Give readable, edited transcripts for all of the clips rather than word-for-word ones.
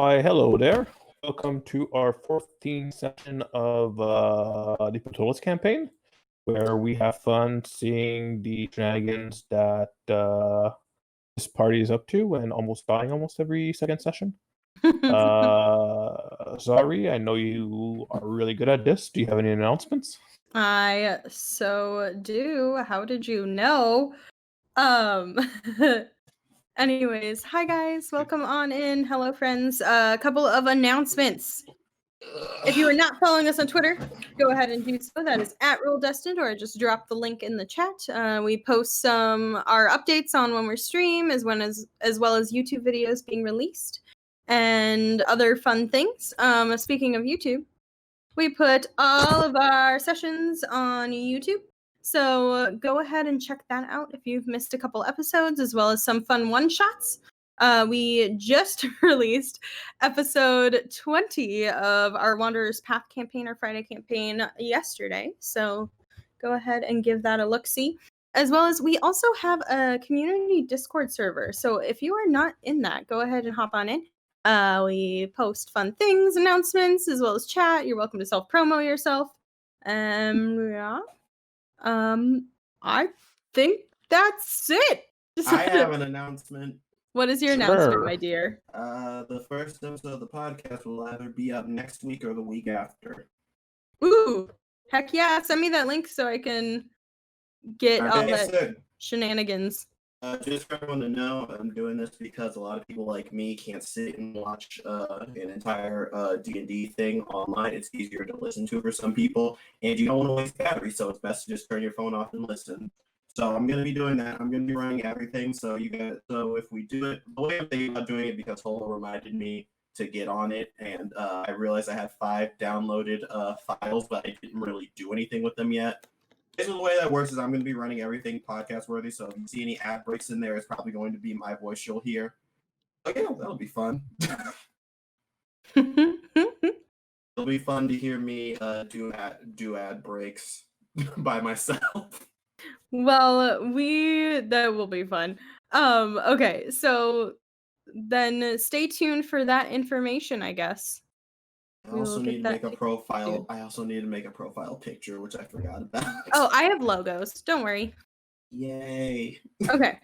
Hi, hello there. Welcome to our 14th session of the Patolis campaign, where we have fun seeing the shenanigans that this party is up to and almost dying almost every second session. Zari, I know you are really good at this. Do you have any announcements? I so do. How did you know? Um Anyways, hi guys, welcome on in. Hello friends. A couple of announcements. If you are not following us on Twitter, go ahead and do so. That is at Roll Destined, or just drop the link in the chat. We post our updates on when we're stream, as well as YouTube videos being released and other fun things. Speaking of YouTube, we put all of our sessions on YouTube. So go ahead and check that out if you've missed a couple episodes, as well as some fun one-shots. We just released episode 20 of our Wanderer's Path campaign, our Friday campaign, yesterday. So go ahead and give that a look-see. As well as we also have a community Discord server. So if you are not in that, go ahead and hop on in. We post fun things, announcements, as well as chat. You're welcome to self-promo yourself. Yeah. I think that's it. I have an announcement. What is your Sure. announcement, my dear? The first episode of the podcast will either be up next week or the week after. Ooh, heck yeah! Send me that link so I can get all that shenanigans. Just for everyone to know, I'm doing this because a lot of people like me can't sit and watch an entire D&D thing online. It's easier to listen to for some people, and you don't want to waste battery, so it's best to just turn your phone off and listen. So I'm going to be doing that. I'm going to be running everything, so if we do it, the way I'm thinking about doing it, because Holo reminded me to get on it, and I realized I had 5 downloaded files, but I didn't really do anything with them yet. Basically, the way that works is I'm going to be running everything podcast worthy. So if you see any ad breaks in there, it's probably going to be my voice you'll hear. So yeah, that'll be fun. It'll be fun to hear me do ad breaks by myself. Well, that will be fun. Okay, so then stay tuned for that information, I guess. I also need to make a profile. I also need to make a profile picture, which I forgot about. Oh, I have logos. Don't worry. Yay. Okay.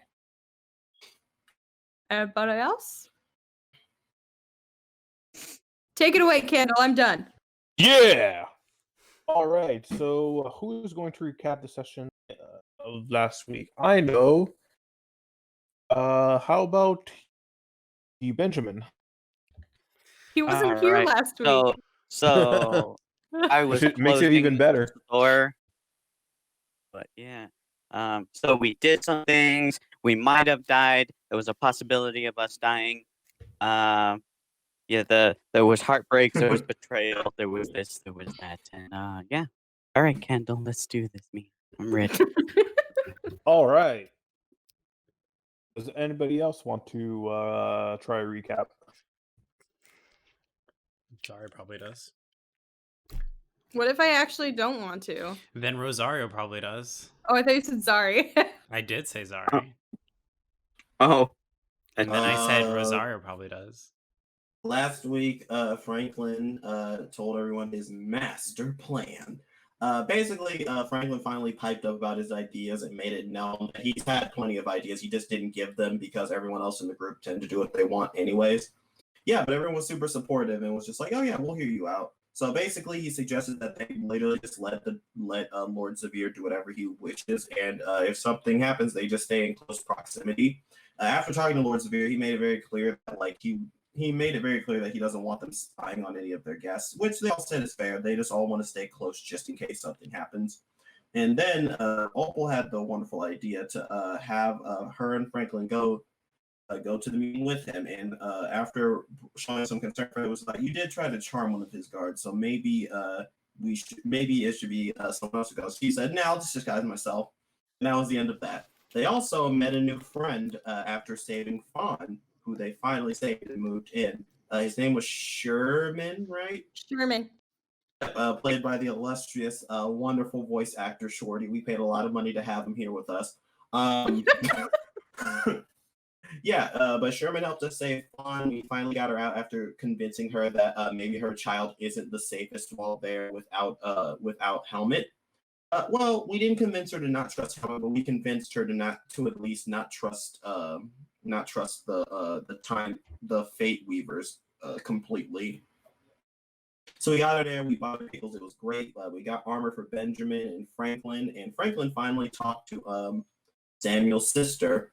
Everybody else? Take it away, Candle. I'm done. Yeah! All right, so who's going to recap the session of last week? I know. How about you, Benjamin? He wasn't here last week. So I was makes it even better. The door. But yeah. So we did some things. We might have died. There was a possibility of us dying. There was heartbreaks, there was betrayal, there was this, there was that, and yeah. All right, Kendall, let's do this. I'm ready. All right. Does anybody else want to try a recap? Zari probably does. What if I actually don't want to? Then Rosario probably does. Oh, I thought you said Zari. I did say Zari. Oh. And then I said Rosario probably does. Last week, Franklin told everyone his master plan. Basically, Franklin finally piped up about his ideas and made it known that he's had plenty of ideas. He just didn't give them because everyone else in the group tend to do what they want anyways. Yeah, but everyone was super supportive and was just like, oh yeah, we'll hear you out. So basically, he suggested that they literally just let Lord Severe do whatever he wishes, and if something happens, they just stay in close proximity. After talking to Lord Severe, he made it very clear that he made it very clear that he doesn't want them spying on any of their guests, which they all said is fair. They just all want to stay close just in case something happens. And then Opal had the wonderful idea to have her and Franklin go to the meeting with him. And after showing some concern, it was like, you did try to charm one of his guards, so maybe it should be someone else who goes. He said, no, I'll just disguise myself. And that was the end of that. They also met a new friend after saving Fawn, who they finally saved and moved in. His name was Sherman, right? Sherman. Played by the illustrious, wonderful voice actor Shorty. We paid a lot of money to have him here with us. But Sherman helped us save Fawn. We finally got her out after convincing her that maybe her child isn't the safest while there without helmet. Well, we didn't convince her to not trust helmet, but we convinced her to at least not trust the Fate Weavers completely. So we got her there. We bought her vehicles. It was great. We got armor for Benjamin and Franklin finally talked to Samuel's sister,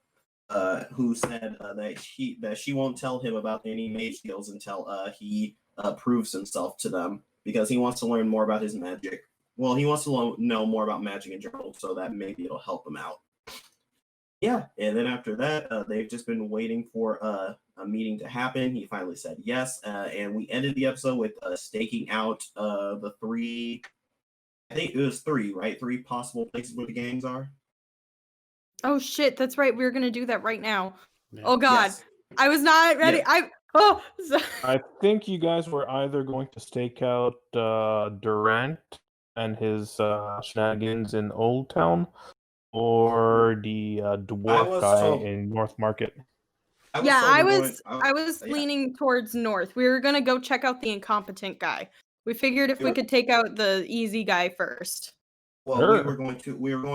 who said that she won't tell him about any mage skills until he proves himself to them, because he wants to learn more about his magic. Well, he wants to know more about magic in general, so that maybe it'll help him out. Yeah, and then after that, they've just been waiting for a meeting to happen. He finally said yes, and we ended the episode with staking out the three. I think it was three, right? 3 possible places where the gangs are. Oh shit, that's right. We're gonna do that right now. Yeah. Oh god, Yes. I was not ready. Yeah. I think you guys were either going to stake out Durant and his shenanigans in Old Town, or the dwarf was guy told- in North Market. Yeah, told I we're was going- I was yeah. leaning towards north. We were gonna go check out the incompetent guy. We figured if we Sure. could take out the easy guy first. Well, Sure. we were going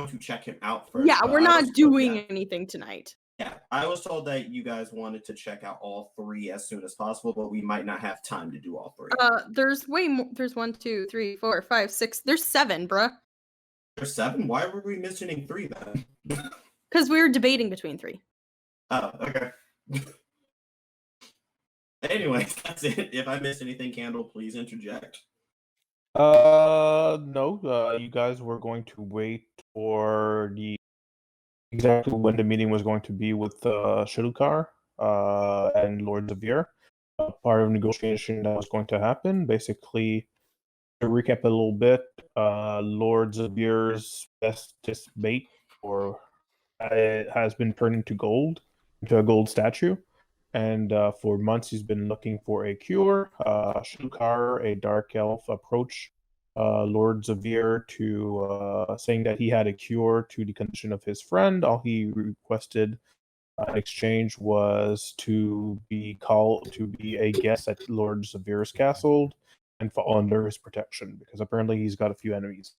to check him out first. Yeah, but we're I not was told- doing yeah. anything tonight. Yeah, I was told that you guys wanted to check out all 3 as soon as possible, but we might not have time to do all 3. There's way more. There's 1, 2, 3, 4, 5, 6. There's 7, bruh. There's 7? Why were we mentioning 3 then? Because we were debating between 3. Oh, okay. Anyways, that's it. If I missed anything, Candle, please interject. No. You guys were going to wait for exactly when the meeting was going to be with Shilukar and Lord Zavir. Part of negotiation that was going to happen. Basically, to recap a little bit, Lord Zavir's bestest bait has been turned into a gold statue. And for months, he's been looking for a cure. Shilukar, a dark elf, approached Lord Zavir to saying that he had a cure to the condition of his friend. All he requested in exchange was to be a guest at Lord Zavir's castle and fall under his protection, because apparently he's got a few enemies.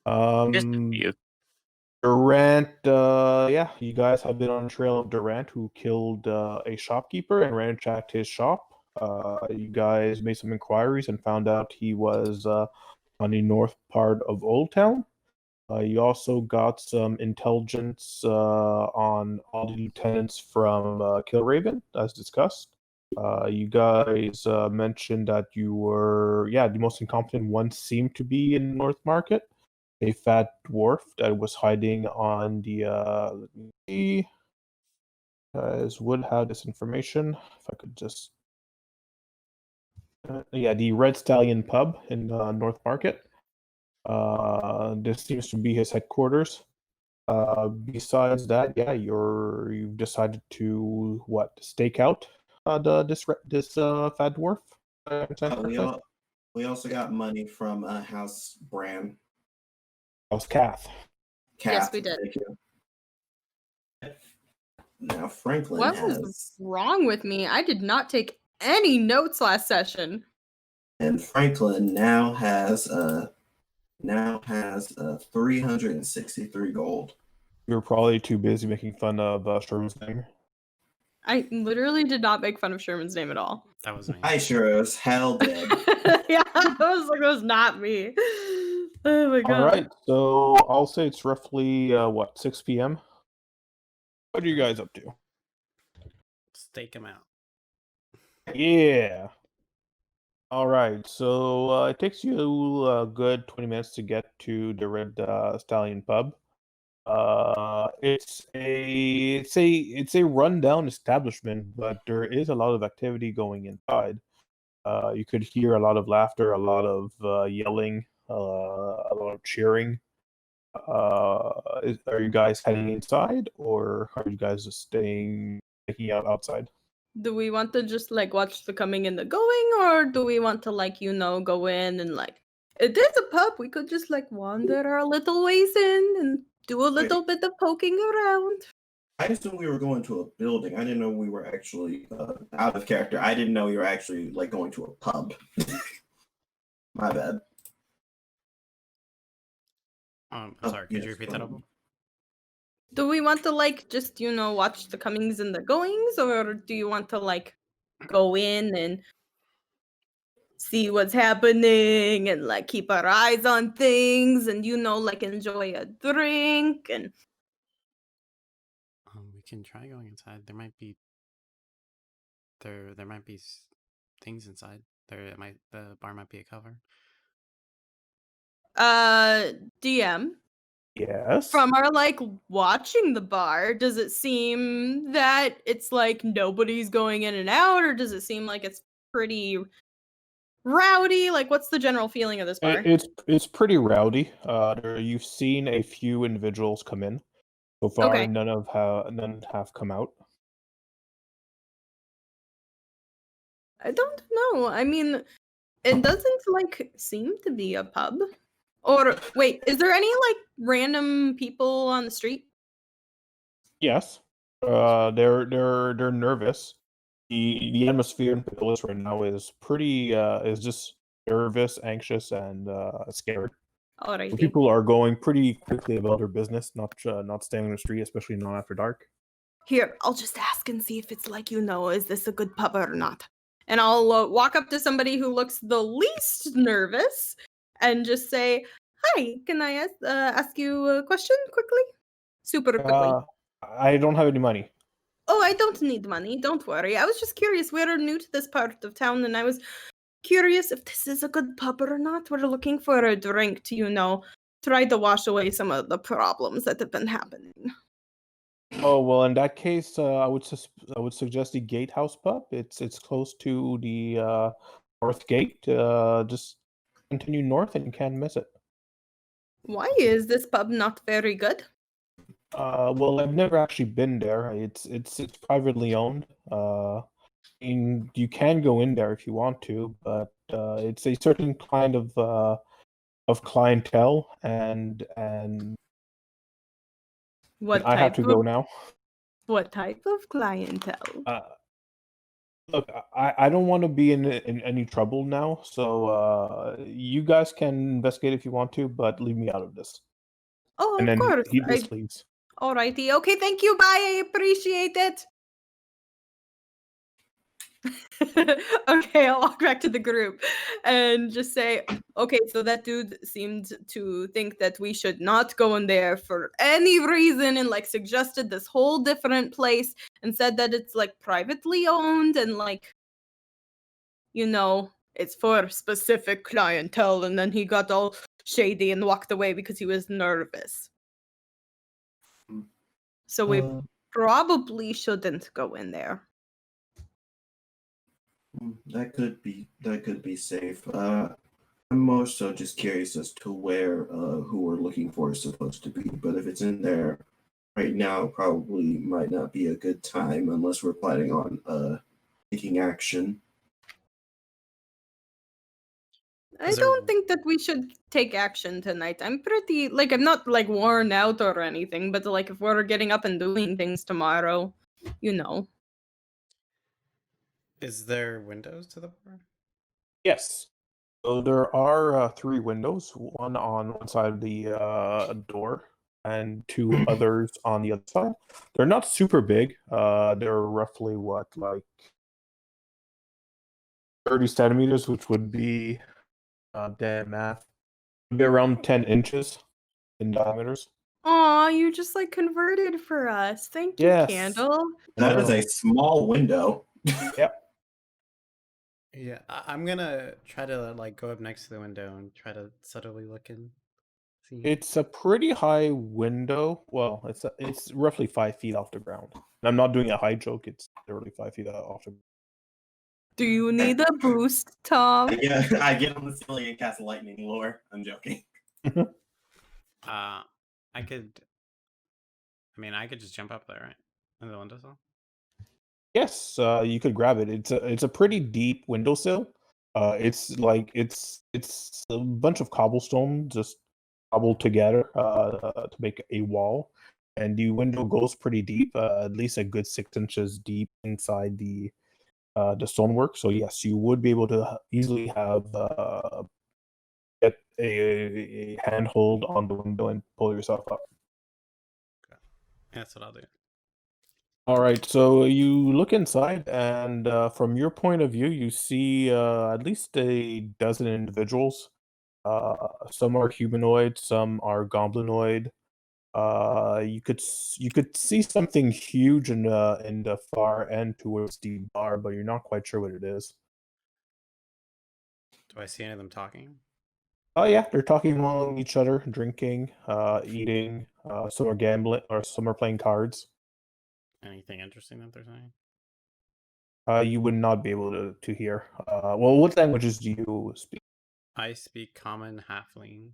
Just a few. Durant, you guys have been on the trail of Durant, who killed a shopkeeper and ransacked his shop. You guys made some inquiries and found out he was on the north part of Old Town. You also got some intelligence on all the lieutenants from Killraven, as discussed. You guys mentioned that you were, the most incompetent one seemed to be in North Market. A fat dwarf that was hiding on the let me see. Guys would have this information if I could just the Red Stallion pub in North Market. This seems to be his headquarters. Besides that, you've decided to stake out this fat dwarf. We also got money from House Bran. House Kath. Yes, we did. Thank you. Now Franklin What has, was wrong with me? I did not take any notes last session. and Franklin now has 363 gold. You're probably too busy making fun of Sherman's name. I literally did not make fun of Sherman's name at all. That was me. I sure as hell did. Yeah, I was like, that was not me. Oh my god. All right, so I'll say it's roughly 6 p.m. What are you guys up to? Stake him out. Yeah. All right, so it takes you a good 20 minutes to get to the Red Stallion pub. It's a rundown establishment, but there is a lot of activity going inside. You could hear a lot of laughter, a lot of yelling, a lot of cheering. Are you guys heading inside, or are you guys just taking out outside? Do we want to just watch the coming and the going, or do we want to go in and it is a pub, we could just wander our little ways in and do a little bit of poking around? I assumed we were going to a building. I didn't know we were actually out of character. I didn't know you were actually like going to a pub. My bad. I'm Oh, sorry. Could you yes, repeat that? Abel? Do we want to like just watch the comings and the goings, or do you want to like go in and see what's happening and like keep our eyes on things and like enjoy a drink and We can try going inside. There might be things inside. The bar might be a cover. DM, Yes. from our like watching the bar, does it seem that it's like nobody's going in and out, or does it seem like it's pretty rowdy? Like, what's the general feeling of this bar? It's pretty rowdy. You've seen a few individuals come in. So far, Okay. none have come out. I don't know. I mean, it doesn't like seem to be a pub. Or wait, is there any like random people on the street? Yes. They're nervous. The atmosphere in Pagolis right now is pretty is just nervous, anxious, and scared. Alrighty. People are going pretty quickly about their business, not staying on the street, especially not after dark. Here, I'll just ask and see if it's like is this a good pub or not? And I'll walk up to somebody who looks the least nervous and just say, "Hi, can I ask you a question quickly? Super quickly." I don't have any money. Oh, I don't need money. Don't worry. I was just curious. We're new to this part of town, and I was curious if this is a good pub or not. We're looking for a drink to, try to wash away some of the problems that have been happening. Oh well, in that case, I would suggest the Gatehouse Pub. It's close to the North Gate. Just continue north, and you can't miss it. Why is this pub not very good? Well, I've never actually been there. It's privately owned. And you can go in there if you want to, but it's a certain kind of clientele, and What I have type to of go now. what type of clientele? Look, I don't want to be in any trouble now, so you guys can investigate if you want to, but leave me out of this. Oh, And of then course. he just leaves. Alrighty. Okay, thank you. Bye. I appreciate it. Okay, I'll walk back to the group and just say, okay, so that dude seemed to think that we should not go in there for any reason and like suggested this whole different place and said that it's like privately owned and like, it's for specific clientele. And then he got all shady and walked away because he was nervous. So we probably shouldn't go in there. That could be safe. I'm more so just curious as to where who we're looking for is supposed to be. But if it's in there right now, probably might not be a good time unless we're planning on taking action. I don't think that we should take action tonight. I'm pretty I'm not like worn out or anything, but like if we're getting up and doing things tomorrow, Is there windows to the bar? Yes. So there are 3 windows, one on one side of the door, and 2 others on the other side. They're not super big. They're roughly like 30 centimeters, which would be damn math. Would be around 10 inches in diameters. Aw, you just like converted for us. Thank you, Yes. Candle. That is a small window. Yep. Yeah, I'm gonna try to like go up next to the window and try to subtly look in. See. It's a pretty high window. Well, it's roughly 5 feet off the ground. And I'm not doing a high joke. It's literally 5 feet off the ground. Do you need a boost, Tom? I get on the ceiling and cast lightning lore. I'm joking. I could just jump up there, right? In the windowsill? Yes, you could grab it. It's a pretty deep windowsill. It's a bunch of cobblestone just cobbled together to make a wall, and the window goes pretty deep, at least a good 6 inches deep inside the stonework. So yes, you would be able to easily have get a handhold on the window and pull yourself up. That's what I'll do. All right, so you look inside, and from your point of view, you see at least a dozen individuals. Some are humanoid, some are goblinoid. You could see something huge in the far end towards the bar, but you're not quite sure what it is. Do I see any of them talking? Oh yeah, they're talking among each other, drinking, eating. Some are gambling, or some are playing cards. Anything interesting that they're saying? You would not be able to hear. Well, what languages do you speak? I speak common, halfling,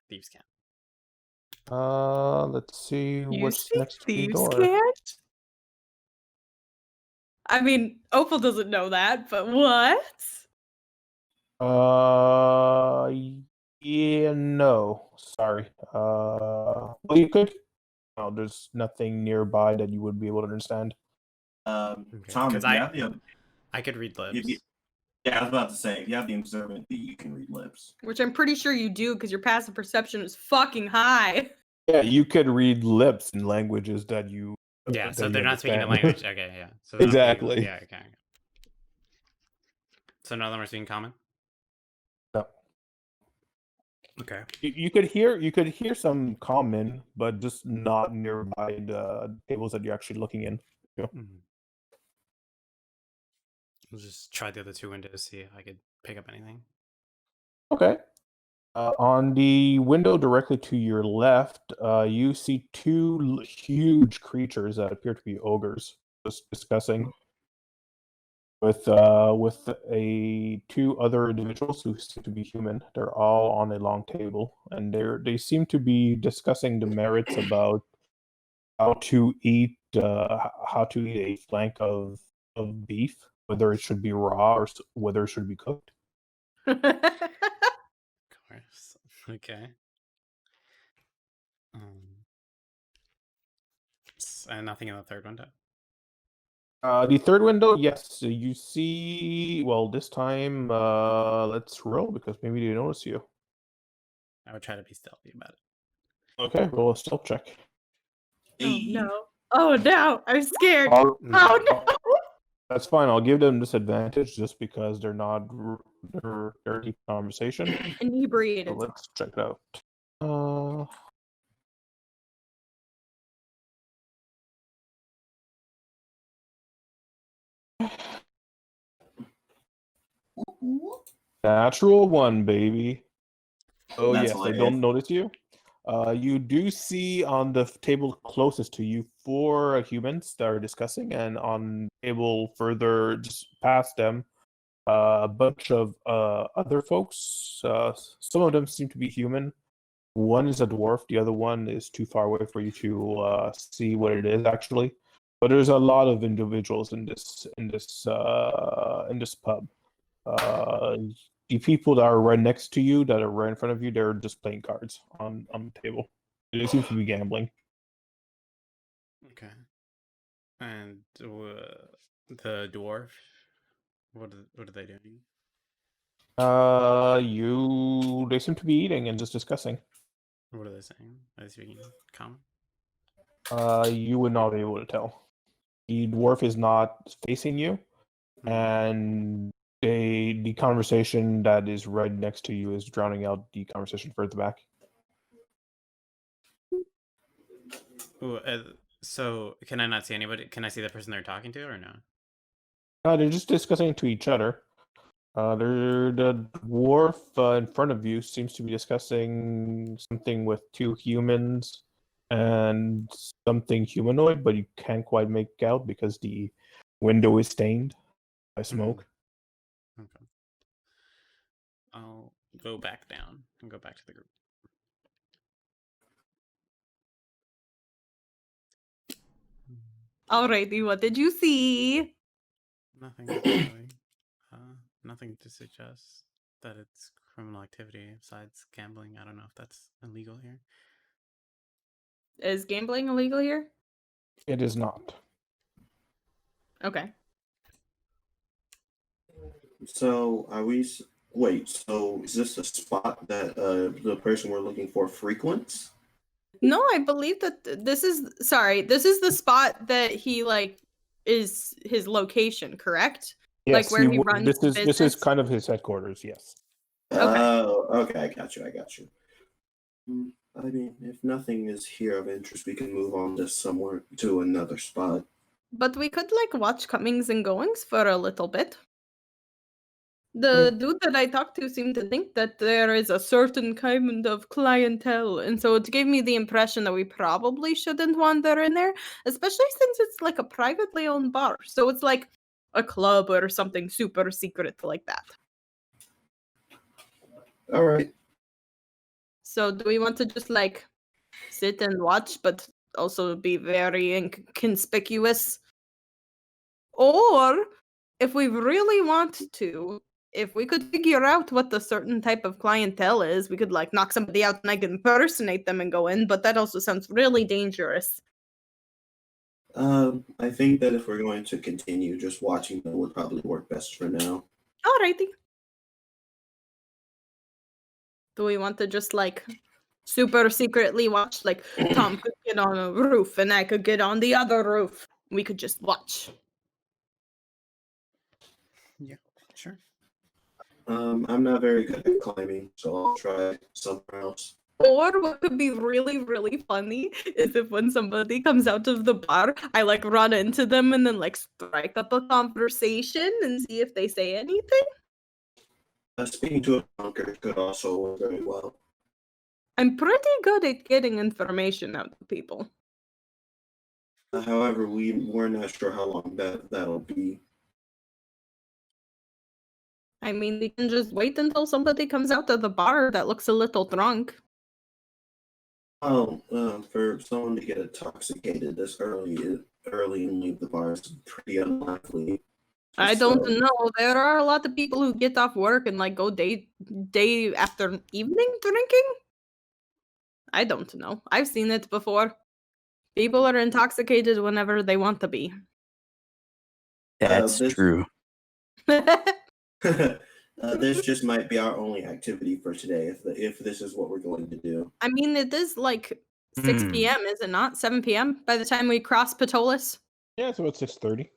thieves' cat. Let's see You what's speak next to the thieves' door. cat? I mean, Opal doesn't know that, but what? Uh, yeah, no, sorry. Well, you could. No, there's nothing nearby that you would be able to understand. Okay, Tom, 'cause if you have the, I could read if lips. you, yeah, I was about to say, if you have the observant, you can read lips. Which I'm pretty sure you do because your passive perception is fucking high. Yeah, you could read lips in languages that you Yeah, that so you they're not speaking a understand. language. Okay, yeah. So they're not speaking- Exactly. yeah, okay. So none of them are speaking common? No. Okay. You could hear some common, but just not nearby the tables that you're actually looking in. Mhm. I'll just try the other two windows, see if I could pick up anything. Okay. On the window directly to your left, you see two huge creatures that appear to be ogres, just discussing with a two other individuals who seem to be human. They're all on a long table, and they seem to be discussing the merits about how to eat a flank of beef, whether it should be raw or whether it should be cooked. Of course. Okay. And nothing in the third window. The third window, yes, you see. Well, this time, let's roll because maybe they notice you. I would try to be stealthy about it. Okay, roll a stealth check. Oh no. Oh no. I'm scared. I'll- Oh no. That's fine. I'll give them disadvantage just because they're not they're dirty conversation. So Inebriated. let's check it out. Uh, Natural one, baby. Oh That's yes, they hilarious. don't notice you. You do see on the table closest to you 4 humans that are discussing, and on table further just past them, a bunch of other folks. Some of them seem to be human. One is a dwarf. The other one is too far away for you to see what it is actually. But there's a lot of individuals in this pub. The people that are right next to you, that are right in front of you, they're just playing cards on the table. They seem to be gambling. Okay. And the dwarf, what are they doing? They seem to be eating and just discussing. What are they saying? Are they speaking common? You would not be able to tell. The dwarf is not facing you, Hmm. and the conversation that is right next to you is drowning out the conversation further back. Ooh, so can I not see anybody? Can I see the person they're talking to or no? They're just discussing to each other. The dwarf in front of you seems to be discussing something with 2 humans and something humanoid, but you can't quite make out because the window is stained by smoke. Okay. I'll go back down and go back to the group. Alrighty, what did you see? Nothing really. Nothing to suggest that it's criminal activity besides gambling. I don't know if that's illegal here. Is gambling illegal here? It is not. Okay. So are we? Wait. So is this a spot that the person we're looking for frequents? No, I believe that this is the spot that he like is his location, correct? Yes, where he runs this the is business? kind of his headquarters. Yes. Okay. Oh, okay. I got you. I mean, if nothing is here of interest, we can move on to somewhere to another spot. But we could like watch comings and goings for a little bit. The dude that I talked to seemed to think that there is a certain kind of clientele, and so it gave me the impression that we probably shouldn't wander in there, especially since it's like a privately owned bar. So it's like a club or something super secret like that. All right. So do we want to just like sit and watch, but also be very inconspicuous? Or if we really want to, if we could figure out what the certain type of clientele is, we could like knock somebody out and like impersonate them and go in, but that also sounds really dangerous. I think that if we're going to continue, just watching them would probably work best for now. Alrighty. Do we want to just like super secretly watch? Like Tom could get on a roof and I could get on the other roof. We could just watch. Yeah, sure. I'm not very good at climbing, so I'll try somewhere else. Or what could be really, really funny is if when somebody comes out of the bar, I like run into them and then like strike up a conversation and see if they say anything. Speaking to a bunker could also work very well. I'm pretty good at getting information out of people. However, we're not sure how long that'll be. I mean, we can just wait until somebody comes out of the bar that looks a little drunk. Oh, for someone to get intoxicated this early and leave the bar is pretty unlikely. I don't So, know. There are a lot of people who get off work and like go day after evening drinking. I don't know. I've seen it before. People are intoxicated whenever they want to be. That's this- true. this just might be our only activity for today if this is what we're going to do. I mean, it is like 6 Hmm. p.m., is it not? 7 p.m. by the time we cross Patolis? Yeah, it's about 6:30.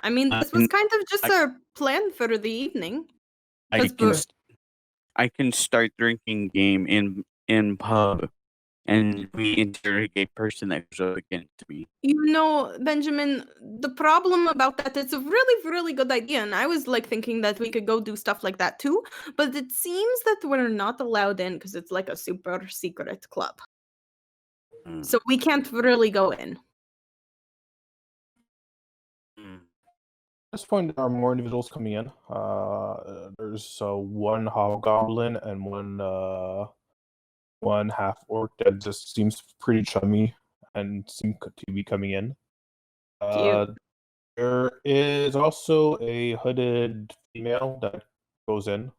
I mean, I this was can- kind of just a plan for the evening. I 'Cause can we're- I can start drinking game in pub, and we interrogate person that goes up against me. You know, Benjamin, the problem about that, it's a really, really good idea. And I was like thinking that we could go do stuff like that too. But it seems that we're not allowed in because it's like a super secret club. Hmm. So we can't really go in. Hmm. At this point, there are more individuals coming in. There's one hobgoblin and one half orc that just seems pretty chummy and seem to be coming in. There is also a hooded female that goes in.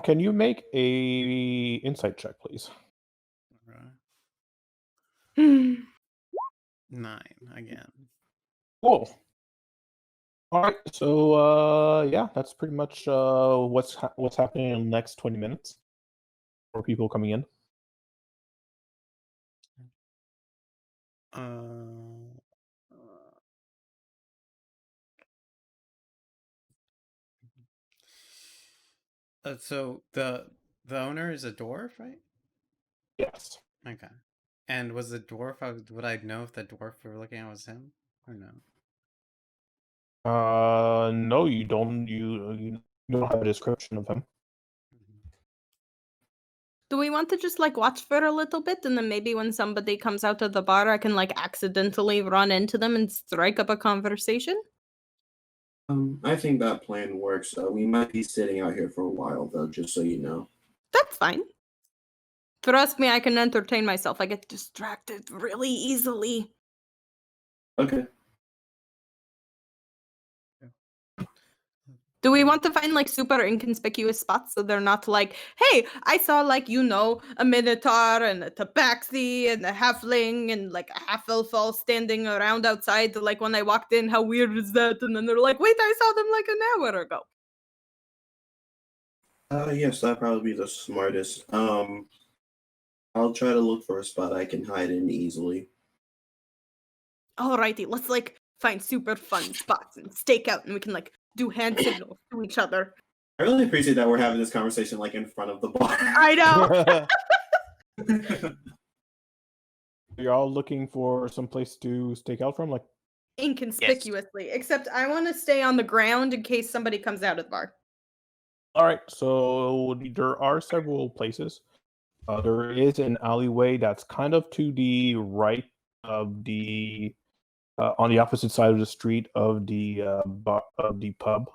Can you make a insight check, please? Alright. 9 again. Cool. All right, so yeah, that's pretty much what's happening in the next 20 minutes. More people coming in. So the owner is a dwarf, right? Yes. Okay. And was the dwarf? Would I know if the dwarf we were looking at was him or no? No, you don't. You don't have a description of him. Do we want to just like watch for a little bit and then maybe when somebody comes out of the bar, I can like accidentally run into them and strike up a conversation? I think that plan works. We might be sitting out here for a while, though, just so you know. That's fine. Trust me, I can entertain myself. I get distracted really easily. Okay. Do we want to find like super inconspicuous spots so they're not like, hey, I saw like a minotaur and a tabaxi and a halfling and like a half elf all standing around outside. Like when I walked in, how weird is that? And then they're like, wait, I saw them like an hour ago. Yes, that'd probably be the smartest. I'll try to look for a spot I can hide in easily. Alrighty, let's like find super fun spots and stake out, and we can like do hand signals to each other. I really appreciate that we're having this conversation like in front of the bar. I know. You're all looking for some place to stake out from, like. Inconspicuously, except I want to stay on the ground in case somebody comes out of the bar. All right, so there are several places. There is an alleyway that's kind of to the right of the, on the opposite side of the street of the pub.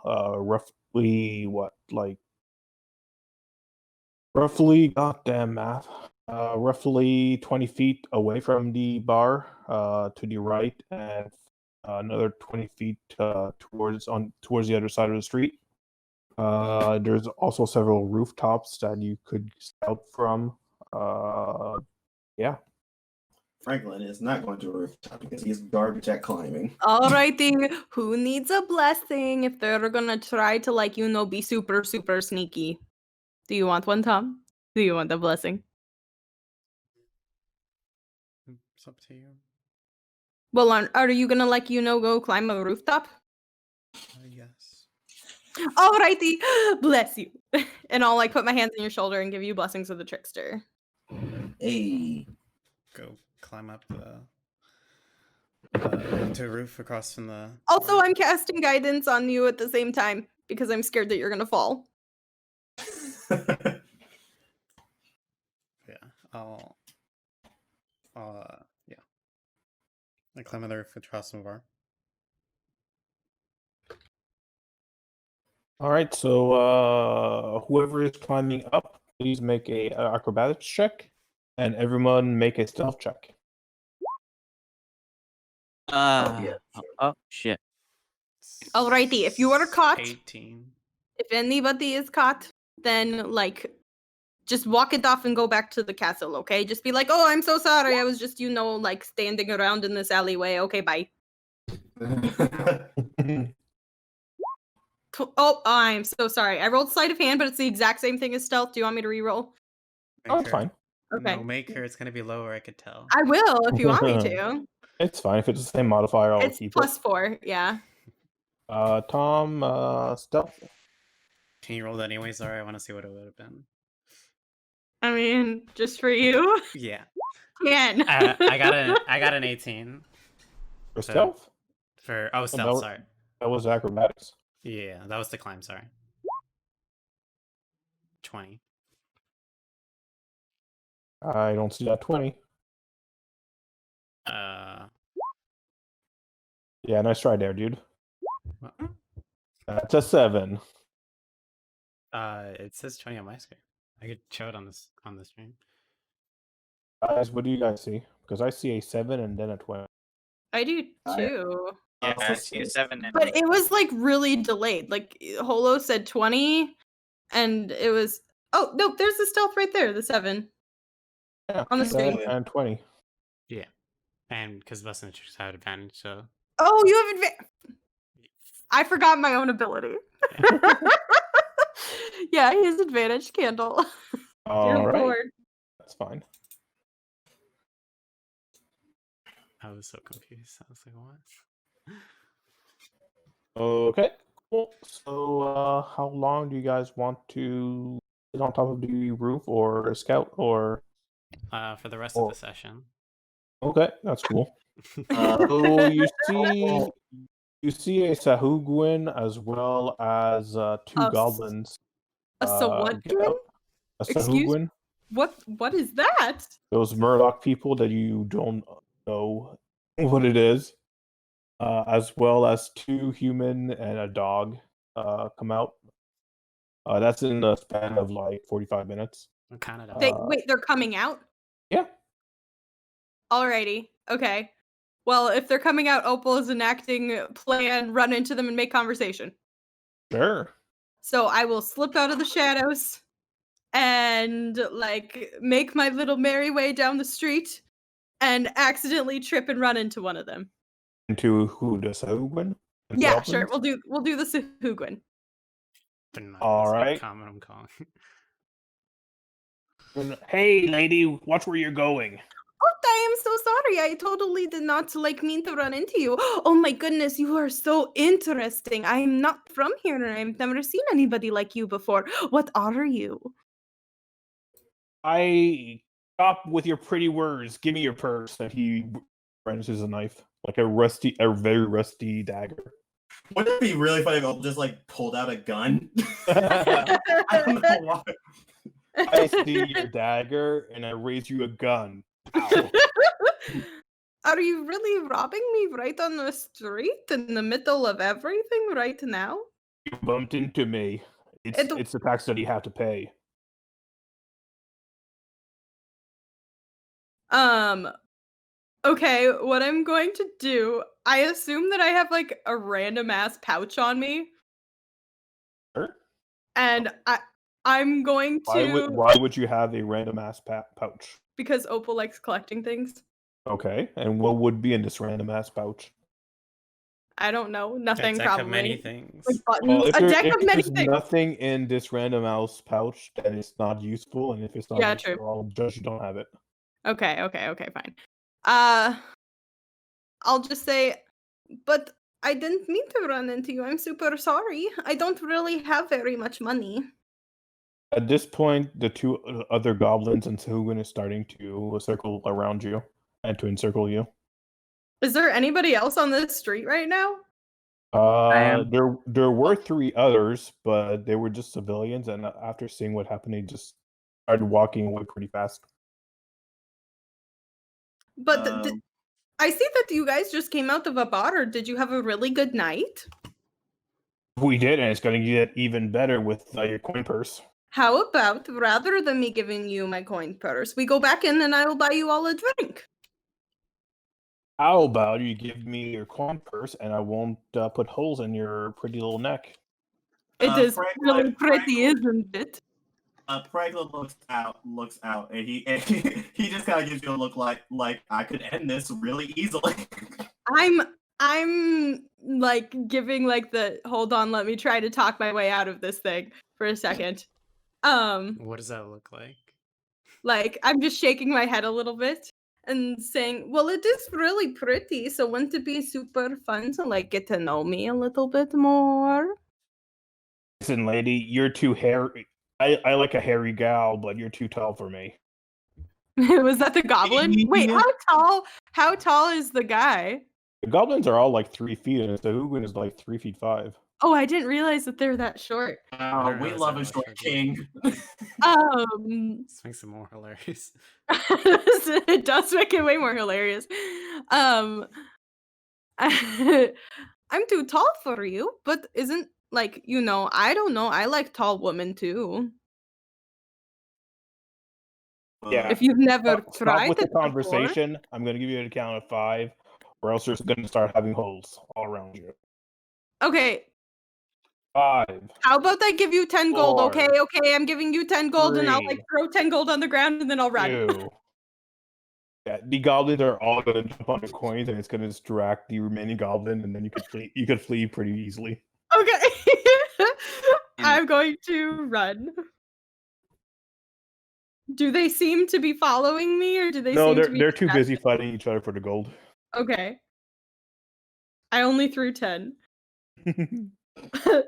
Roughly goddamn math. Roughly 20 feet away from the bar, to the right, and another 20 feet towards the other side of the street. There's also several rooftops that you could scout from. Yeah. Franklin is not going to a rooftop because he's garbage at climbing. Alrighty, who needs a blessing if they're gonna try to be super, super sneaky? Do you want one, Tom? Do you want a blessing? It's up to you. Well, are you gonna go climb a rooftop? Yes. Alrighty, bless you. And I'll put my hands on your shoulder and give you blessings of the trickster. Hey. Go climb up the roof across from the. Also, I'm casting guidance on you at the same time because I'm scared that you're gonna fall. Yeah, yeah. I climb on the roof across from the bar. All right, so whoever is climbing up, please make a acrobatics check, and everyone make a stealth check. Oh shit. Alrighty, if you are caught, 18. if anybody is caught, then just walk it off and go back to the castle, okay? Just be like, oh, I'm so sorry. I was just, standing around in this alleyway. Okay, bye. Oh, I'm so sorry. I rolled sleight of hand, but it's the exact same thing as stealth. Do you want me to re-roll? Oh, it's fine. Okay. No, maker. It's gonna be lower. I could tell. I will if you want me to. It's fine. If it's the same modifier, I'll It's keep +4, yeah. it. Tom, stealth. Can you roll that anyways? Sorry, I want to see what it would have been. I mean, just for you. Yeah. Man. I got an 18 For So- stealth? for that stealth. was- Sorry. That was acrobatics. Yeah, that was the climb. Sorry. 20. I don't see that 20. Yeah, nice try there, dude. What? That's a 7. It says 20 on my screen. I could show it on the stream. Guys, what do you guys see? Because I see a 7 and then a 20. I do too. Yeah, I see a 7 and But it was really delayed. Holo said 20 and it was oh no, there's the stealth right there, the 7. Yeah, On the 7 screen. and 20. Yeah, and because Bustin' Tricks had advantage, so Oh, you have I forgot my own ability. Yeah, he has advantage candle. All Dear right. Lord. That's fine. I was so confused. I was like, what? Okay, cool. So, how long do you guys want to sit on top of the roof or scout or? For the rest of the session. Okay, that's cool. Uh, So you see a Sahuguin as well as 2 A goblins. what? get out. A Excuse- Sahuguin. What is that? Those Murdoch people that you don't know what it is, as well as 2 human and a dog come out. That's in the span of 45 minutes. Canada. They're coming out? Yeah. Alrighty. Okay. Well, if they're coming out, Opal is enacting plan, run into them and make conversation. Sure. So I will slip out of the shadows and like make my little merry way down the street and accidentally trip and run into one of them. Into who does Hogan? Yeah, sure. We'll do the Sahugwin. All right. Comment I'm calling. Hey, lady, watch where you're going. Oh, I am so sorry. I totally did not like mean to run into you. Oh my goodness, you are so interesting. I am not from here and I've never seen anybody like you before. What are you? I stop with your pretty words. Give me your purse. And he brandishes a knife, like a very rusty dagger. Wouldn't it be really funny if I just like pulled out a gun? I don't know why. I see your dagger, and I raise you a gun. Ow. Are you really robbing me right on the street in the middle of everything right now? You bumped into me. It's the tax that you have to pay. Okay, what I'm going to do, I assume that I have like a random ass pouch on me, Sure. and I'm going to Why would you have a random ass pouch? because Opal likes collecting things. Okay, and what would be in this random ass pouch? I don't know, A nothing deck probably. of many things. Like buttons. Well, A deck if of many there's things. nothing in this random mouse pouch, then it's not useful, and if it's not Yeah, useful, true. I'll judge you don't have it. Okay, fine. I'll just say, but I didn't mean to run into you. I'm super sorry. I don't really have very much money. At this point, the two other goblins and Sahugan is starting to circle around you and to encircle you. Is there anybody else on this street right now? am- There were three others, but they were just civilians, and after seeing what happened, they just started walking away pretty fast. But Um, I see that you guys just came out of a bar. Did you have a really good night? We did, and it's going to get even better with your coin purse. How about rather than me giving you my coin purse, we go back in and I will buy you all a drink? How about you give me your coin purse, and I won't put holes in your pretty little neck? It is really Franklin- pretty, isn't it? Franklin looks out, and he he just kind of gives you a look like I could end this really easily. I'm like giving like the hold on, let me try to talk my way out of this thing for a second. What does that look like? Like I'm just shaking my head a little bit and saying, well, it is really pretty, so wouldn't it be super fun to like get to know me a little bit more? Listen, lady, you're too hairy. I like a hairy gal, but you're too tall for me. Was that the goblin? Wait, how tall is the guy? The goblins are all like 3 feet, and the Hugan is like 3'5". Oh, I didn't realize that they're that short. don't We know, love a is that short what king. This makes it more hilarious. It does make it way more hilarious. I'm too tall for you, but isn't like, I don't know, I like tall women too. Yeah. If you've never Stop tried with the it before. conversation. I'm going to give you a count of 5, or else you're going to start having holes all around you. Okay, 5. how about I give you 10 gold? 4, Okay, I'm giving you 10 gold and I'll like 3, throw 10 gold on the ground and then I'll run. 2. Yeah, the goblins are all going to jump on the coins, and it's going to distract the remaining goblin, and then you could flee pretty easily. Okay. I'm going to run. Do they seem to be following me, or do they No, seem to be they're too busy distracted? fighting each other for the gold. Okay. I only threw 10.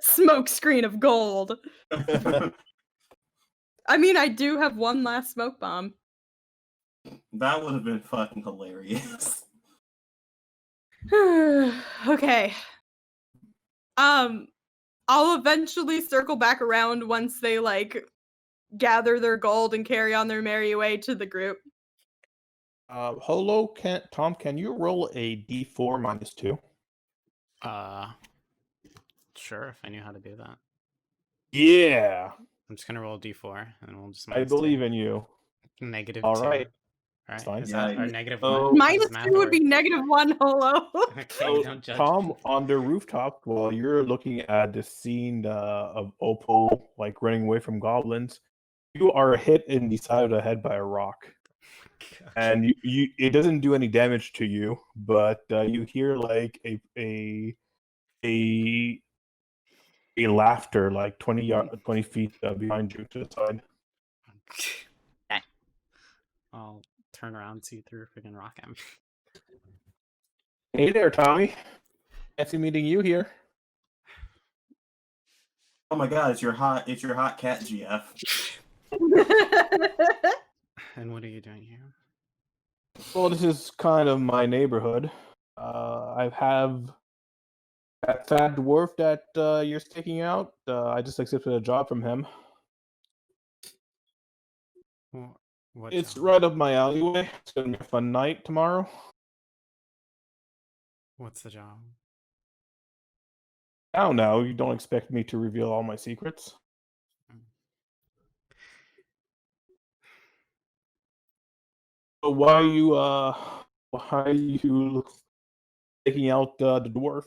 Smoke screen of gold. I mean, I do have one last smoke bomb. That would have been fucking hilarious. Okay. I'll eventually circle back around once they like gather their gold and carry on their merry way to the group. Holo, Tom, can you roll a d4 minus 2? Sure, if I knew how to do that. Yeah, I'm just gonna roll a d4 and we'll just I believe in you. -2. All right. right. fine. Is Yeah, that our you- negative Oh, one? Minus Does 2 would be math -1 holo. work? Okay, So, don't judge. Tom, on the rooftop, while you're looking at the scene of Opal like running away from goblins, you are hit in the side of the head by a rock, and you it doesn't do any damage to you, but you hear like a laughter like 20 feet behind you to the side. I'll turn around and see through a freaking rock at me. Hey there, Tommy. Fancy meeting you here. Oh my god, it's your hot cat, GF. And what are you doing here? Well, this is kind of my neighborhood. I have that fat dwarf that you're staking out. I just accepted a job from him. What It's job? right up my alleyway. It's gonna be a fun night tomorrow. What's the job? Now, you don't expect me to reveal all my secrets. So why are you taking out the dwarf?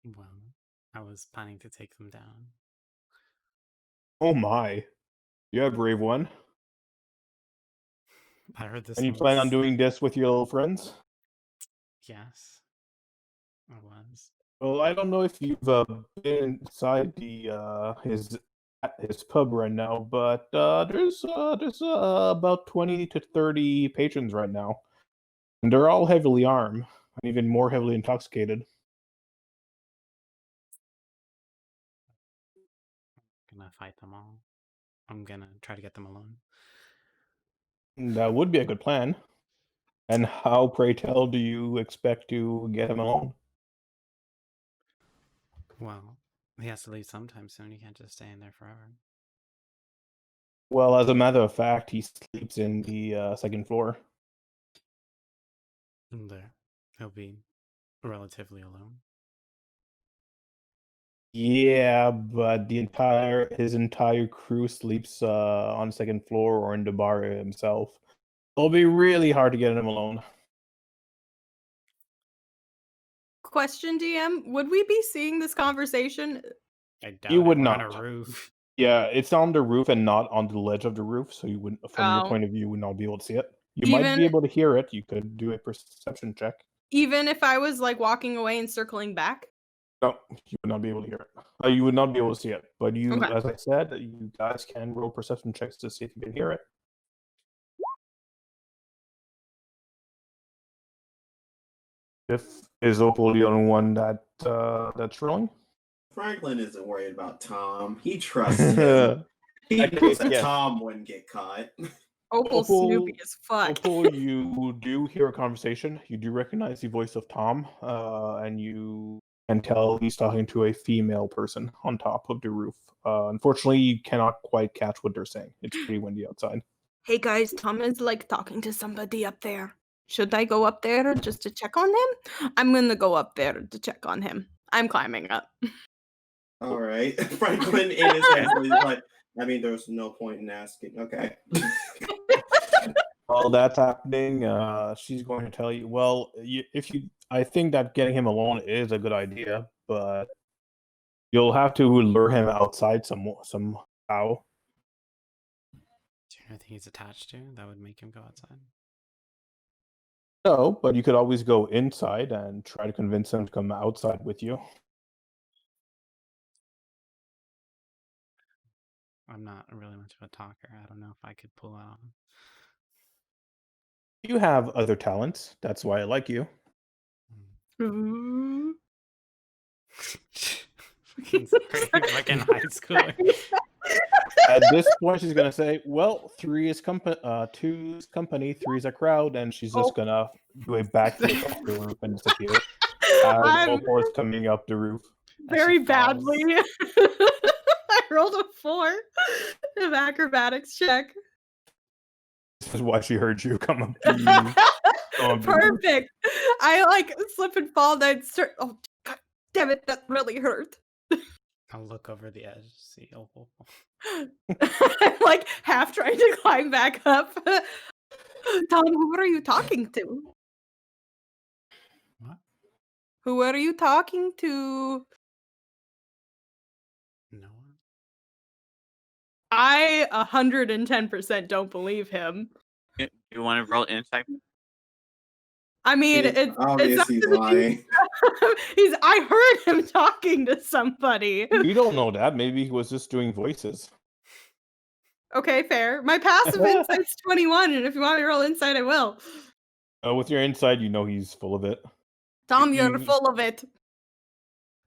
Well, I was planning to take them down. Oh my, you're a brave one. I heard this. And you plan on one's- doing this with your little friends? Yes, I was. Well, I don't know if you've been inside his pub right now, but there's about 20 to 30 patrons right now, and they're all heavily armed and even more heavily intoxicated. I'm gonna fight them all. I'm gonna try to get them alone. That would be a good plan. And how, pray tell, do you expect to get him alone? Well, he has to leave sometime soon. He can't just stay in there forever. Well, as a matter of fact, he sleeps in the second floor. And there, he'll be relatively alone. Yeah, but his entire crew sleeps on the second floor or in the bar himself. It'll be really hard to get him alone. Question, DM: would we be seeing this conversation? I doubt You it, would we're on not. a roof. Yeah, it's on the roof and not on the ledge of the roof, so you wouldn't, from your Oh. point of view, you would not be able to see it. You might Even- be able to hear it. You could do a perception check. Even if I was like walking away and circling back? No, you would not be able to hear it. You would not be able to see it. But you, Okay. as I said, you guys can roll perception checks to see if you can hear it. Is Opal the only one that's rolling? Franklin isn't worried about Tom. He trusts him. He Okay, knows that yes. Tom wouldn't get caught. Opal Snoopy as fuck. Opal, you do hear a conversation. You do recognize the voice of Tom, and you can tell he's talking to a female person on top of the roof. Unfortunately, you cannot quite catch what they're saying. It's pretty windy outside. Hey guys, Tom is like talking to somebody up there. Should I go up there just to check on him? I'm gonna go up there to check on him. I'm climbing up. All right. Franklin in his head is like, I mean, there's no point in asking. Okay. While that's happening, she's going to tell you. Well, I think that getting him alone is a good idea, but you'll have to lure him outside somehow. Do you know anything he's attached to that would make him go outside? No, but you could always go inside and try to convince him to come outside with you. I'm not really much of a talker. I don't know if I could pull out. You have other talents. That's why I like you. Ooh. Fucking high schooler. At this point, she's gonna say, "Well, two's company, three's a crowd," and she's just Oh. gonna do a backflip off the roof and disappear. As I'm Opal is coming up the roof. very As she falls. badly. I rolled a 4 of acrobatics check. This is why she heard you come up. The roof. Perfect. I like slip and fall. Then start. Oh, God damn it! That really hurt. I'll look over the edge, see Opal. I'm like half trying to climb back up. Tom, who are you talking to? What? Who are you talking to? No one. I 110% don't believe him. You want to roll insight? I mean, It's it's obvious not he's gonna be- lying. I heard him talking to somebody. We don't know that. Maybe he was just doing voices. Okay, fair. My passive insight's 21, and if you want me to roll insight, I will. With your inside, you know he's full of it. Tom, you're You- full of it.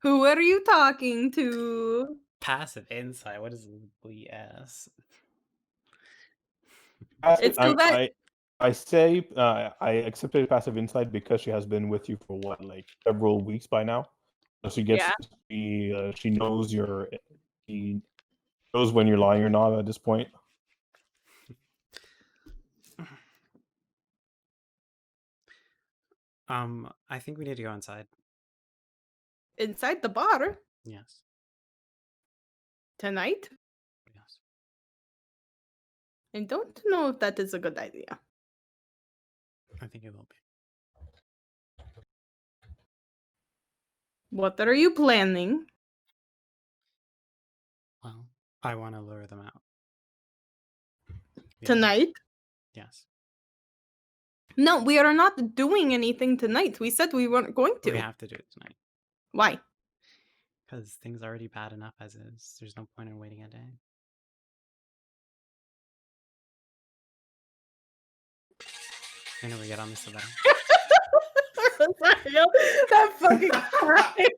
Who are you talking to? Passive insight. What is BS? It's so that- I say I accepted passive insight because she has been with you for what, like several weeks by now. So she gets she knows she knows when you're lying or not at this point. I think we need to go inside. Inside the bar Yes. tonight? Yes. I don't know if that is a good idea. I think it will be. What are you planning? Well, I want to lure them out. Yeah. Tonight? Yes. No, we are not doing anything tonight. We said we weren't going to. We have to do it tonight. Why? Because things are already bad enough as is. There's no point in waiting a day. The sooner we get on this, the better. That fucking crying.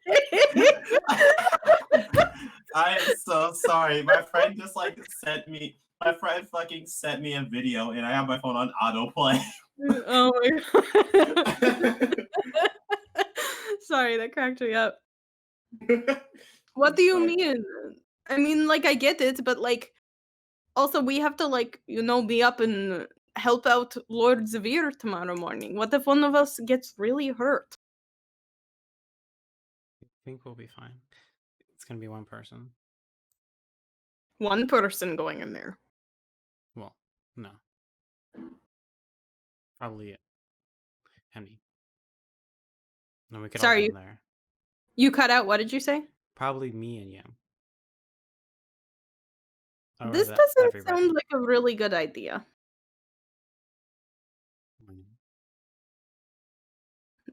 I am so sorry. My friend just like my friend fucking sent me a video and I have my phone on autoplay. Oh my god. Sorry, that cracked me up. What do you mean? I mean, like, I get it, but like, also we have to like, be up and help out Lord Zavir tomorrow morning. What if one of us gets really hurt? I think we'll be fine. It's gonna be one person. One person going in there. Well, no. Probably Hemmy. No, we could all Sorry, go in there. You cut out. What did you say? Probably me and Yam. Or This that doesn't everybody. sound like a really good idea. Mm.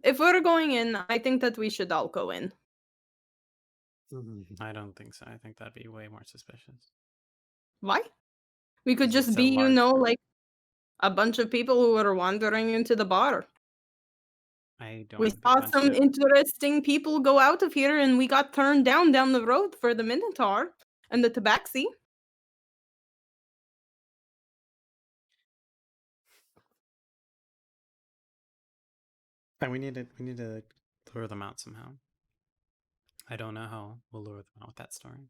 If we're going in, I think that we should all go in. I don't think so. I think that'd be way more suspicious. Why? We could 'Cause just it's a be, large group. like a bunch of people who are wandering into the bar. I don't We think a saw bunch some of- interesting people go out of here and we got turned down the road for the Minotaur and the Tabaxi. And we need to lure them out somehow. I don't know how we'll lure them out with that story.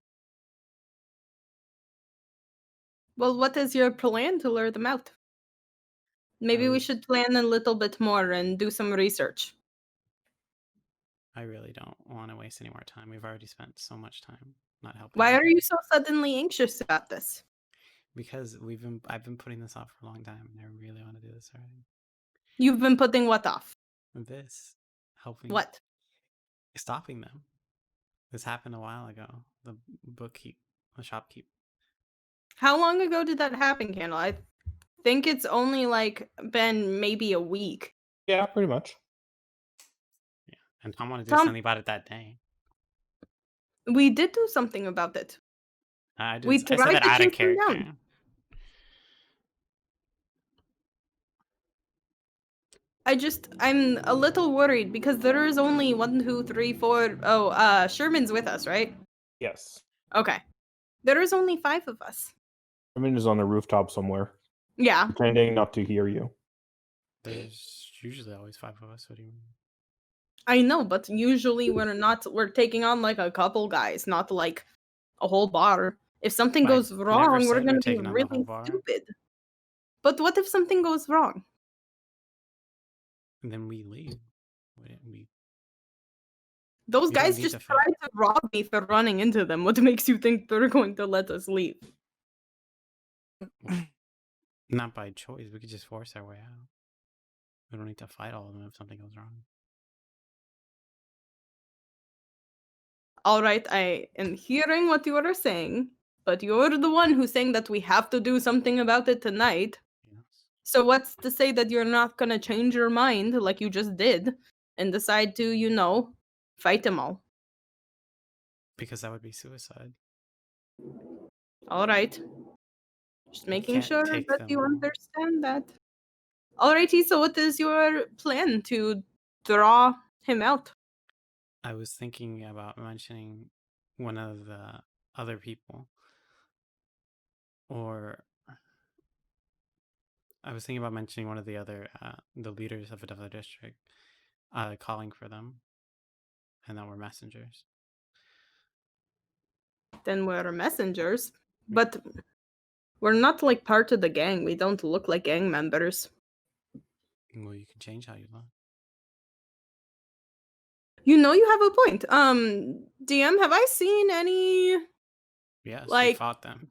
Well, what is your plan to lure them out? Maybe we Um, should plan a little bit more and do some research. I really don't want to waste any more time. We've already spent so much time not helping. Why are anybody. you so suddenly anxious about this? Because I've been putting this off for a long time, and I really want to do this already. You've been putting what off? This helping. What? Stopping them. This happened a while ago. The shopkeep. How long ago did that happen, Candle? I think it's only like been maybe a week. Yeah, pretty much. Yeah, and Tom wanted to do Tom- something about it that day. We did do something about it. I We said tried that to out of chase him down. character. I'm a little worried because there is only 1, 2, 3, 4. Oh, Sherman's with us, right? Yes. Okay. There is only 5 of us. Herman is on the rooftop somewhere, Yeah. pretending not to hear you. There's usually always 5 of us. What do you mean? I know, but usually we're taking on like a couple guys, not like a whole bar. If something I goes never wrong, we're said we're gonna be taking on the whole really bar. stupid. But what if something goes wrong? And then we leave. We Those We don't guys need just to fight. tried to rob me for running into them. What makes you think they're going to let us leave? Not by choice. We could just force our way out. We don't need to fight all of them if something goes wrong. All right, I am hearing what you are saying, but you're the one who's saying that we have to do something about it tonight. Yes. So what's to say that you're not gonna change your mind like you just did and decide to, fight them all? Because that would be suicide. All right. Just making can't sure take that them you all. understand that. Alrighty, so what is your plan to draw him out? I was thinking about mentioning one of the other people. Or I was thinking about mentioning one of the other, the leaders of another district, calling for them. And that we're messengers. Then we're messengers, but we're not like part of the gang. We don't look like gang members. Well, you can change how you look. You have a point. DM, have I seen any? Yes, you Like- fought them.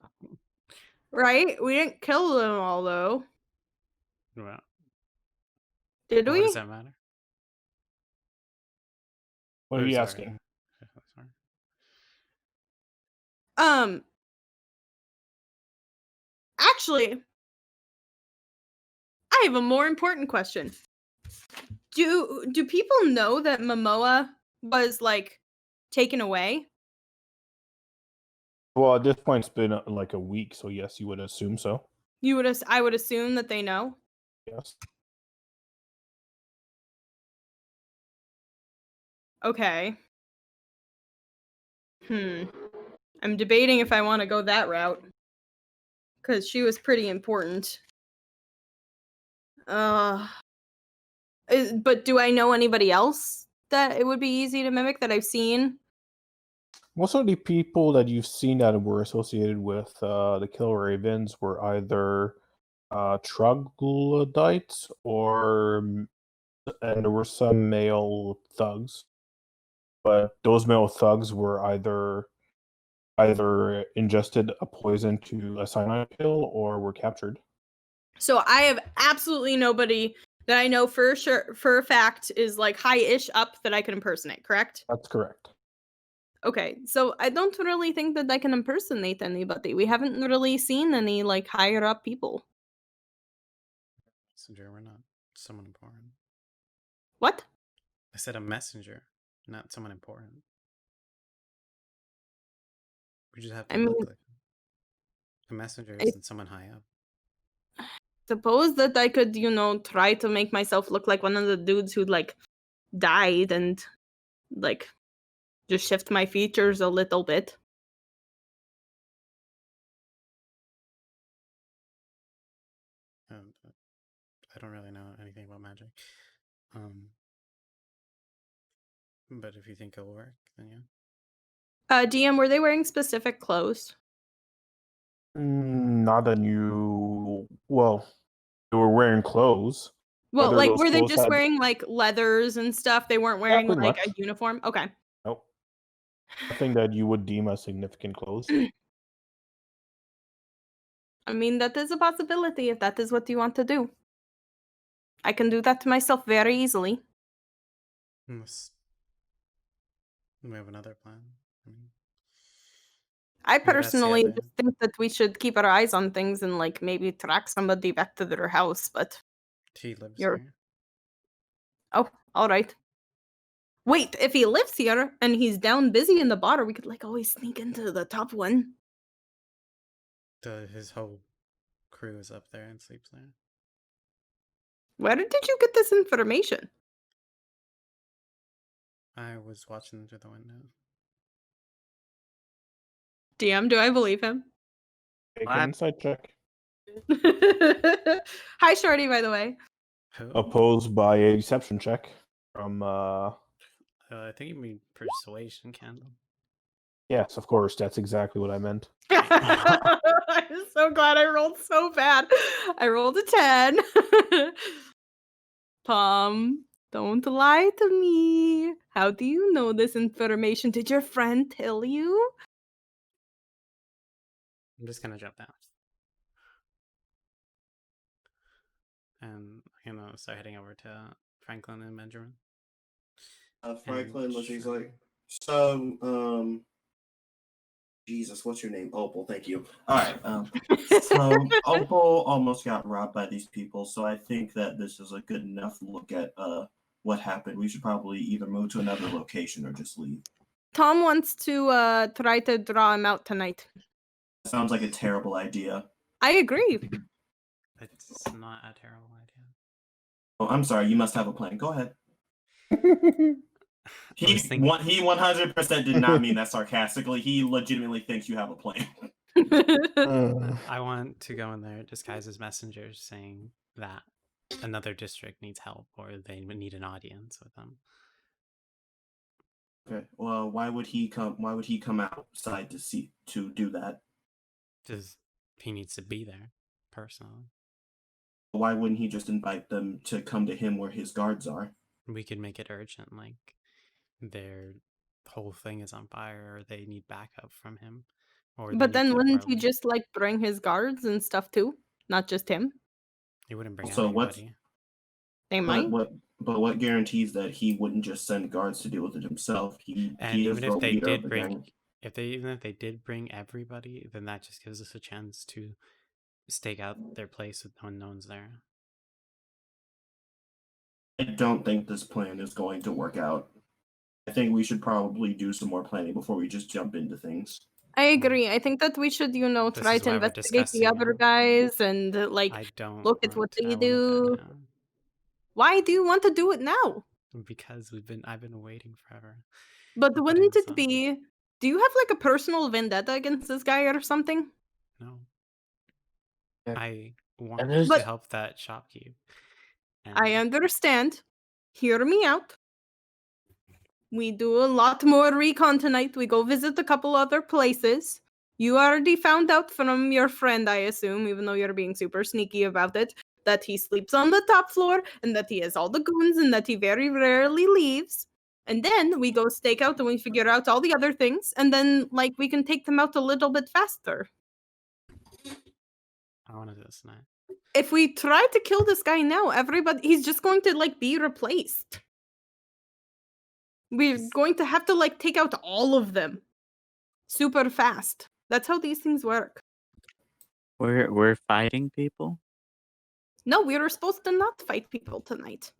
Right? We didn't kill them all though. Well, Did what we? does that matter? What are Oh, you sorry. asking? Sorry. Actually, I have a more important question. Do people know that Momoa was like taken away? Well, at this point, it's been like a week, so yes, you would assume so. I would assume that they know. Yes. Okay. I'm debating if I want to go that route. Because she was pretty important. But do I know anybody else that it would be easy to mimic that I've seen? Most of the people that you've seen that were associated with the Kill Ravens were either troglodytes and there were some male thugs. But those male thugs were either ingested a poison to a cyanide pill or were captured. So I have absolutely nobody that I know for a fact is like high-ish up that I can impersonate, correct? That's correct. Okay, so I don't really think that I can impersonate anybody. We haven't really seen any like higher up people. Messenger, we're not someone important. What? I said a messenger, not someone important. We just have to I look mean- like them. A messenger I- isn't someone high up. Suppose that I could, try to make myself look like one of the dudes who like died and like just shift my features a little bit. I don't really know anything about magic. But if you think it'll work, then yeah. DM, were they wearing specific clothes? Not a new. Well, they were wearing clothes. Well, Whether like those were they clothes just had- wearing like leathers and stuff? They weren't wearing pretty like much. a uniform? Okay. Nope. Nothing that you would deem as significant clothes. I mean, that is a possibility if that is what you want to do. I can do that to myself very easily. Unless we have another plan. I mean, I that's the personally idea. just think that we should keep our eyes on things and like maybe track somebody back to their house, but he lives You're- here. oh, all right. Wait, if he lives here and he's down busy in the bar, we could like always sneak into the top one. His whole crew is up there and sleeps there. Where did you get this information? I was watching through the window. DM, do I believe him? Make What? an insight check. Hi, Shorty, by the way. Who? Opposed by a deception check from. I think you mean persuasion, Candle. Yes, of course. That's exactly what I meant. I'm so glad I rolled so bad. I rolled a 10. Palm, don't lie to me. How do you know this information? Did your friend tell you? I'm just gonna jump down. and start heading over to Franklin and Benjamin. Franklin, And let's see, he's sure. like, so, Jesus, what's your name? Opal, thank you. All right. So Opal almost got robbed by these people, so I think that this is a good enough look at what happened. We should probably either move to another location or just leave. Tom wants to try to draw him out tonight. Sounds like a terrible idea. I agree. It's not a terrible idea. Oh, I'm sorry. You must have a plan. Go ahead. He was thinking- 100% did not mean that sarcastically. He legitimately thinks you have a plan. I want to go in there disguised as messengers saying that another district needs help or they need an audience with them. Okay. Well, why would he come outside to do that? Because he needs to be there personally. Why wouldn't he just invite them to come to him where his guards are? We could make it urgent, like their whole thing is on fire or they need backup from him. Or they But need then to wouldn't he probably- just like bring his guards and stuff too? Not just him? He wouldn't bring So what's- anybody. They might. But what guarantees that he wouldn't just send guards to deal with it himself? And he is even the if they leader of did the bring gang. even if they did bring everybody, then that just gives us a chance to stake out their place when no one's there. I don't think this plan is going to work out. I think we should probably do some more planning before we just jump into things. I agree. I think that we should, This try is to why we're investigate the discussing other it. guys and I don't look at what want- I they wanna do it do. now. Why do you want to do it now? Because I've been waiting forever. But We're putting wouldn't this it on. be? Do you have like a personal vendetta against this guy or something? No. Yeah. I want there's- to But- help that shopkeep. I understand. Hear me out. We do a lot more recon tonight. We go visit a couple other places. You already found out from your friend, I assume, even though you're being super sneaky about it, that he sleeps on the top floor and that he has all the goons and that he very rarely leaves. And then we go stake out and we figure out all the other things, and then we can take them out a little bit faster. I want to do this tonight. If we try to kill this guy now, he's just going to be replaced. We're going to have to take out all of them super fast. That's how these things work. We're fighting people. No, we were supposed to not fight people tonight.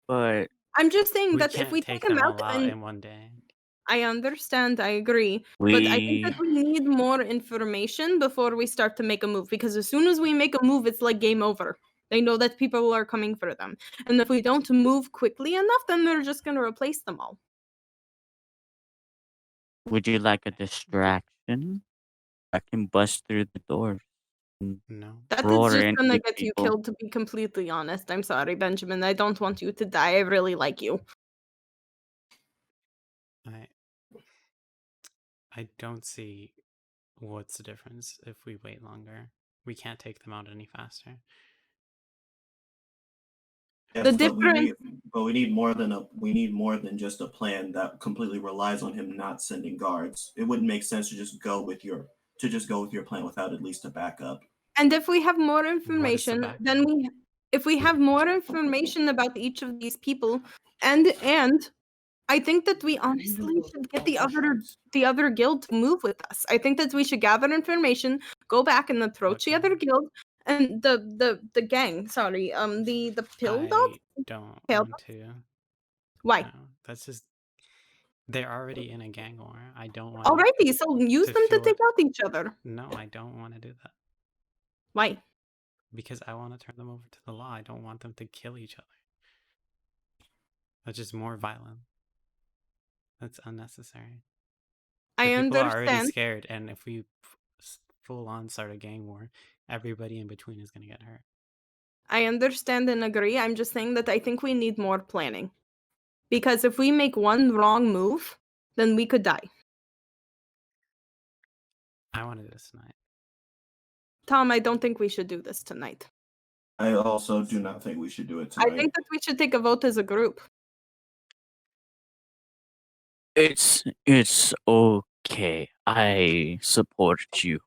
But I'm just saying We that can't if we take take them them out all out and in one day. I understand, I agree. But I think that we need more information before we start to make a move, because as soon as we make a move, it's like game over. They know that people are coming for them. And if we don't move quickly enough, then they're just going to replace them all. would you like a distraction? I can bust through the door. No. That is Roar just into going to the get you people. killed, to be completely honest. I'm sorry, Benjamin. I don't want you to die. I really like you. I don't see what's the difference if we wait longer. We can't take them out any faster. Yes, The but difference- we need more than just a plan that completely relies on him not sending guards. It wouldn't make sense to just go with your plan without at least a backup. And if we have more information, backup? then if we have more information about each of these people, and I think that we honestly should get the other guild to move with us. I think that we should gather information, go back and approach the Okay. other guild and the gang. Sorry, the pill dog. I don't Pale want to. Why? No, that's just they're already in a gang war. I don't want. Alrighty, so use to them to feel take it. out each other. No, I don't want to do that Why? because I want to turn them over to the law. I don't want them to kill each other. That's just more violent. That's unnecessary. I The people are already understand. scared, and if we full on start a gang war, everybody in between is gonna get hurt. I understand and agree. I'm just saying that I think we need more planning. Because if we make one wrong move, then we could die. I want to do this tonight. Tom, I don't think we should do this tonight. I also do not think we should do it tonight. I think that we should take a vote as a group. It's okay. I support you.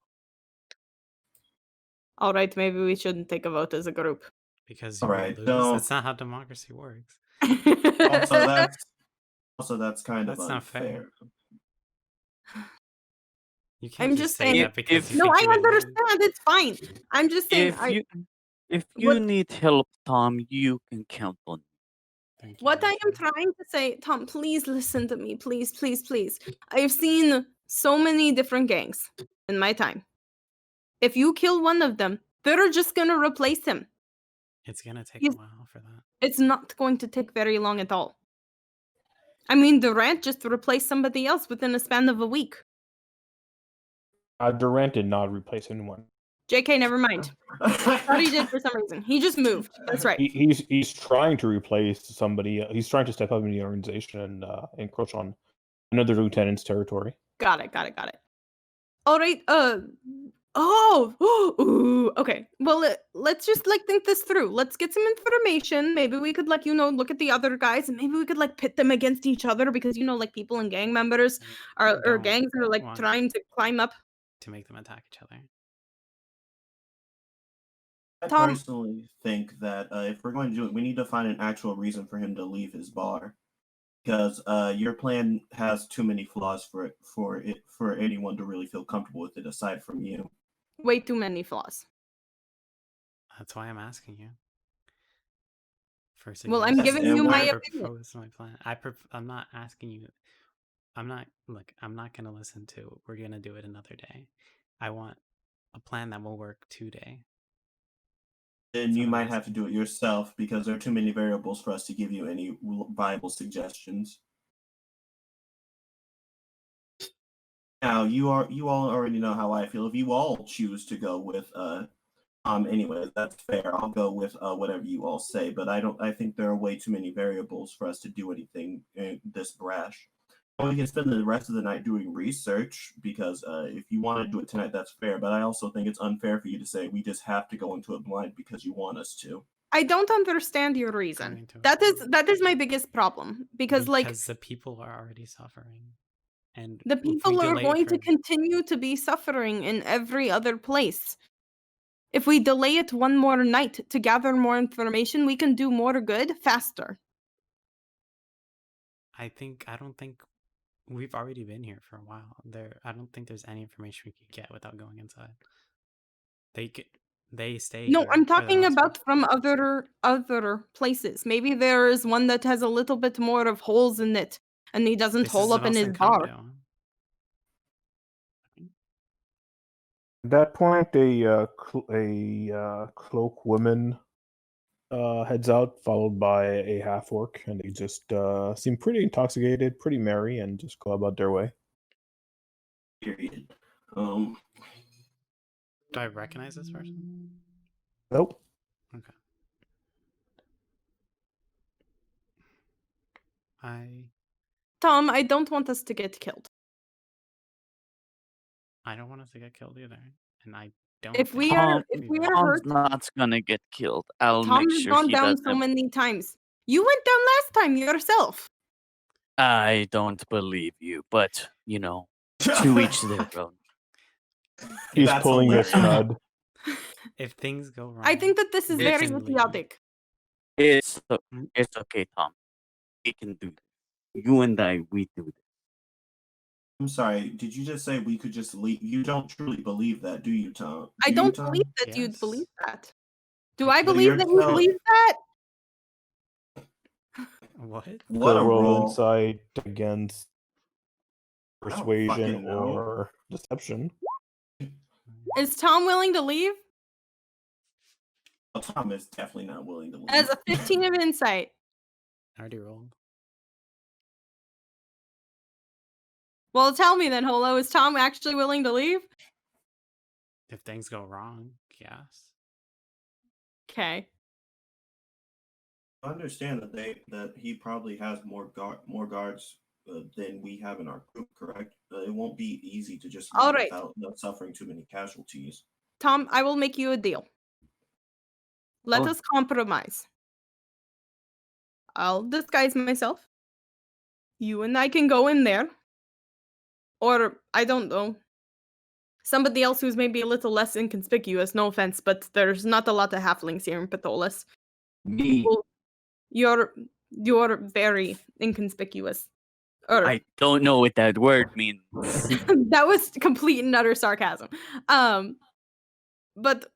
All right, maybe we shouldn't take a vote as a group. Because you Alright, will lose. don't- That's not how democracy works. Also, that's kind of That's not fair. unfair. You can't I'm just just say saying. that because you No, think I you would lose. understand. It's fine. I'm just saying. If you what- need help, Tom, you can count on me. Thank you, What I am Richard. trying to say, Tom, please listen to me. Please, please, please. I've seen so many different gangs in my time. If you kill one of them, they're just going to replace him. It's gonna take He's- a while for that. It's not going to take very long at all. I mean, Durant just replaced somebody else within a span of a week. Durant did not replace anyone. JK, never mind. Thought he did for some reason. He just moved. That's right. He's trying to replace somebody. He's trying to step up in the organization and encroach on another lieutenant's territory. Got it. All right. Ooh, okay. Well, let's just think this through. Let's get some information. Maybe we could look at the other guys, and maybe we could pit them against each other because people and gang members or Don't gangs are want trying to climb up. to make them attack each other. I Tom- personally think that if we're going to do it, we need to find an actual reason for him to leave his bar, because your plan has too many flaws for anyone to really feel comfortable with it. Aside from you, Way too many flaws. That's why I'm asking you. For Well, I'm suggestions. giving you my I opinion. propose my plan. I'm not asking you. I'm not gonna listen to. We're gonna do it another day. I want a plan that will work today. then That's you what I'm might have to asking. do it yourself because there are too many variables for us to give you any viable suggestions. Now, you all already know how I feel. If you all choose to go with anyway, that's fair. I'll go with whatever you all say, but I think there are way too many variables for us to do anything this brash. We can spend the rest of the night doing research because if you want to do it tonight, that's fair. But I also think it's unfair for you to say we just have to go into it blind because you want us to. I don't understand your reason. Going to it That is my biggest problem because the people are already suffering, and the if we people are delay going to for- continue to be suffering in every other place. If we delay it one more night to gather more information, we can do more good faster. I don't think we've already been here for a while. I don't think there's any information we could get without going inside. They stay. No, here I'm for the talking most about part. from other places. Maybe there is one that has a little bit more of holes in it, and he doesn't This hole is up in his Austin bar. Condo. At that point, a cloak woman heads out, followed by a half orc, and they just seem pretty intoxicated, pretty merry, and just go about their way. Period. Do I recognize this person? Nope. Okay. Tom, I don't want us to get killed. I don't want us to get killed either, and I don't. If think we Tom, if we've we ever- are Tom's hurt, not gonna get killed. I'll Tom make has sure gone he down doesn't. so many times. You went down last time yourself. I don't believe you, but to each their own. He's That's pulling a hilarious. snud. If things go wrong, I think that this is we very can leave. idiotic. It's okay, Tom. We can do this. You and I, we do this. I'm sorry. Did you just say we could just leave? You don't truly believe that, do you, Tom? I Do you, don't Tom? believe that you'd Yes. believe that. Do I So believe you're that you telling- believe that? What? What a roll roll! insight against don't persuasion fucking know. or deception. Is Tom willing to leave? Well, Tom is definitely not willing to leave. As a 15 of insight. I already rolled. Well, tell me then, Holo. Is Tom actually willing to leave? If things go wrong, yes. Okay. I understand that he probably has more guards than we have in our group. Correct? It won't be easy to just All leave right. without suffering too many casualties. Tom, I will make you a deal. Let Oh. us compromise. I'll disguise myself. You and I can go in there. Or, I don't know. somebody else who's maybe a little less inconspicuous, no offense, but there's not a lot of halflings here in Patolis. Me. Well, you're very inconspicuous. I don't know what that word means. That was complete and utter sarcasm. But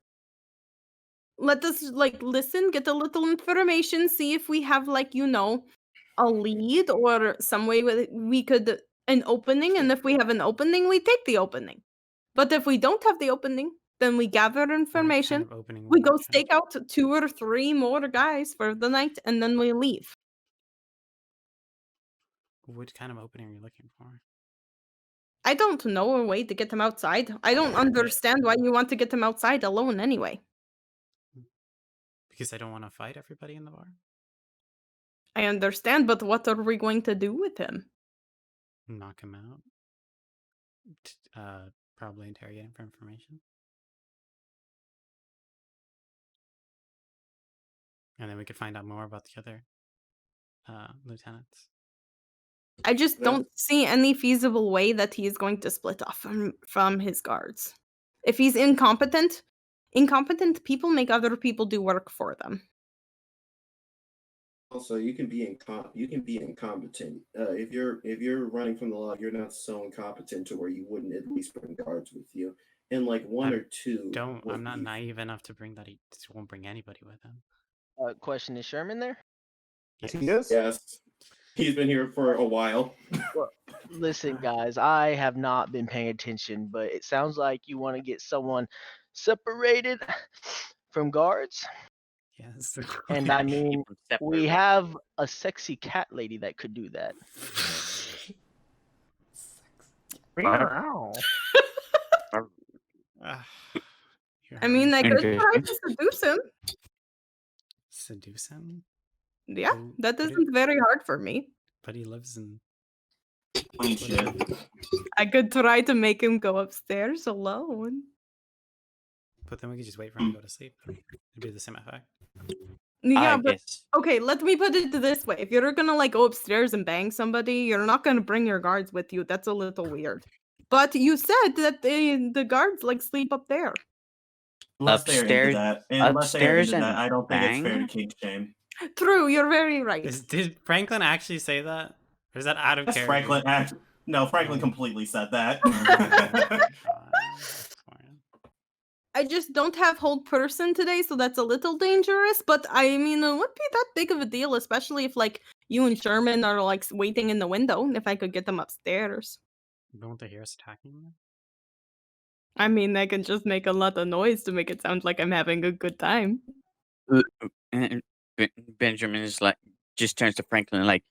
let us like listen, get a little information, see if we have like a lead or some way we could an opening, and if we have an opening, we take the opening. But if we don't have the opening, then we gather What kind information. of opening We would go you try? stake out 2 or 3 more guys for the night, and then we leave. What kind of opening are you looking for? I don't know a way to get him outside. I don't understand why you want to get him outside alone anyway. Because I don't want to fight everybody in the bar. I understand, but what are we going to do with him? Knock him out. Probably interrogate him for information. And then we could find out more about the other lieutenants. I just Yeah. don't see any feasible way that he is going to split off from his guards. If he's incompetent people make other people do work for them. Also, you can be incompetent. If you're running from the law, you're not so incompetent to where you wouldn't at least bring guards with you. And like one or two. I'm not naive enough to bring that he just won't bring anybody with him. Question, is Sherman there? Yes, he is. Yes, he's been here for a while. Listen, guys, I have not been paying attention, but it sounds like you want to get someone separated from guards. Yes. And I mean, Keep 'em we separate. have a sexy cat lady that could do that. You're I mean, I having- could try to seduce him. Seduce him? Yeah, Who- that who do- isn't very hard for me. But he lives in. Queen shit. I could try to make him go upstairs alone. But then we could just wait for him to go to sleep. It'd be the same effect. Yeah, I but guess. okay, let me put it this way. If you're gonna like go upstairs and bang somebody, you're not gonna bring your guards with you. That's a little weird. But you said that the guards like sleep up there. Unless they're Upstairs- into that. Unless they're upstairs into that, and I don't think it's fair to bang? kink shame. True, you're very right. Did Franklin actually say that? Or is that out of That's character? Franklin. No, Franklin completely said that. That's fine. I just don't have hold person today, so that's a little dangerous. But I mean, it wouldn't be that big of a deal, especially if like you and Sherman are like waiting in the window. If I could get them upstairs, Don't they hear us attacking them? I mean, I can just make a lot of noise to make it sound like I'm having a good time. And Benjamin is like, just turns to Franklin like,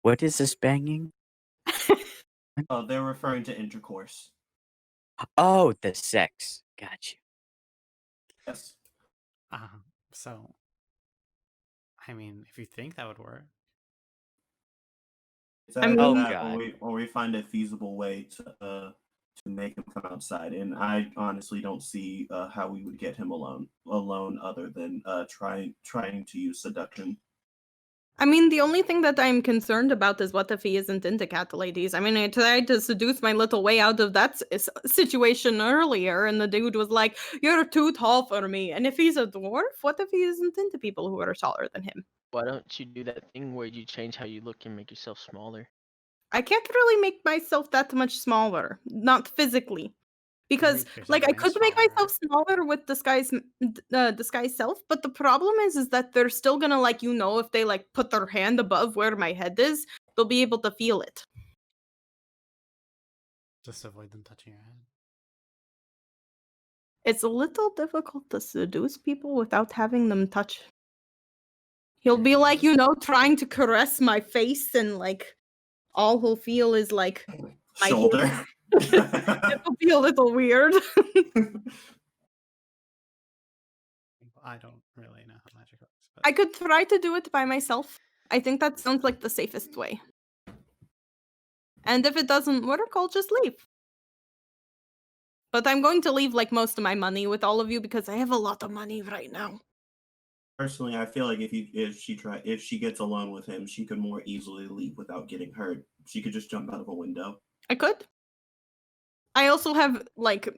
what is this banging? Oh, they're referring to intercourse. Oh, the sex. Got you. Yes. So, I mean, if you think that would work. It's I either mean- that God. or we find a feasible way to make him come outside. And I honestly don't see how we would get him alone other than trying to use seduction. I mean, the only thing that I'm concerned about is what if he isn't into cat ladies. I mean, I tried to seduce my little way out of that situation earlier, and the dude was like, "You're too tall for me." And if he's a dwarf, what if he isn't into people who are taller than him? Why don't you do that thing where you change how you look and make yourself smaller? I can't really make myself that much smaller, not physically. Because Make yourself like I way could make smaller. myself smaller with disguise self, but the problem is that they're still gonna like if they like put their hand above where my head is, they'll be able to feel it. Just avoid them touching your head. It's a little difficult to seduce people without having them touch. He'll be like, trying to caress my face, and like all he'll feel is like my Shoulder. it'll be a little weird. I don't really know how magic works. But I could try to do it by myself. I think that sounds like the safest way. And if it doesn't work, I'll just leave. But I'm going to leave like most of my money with all of you because I have a lot of money right now. Personally, I feel like if she gets alone with him, she could more easily leave without getting hurt. She could just jump out of a window. I could. I also have like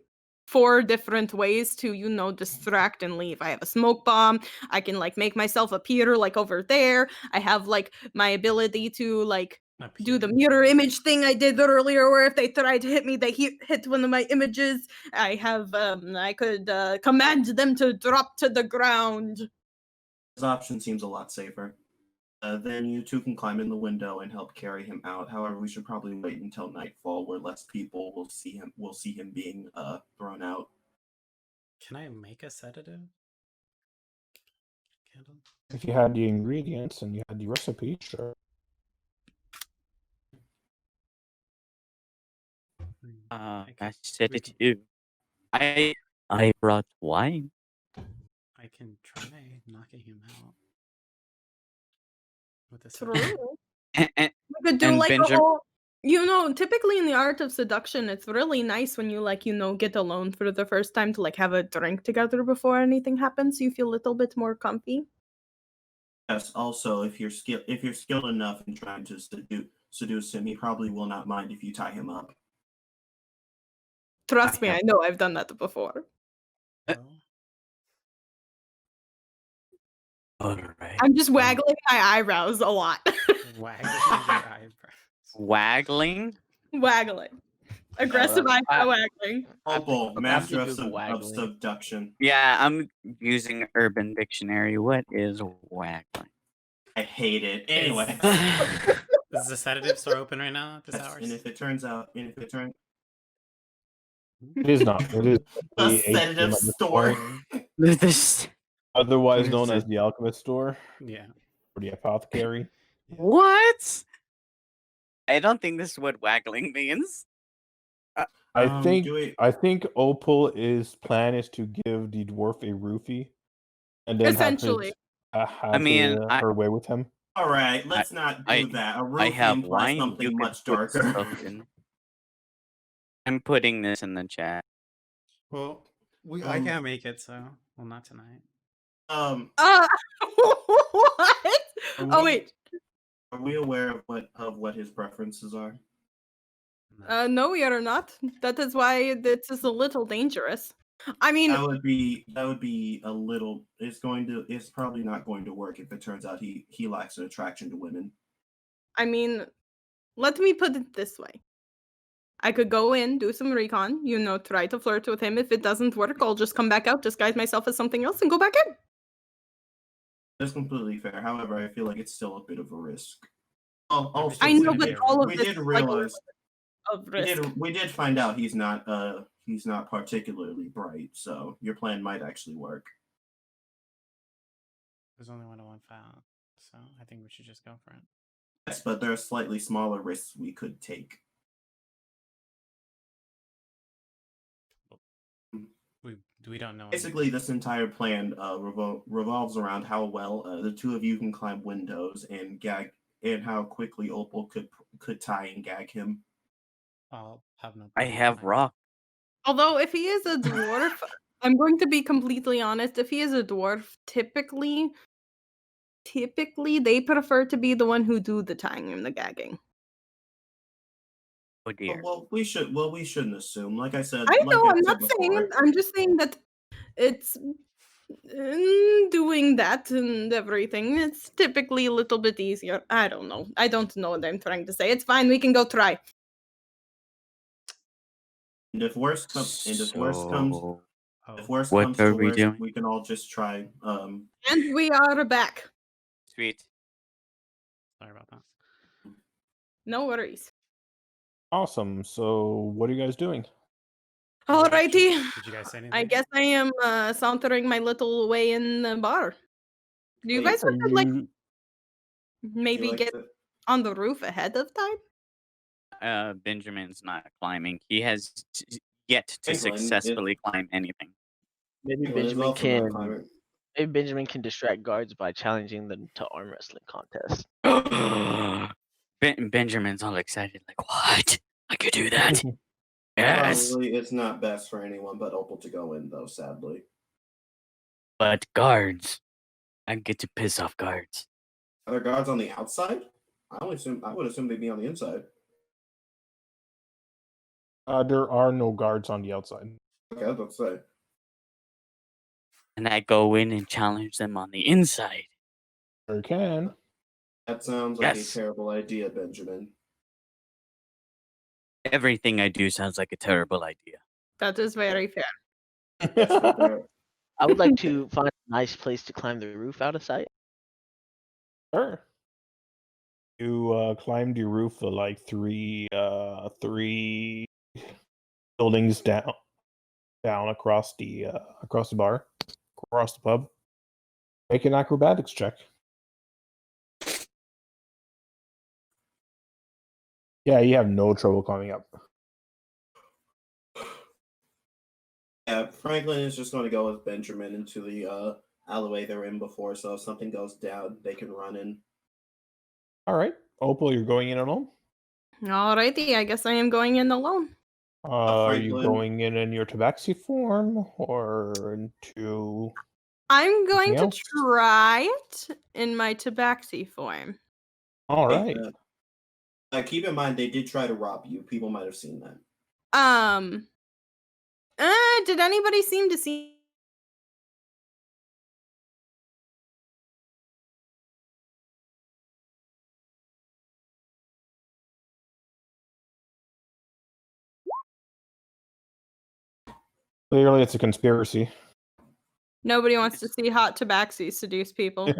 4 different ways to, distract and leave. I have a smoke bomb. I can like make myself appear like over there. I have like my ability to like do the mirror image thing I did earlier, where if they tried to hit me, they hit one of my images. I have I could command them to drop to the ground. This option seems a lot safer. Then you two can climb in the window and help carry him out. However, we should probably wait until nightfall, where less people will see him. Will see him being thrown out. Can I make a sedative? Candle? If you had the ingredients and you had the recipe, sure. I I can- said we it can- too. I brought wine. I can try knocking him out with a True. sedative. And We could do And like a Benjam- whole. Typically in the art of seduction, it's really nice when you get alone for the first time to like have a drink together before anything happens. So you feel a little bit more comfy. Yes. Also, if you're skilled enough in trying to seduce him, he probably will not mind if you tie him up. Trust me, have- I know I've done that before. Oh, all right. I'm just waggling my eyebrows a lot. waggling your eyebrows. Waggling. Waggling. Aggressive eyebrow waggling. Opal, I'm master gonna of, Google of waggling. subduction. Yeah, I'm using Urban Dictionary. What is waggling? I hate it. Anyway. Is the sedative store open right now at this Yes, hour? and if it turns It is not. It is a the 8 p.m. sedative at this store. point, This otherwise What known is as it? the alchemist store Yeah. or the apothecary. what? I don't think this is what waggling means. I think do it. I think Opal's plan is to give the dwarf a roofie, and then Essentially. have her way with him. All right, let's not do I- that. A I roof have implies wine. You something can much put darker. stuff in. I'm putting this in the chat. Well, I Um, can't make it, so not tonight. Um, What? Are Oh we- wait. are we aware of what his preferences are? No. No, we are not. That is why this is a little dangerous. I mean, That would be a little. It's probably not going to work if it turns out he lacks an attraction to women. let me put it this way. I could go in, do some recon, try to flirt with him. If it doesn't work, I'll just come back out, disguise myself as something else, and go back in. That's completely fair. However, I feel like it's still a bit of a risk. Oh, also, I It's know, gonna but be a all of we this did is like a realize of risk. we did find out he's not particularly bright. So your plan might actually work. There's only 101 found, so I think we should just go for it. Yes, but there are slightly smaller risks we could take. We don't know. Basically, this entire plan revolves around how well the two of you can climb windows and gag, and how quickly Opal could tie and gag him. I'll have no. I problem have with that. rock. Although, if he is a dwarf, I'm going to be completely honest. If he is a dwarf, typically they prefer to be the one who do the tying and the gagging. Oh dear. Well, we shouldn't assume. Like I said, I like know. I I'm said not saying. before, I'm just saying that it's doing that and everything. It's typically a little bit easier. I don't know. I don't know what I'm trying to say. It's fine. We can go try. And if worse comes, So, if worse what comes are to we worse, doing? we can all just try. And we are back. Sweet. Sorry about that. No worries. Awesome. So, what are you guys doing? Alrighty. Did you guys say anything? I guess I am sauntering my little way in the bar. Do you Wait, guys Are want to like you- maybe you like get to- on the roof ahead of time? Benjamin's not climbing. He has yet to Franklin, successfully climb anything. Maybe Franklin is Benjamin also not can. climbing. Maybe Benjamin can distract guards by challenging them to arm wrestling contest. Benjamin's all excited, like, what? I could do that. Yes. Probably it's not best for anyone but Opal to go in, though. Sadly, But guards. I get to piss off guards. are there guards on the outside? I would assume they'd be on the inside. There are no guards on the outside. Okay, I was about to say. And I go in and challenge them on the inside. Sure can. That sounds like Yes. a terrible idea, Benjamin. Everything I do sounds like a terrible idea. That is very fair. I would like to find a nice place to climb the roof out of sight. Sure. You climb the roof of like three buildings down across the bar, across the pub. Make an acrobatics check. Yeah, you have no trouble climbing up. Yeah, Franklin is just going to go with Benjamin into the alleyway they're in before, so if something goes down, they can run in. All right, Opal, you're going in alone. Alrighty, I guess I am going in alone. Are you Franklin. going in your tabaxi form or into? I'm going to else? try it in my tabaxi form. All Hey, right. keep in mind, they did try to rob you. People might have seen that. Did anybody seem to see? Clearly, it's a conspiracy. Nobody wants to see hot tabaxi seduce people.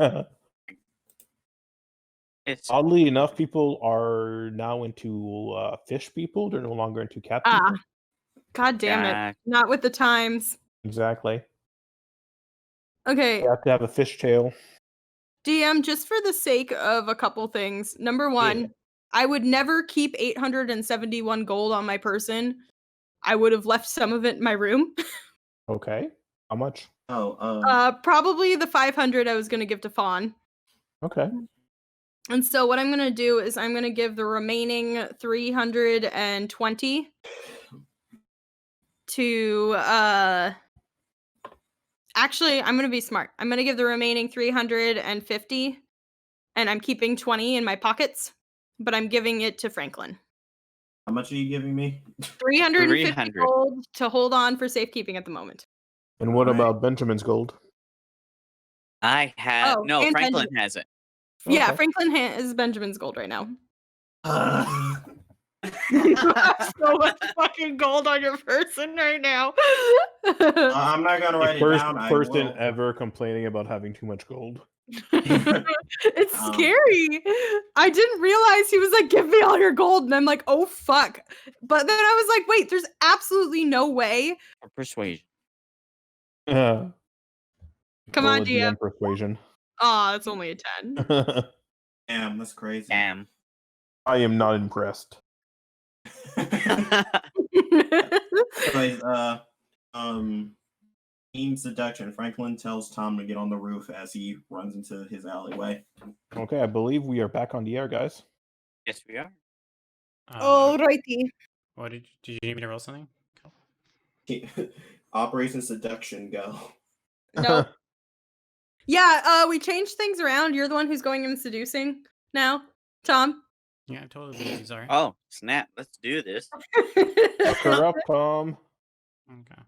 It's Oddly enough, people are now into fish people. They're no longer into cat Ah, people. God damn it. Not with the times. Exactly. Okay, You have to have a fish tail. DM, just for the sake of a couple things. Number one, I would never keep 871 gold on my person. I would have left some of it in my room. Okay. How much? Oh, Probably the 500 I was going to give to Fawn. Okay. And so what I'm going to do is I'm going to give the remaining 320 to actually, I'm going to be smart. I'm going to give the remaining 350 and I'm keeping 20 in my pockets, but I'm giving it to Franklin. how much are you giving me? 350 300. gold to hold on for safekeeping at the moment. And what Alright. about Benjamin's gold? I had Oh, no. and Franklin Benjamin. has it. Yeah, Okay. Franklin is Benjamin's gold right now. I'm So much fucking gold on your person right now. not gonna write The it first down. I person will. ever complaining about having too much gold. It's Um, scary. I didn't realize he was like, "Give me all your gold," and I'm like, "Oh fuck!" But then I was like, "Wait, there's absolutely no way." For persuasion. Come on, Roll a DM. persuasion. Aw, it's only a 10. Damn, that's crazy. Damn. I am not impressed. Anyways, team seduction. Franklin tells Tom to get on the roof as he runs into his alleyway. Okay, I believe we are back on the air, guys. Yes, we are. Alrighty. What did you need me to roll something? Operation Seduction, go. Nope. Yeah, we changed things around. You're the one who's going in seducing now, Tom. Yeah, totally. Sorry. Oh, snap. Let's do this. Fuck her up, Tom. Okay.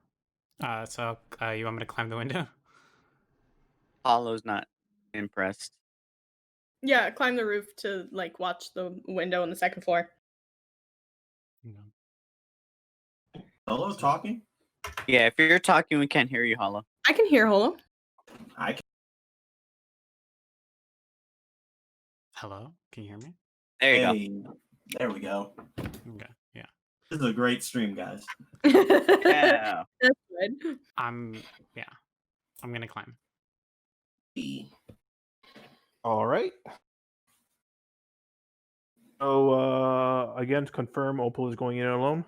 So you want me to climb the window? Hollow's not impressed. Yeah, climb the roof to like watch the window on the second floor. Okay. Hello, talking? Yeah, if you're talking, we can't hear you, Hollow. I can hear Holo. I can. Hello? Can you hear me? There you go. Hey, there we go. Okay. Yeah. This is a great stream, guys. Yeah. That's good. I'm gonna climb. All right. So, again, to confirm, Opal is going in alone.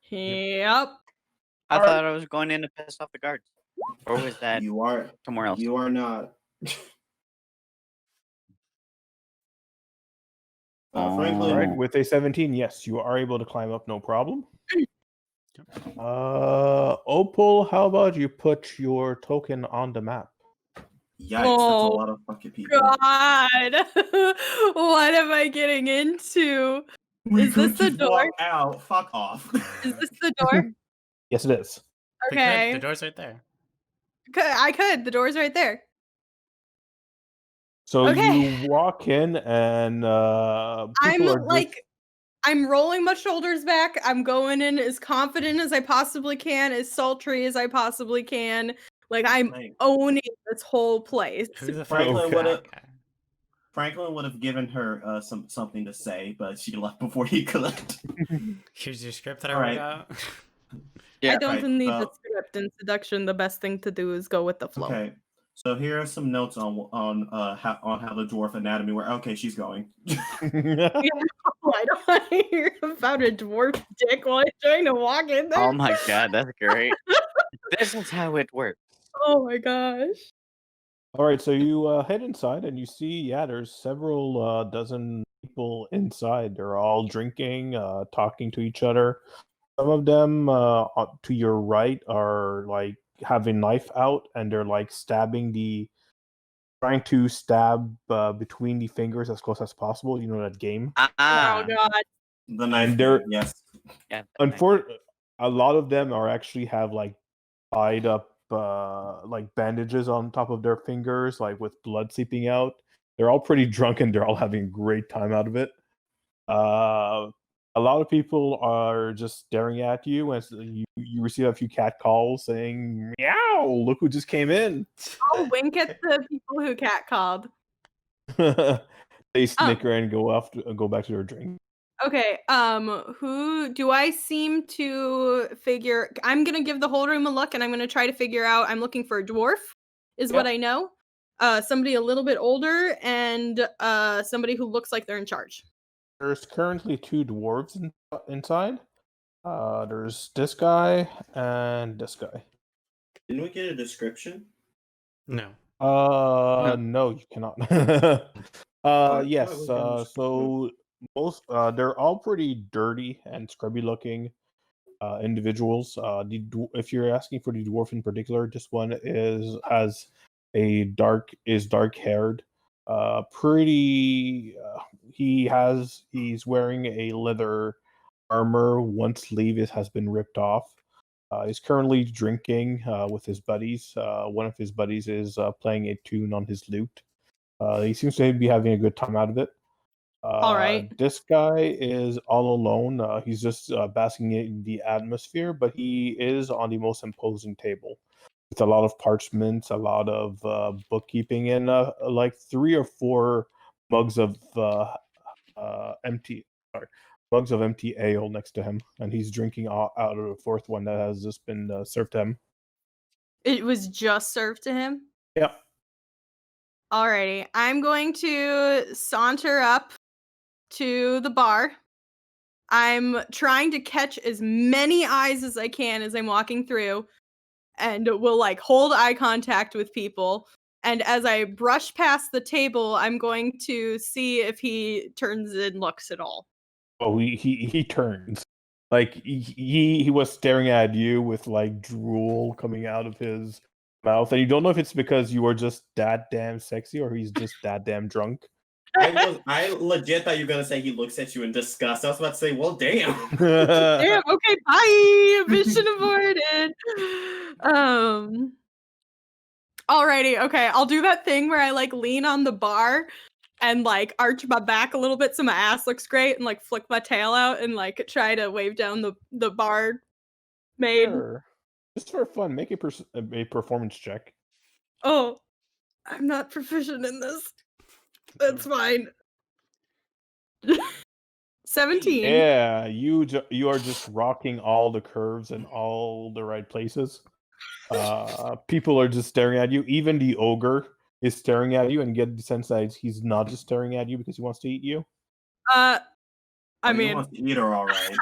Yep. I Alright. thought I was going in to piss off the guards. Or was that You are. somewhere else? You are not. Franklin. All right, with a 17, yes, you are able to climb up, no problem. Opal, how about you put your token on the map? Yikes, that's a Oh, lot of fucking people. God. What am I getting into? We Is this could the just door? walk out. Fuck off. Is this the door? Yes, it is. They could, Okay. the door's right there. I could. The door's right there. So Okay. you walk in, and I'm people are like, I'm rolling my shoulders back. I'm going in as confident as I possibly can, as sultry as I possibly can. Like I'm Like, owning this whole place. Who the fuck Franklin is would've- that guy? Franklin would have given her something to say, but she left before he could. Here's your script that I Alright. wrote out. Yeah, I don't right, need so- the script in seduction. The best thing to do is go with the flow. Okay, so here are some notes on how the dwarf anatomy works. Okay, she's going. Why do I hear about a dwarf dick while I'm trying to walk in there? Oh my god, that's great. This is how it works. Oh my gosh. All right, so you head inside, and you see, yeah, there's several dozen people inside. They're all drinking, talking to each other. Some of them to your right are like have a knife out, and they're like trying to stab between the fingers as close as possible. You know that game. Oh Ah, god. The knife. And they're- Yes. yeah. A lot of them are actually have like tied up like bandages on top of their fingers, like with blood seeping out. They're all pretty drunk, and they're all having a great time out of it. A lot of people are just staring at you, and you receive a few cat calls saying, "Meow! Look who just came in." I'll wink at the people who cat called. They snicker and go back to their drink. Okay, who do I seem to figure? I'm gonna give the whole room a look, and I'm gonna try to figure out. I'm looking for a dwarf, is what Yep. I know. Somebody a little bit older, and somebody who looks like they're in charge. There's currently two dwarves inside. There's this guy and this guy. Didn't we get a description? No. No, you cannot. Why Yes. would you So most they're all pretty dirty and scrubby looking individuals. If you're asking for the dwarf in particular, this one has dark haired. Pretty. He's wearing a leather armor. One sleeve has been ripped off. He's currently drinking with his buddies. One of his buddies is playing a tune on his lute. He seems to be having a good time out of it. Alright. This guy is all alone. He's just basking in the atmosphere, but he is on the most imposing table with a lot of parchments, a lot of bookkeeping, and like 3 or 4 mugs of empty ale next to him, and he's drinking out of the 4th one that has just been served to him. It was just served to him. Yep. Alrighty, I'm going to saunter up to the bar. I'm trying to catch as many eyes as I can as I'm walking through, and will like hold eye contact with people. And as I brush past the table, I'm going to see if he turns and looks at all. Oh, he turns. Like he was staring at you with like drool coming out of his mouth, and you don't know if it's because you are just that damn sexy or he's just that damn drunk. I legit thought you were gonna say he looks at you in disgust. I was about to say, well, damn. Damn, okay, bye. Mission aborted. Alrighty, okay. I'll do that thing where I like lean on the bar and like arch my back a little bit so my ass looks great and like flick my tail out and like try to wave down the bar maid. Sure. Just for fun, make a performance check. Oh, I'm not proficient in this. That's fine. 17. Yeah, you are just rocking all the curves in all the right places. People are just staring at you. Even the ogre is staring at you, and you get the sense that he's not just staring at you because he wants to eat you. I He mean, wants to eat her, all right.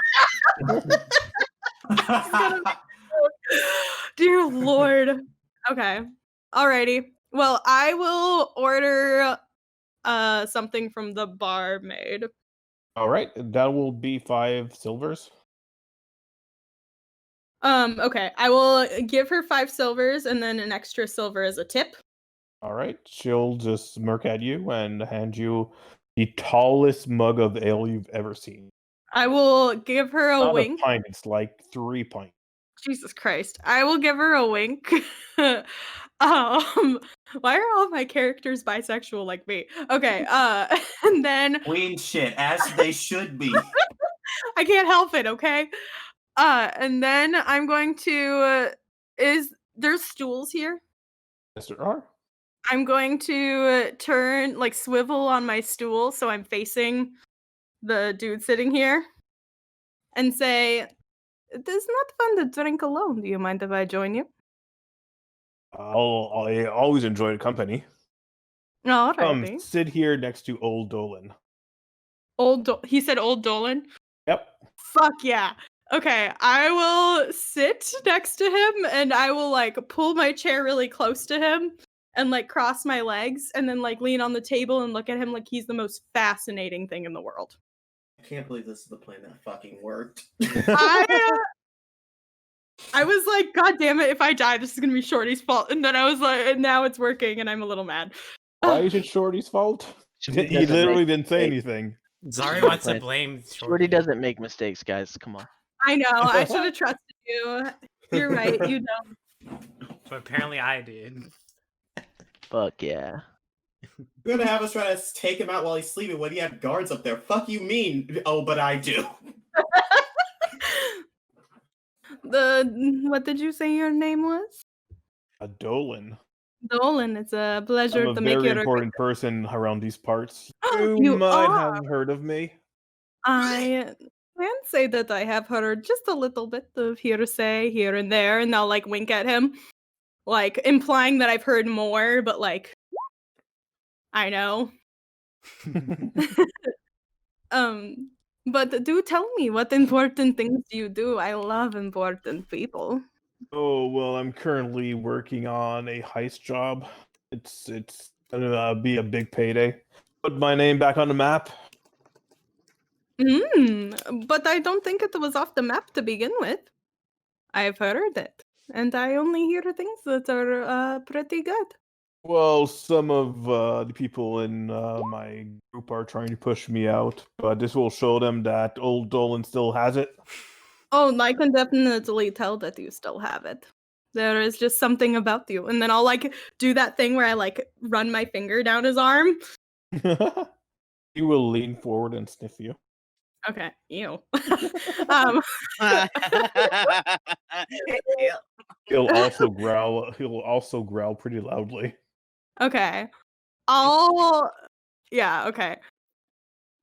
dear Lord. Okay. Alrighty. Well, I will order something from the barmaid. All right, that will be 5 silvers. Okay. I will give her 5 silvers and then an extra silver as a tip. All right, she'll just smirk at you and hand you the tallest mug of ale you've ever seen. I will give her a Not wink. a pint, it's like 3 pints. Jesus Christ. I will give her a wink. Why are all my characters bisexual like me? Okay, and then Queen shit, as they should be. I can't help it, okay? And then I'm going to there's stools here? Yes, there are. I'm going to turn like swivel on my stool so I'm facing the dude sitting here and say, "It is not fun to drink alone. Do you mind if I join you?" I always enjoy the company. Alrighty. Sit here next to old Dolan. He said old Dolan. Yep. Fuck yeah. Okay, I will sit next to him and I will like pull my chair really close to him and like cross my legs and then like lean on the table and look at him like he's the most fascinating thing in the world. I can't believe this is the plan that fucking worked. I was like, God damn it, if I die, this is gonna be Shorty's fault. And then I was like, and now it's working and I'm a little mad. Why is it Shorty's fault? Shorty He doesn't literally make didn't say mistakes. anything. Zari wants to Right. blame Shorty doesn't make mistakes, guys. Come on. I know, I should have trusted you. You're right, you know. But apparently I did. Fuck yeah. You're gonna have us try to take him out while he's sleeping when he had guards up there. Fuck you mean? Oh, but I do. What did you say your name was? A Dolan. Dolan, it's a pleasure I'm a to make very your important person around these parts. You You might are. have heard of me. I can say that I have heard just a little bit of hearsay here and there, and I'll like wink at him, like implying that I've heard more, but like I know. But do tell me, what important things do you do? I love important people. Oh well, I'm currently working on a heist job. It's gonna be a big payday. Put my name back on the map. But I don't think it was off the map to begin with. I've heard it, and I only hear things that are pretty good. Well, some of the people in my group are trying to push me out, but this will show them that old Dolan still has it. Oh, I can definitely tell that you still have it. There is just something about you. And then I'll like do that thing where I like run my finger down his arm. He will lean forward and sniff you. Okay, ew. um, He'll also growl. He'll also growl pretty loudly. okay. Yeah, okay.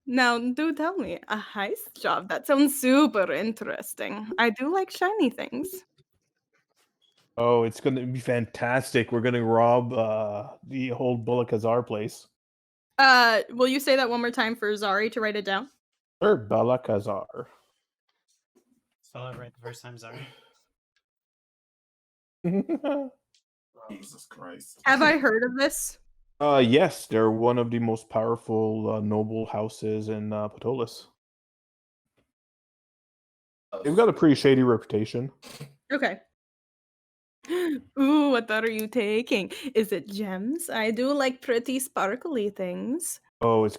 Now, do tell me, a heist job? That sounds super interesting. I do like shiny things. Oh, it's gonna be fantastic. We're gonna rob the whole Bulakazar place. Will you say that one more time for Zari to write it down? Sure, Balakazar. Spell it right the first time, Zari. Jesus Christ. Have I heard of this? Yes, they're one of the most powerful noble houses in Patolis. They've got a pretty shady reputation. Okay. Ooh, what are you taking? Is it gems? I do like pretty sparkly things. Oh, it's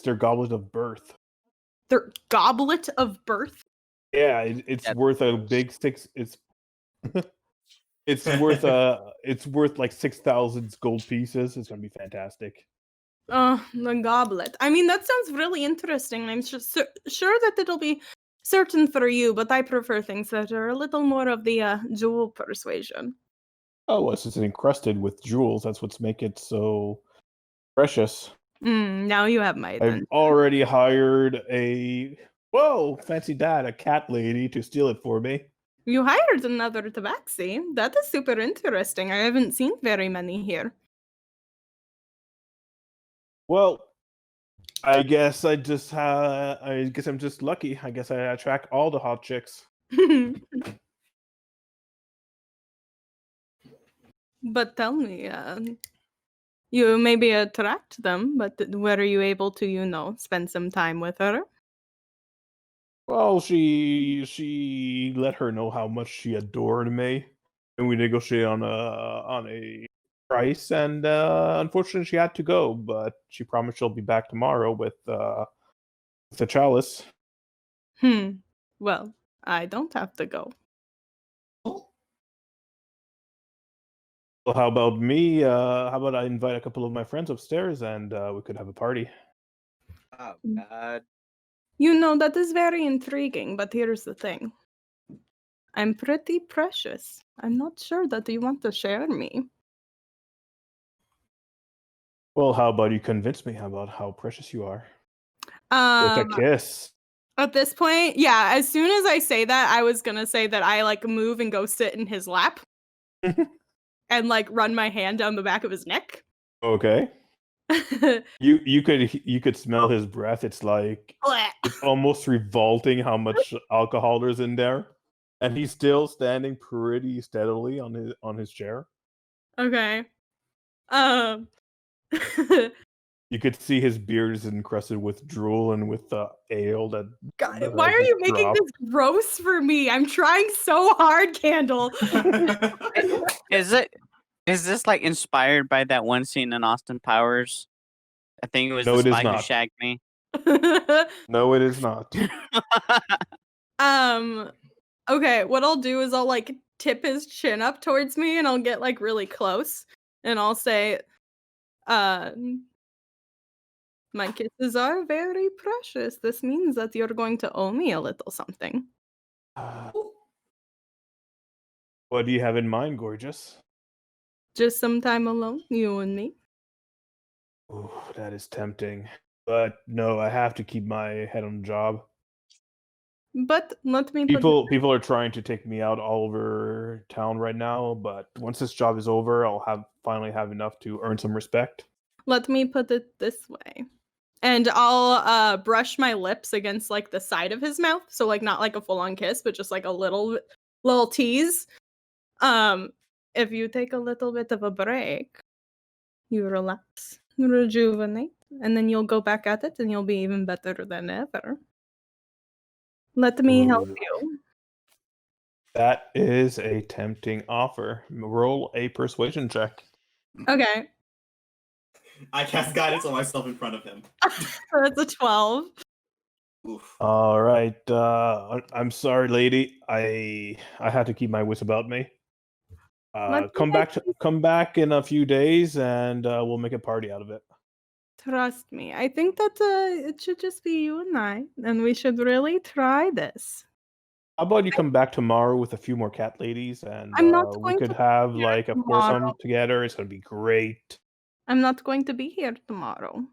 their goblet of birth. Their goblet of birth? Yeah, it's That's worth a gross. big six. It's worth like 6,000 gold pieces. It's gonna be fantastic. Oh, the goblet. I mean, that sounds really interesting. I'm just sure that it'll be certain for you, but I prefer things that are a little more of the jewel persuasion. Oh, it's encrusted with jewels. That's what's make it so precious. Now you have my I've attention. already hired a fancy dad, a cat lady, to steal it for me. You hired another tabaxi. That is super interesting. I haven't seen very many here. Well, I guess I'm just lucky. I guess I attract all the hot chicks. But tell me, you maybe attract them, but were you able to, spend some time with her? Well, she let her know how much she adored me, and we negotiated on a price. And unfortunately, she had to go. But she promised she'll be back tomorrow with with the chalice. Well, I don't have to go. Oh, Well, how about me? How about I invite a couple of my friends upstairs and we could have a party? Oh God. You know, that is very intriguing, but here's the thing. I'm pretty precious. I'm not sure that you want to share me. Well, how about you convince me about how precious you are? With a kiss. At this point, yeah, as soon as I say that, I was gonna say that I like move and go sit in his lap and like run my hand down the back of his neck. Okay. You could smell his breath. It's like Blech. it's almost revolting how much alcohol there's in there. And he's still standing pretty steadily on his chair. Okay. You could see his beard is encrusted with drool and with ale that God, that why has are you just making dropped. this gross for me? I'm trying so hard, Candle. Is this like inspired by that one scene in Austin Powers? I think it was No, the it is spy who not. shagged me. No, it is not. Okay, what I'll do is I'll like tip his chin up towards me and I'll get like really close and I'll say, my kisses are very precious. This means that you're going to owe me a little something. What do you have in mind, gorgeous? Just some time alone, you and me. Ooh, that is tempting. But no, I have to keep my head on the job. But let me put People are trying to take me out all over town right now, but once this job is over, I'll finally have enough to earn some respect. let me put it this way. And I'll brush my lips against like the side of his mouth, so like not like a full-on kiss, but just like a little tease. If you take a little bit of a break, you relax, rejuvenate, and then you'll go back at it and you'll be even better than ever. Let me help Ooh. you. That is a tempting offer. Roll a persuasion check. Okay, I cast guidance on myself in front of him. so that's a 12. Oof. All right. I'm sorry, lady. I had to keep my wits about me. Let Come me come back in a few days, and we'll make a party out of it. Trust me. I think that it should just be you and I, and we should really try this. How about you come back tomorrow with a few more cat ladies, and I'm not we going could to have be here like a tomorrow. foursome together. It's gonna be great. I'm not going to be here tomorrow.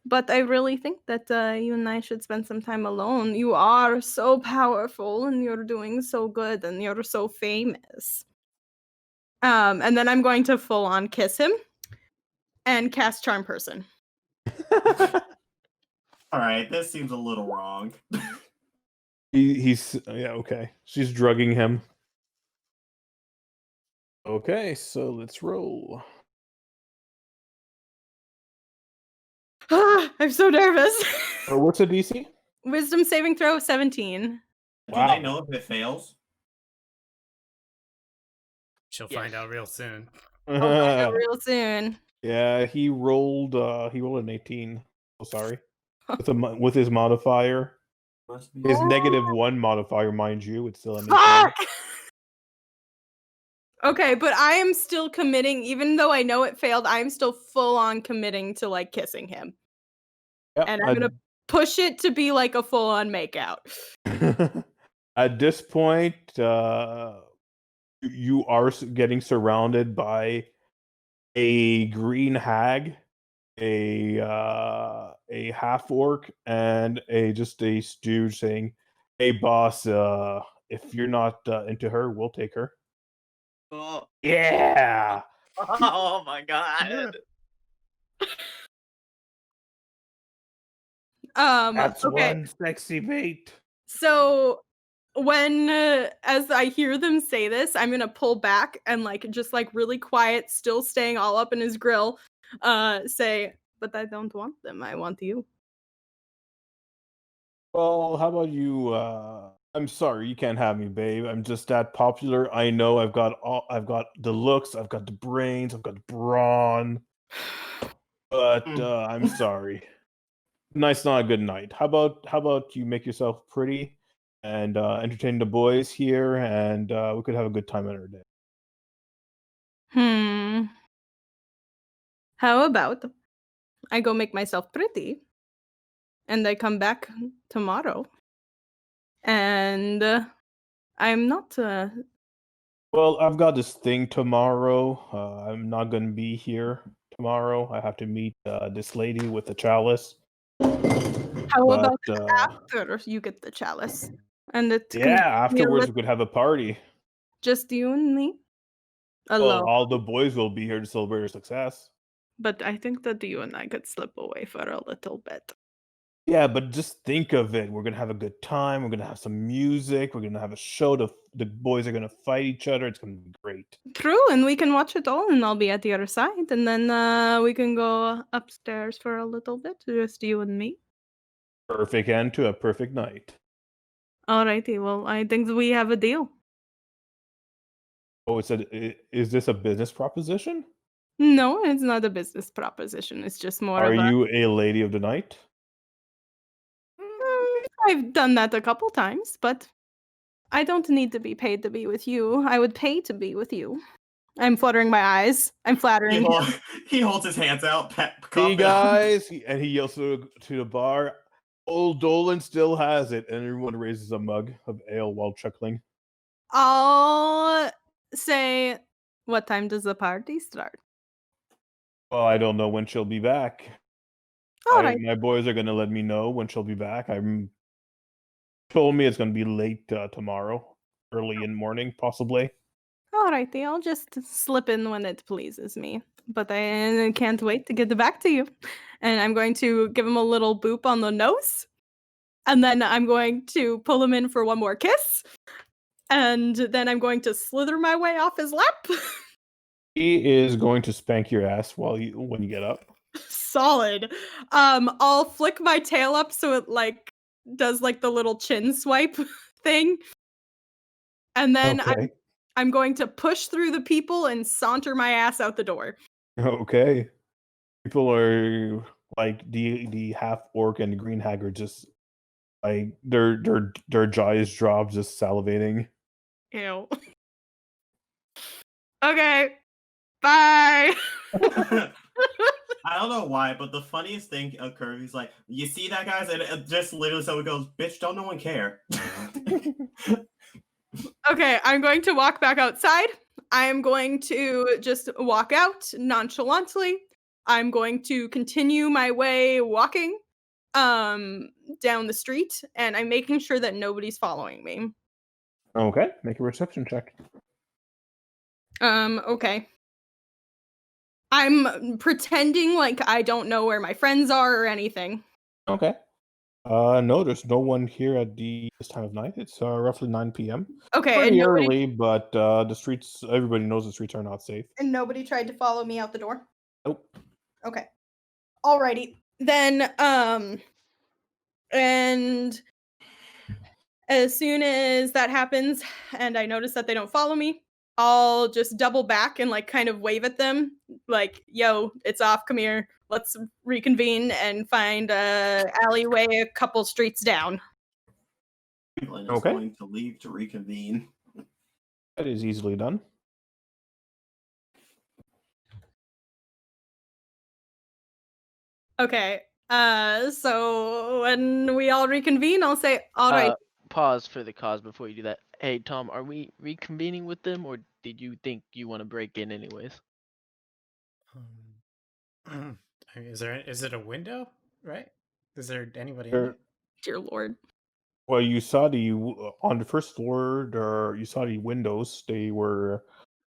But I really think that you and I should spend some time alone. You are so powerful and you're doing so good and you're so famous. And then I'm going to full on kiss him and cast Charm Person. All right, this seems a little wrong. He's yeah, okay. She's drugging him. Okay, so let's roll. I'm so nervous. What's a DC? Wisdom saving throw 17. Do Wow. they know if it fails? She'll Yes. find out real soon. I'll find out real soon. Yeah, he rolled an 18. Oh, sorry. With his modifier. Must His be. -1 modifier, mind you, it's still an 18. Fuck! Okay, but I am still committing, even though I know it failed, I'm still full on committing to like kissing him. Yep, And I'm gonna push it to be like a full on makeout. at this point, you are getting surrounded by a green hag, a half orc, and just a stooge saying, "Hey, boss, if you're not into her, we'll take her." Oh, Yeah. oh my God. That's Okay. one sexy bait. So when as I hear them say this, I'm gonna pull back and like just like really quiet, still staying all up in his grill, say, but I don't want them. I want you. Well, how about you? I'm sorry, you can't have me, babe. I'm just that popular. I know I've got the looks, I've got the brains, I've got the brawn. But I'm sorry. Night's not a good night. How about you make yourself pretty and entertain the boys here, and we could have a good time on our day. How about I go make myself pretty and I come back tomorrow and I'm not Well, I've got this thing tomorrow. I'm not gonna be here tomorrow. I have to meet this lady with the chalice. how But about after you get the chalice and it can yeah, be a afterwards little, we could have a party. just you and me Well, alone. all the boys will be here to celebrate your success. But I think that you and I could slip away for a little bit. Yeah, but just think of it. We're gonna have a good time. We're gonna have some music. We're gonna have a show. The boys are gonna fight each other. It's gonna be great. True, and we can watch it all, and I'll be at the other side, and then we can go upstairs for a little bit, just you and me. Perfect end to a perfect night. Alrighty, well, I think we have a deal. Oh, is this a business proposition? No, it's not a business proposition. It's just more Are of a. you a lady of the night? I've done that a couple times, but I don't need to be paid to be with you. I would pay to be with you. I'm fluttering my eyes. I'm flattering He, him. hol- he holds his hands out. Hey Coffee. guys, and he yells to the bar. Old Dolan still has it, and everyone raises a mug of ale while chuckling. I'll say, what time does the party start? Well, I don't know when she'll be back. Alright. My boys are gonna let me know when she'll be back. I'm told me it's gonna be late tomorrow, early in morning, possibly. Alrighty, I'll just slip in when it pleases me. But I can't wait to get back to you. And I'm going to give him a little boop on the nose. And then I'm going to pull him in for one more kiss. And then I'm going to slither my way off his lap. He is going to spank your ass when you get up. Solid. I'll flick my tail up so it like does like the little chin swipe thing. And then Okay. I'm going to push through the people and saunter my ass out the door. Okay. People are like the half orc and the green hag are just like their jaws drop, just salivating. Ew. Okay. Bye. I don't know why, but the funniest thing occurred. He's like, "You see that, guys?" And it just literally someone goes, "Bitch, don't no one care." Okay, I'm going to walk back outside. I am going to just walk out nonchalantly. I'm going to continue my way walking down the street, and I'm making sure that nobody's following me. Okay, make a reception check. Okay. I'm pretending like I don't know where my friends are or anything. Okay. No, there's no one here at this time of night. It's roughly 9 p.m. Okay, Pretty early, but the streets. Everybody knows the streets are not safe. and nobody tried to follow me out the door. Nope. Okay. Alrighty. Then and as soon as that happens and I notice that they don't follow me, I'll just double back and like kind of wave at them like, "Yo, it's off, come here. Let's reconvene and find a alleyway a couple streets down." Franklin is Okay. going to leave to reconvene. That is easily done. Okay. So when we all reconvene, I'll say, "All right." Pause for the cause before you do that. Hey, Tom, are we reconvening with them, or did you think you want to break in anyways? I mean, is it a window? Right? Is there anybody in There- there? Dear Lord. Well, you saw on the first floor. You saw the windows. They were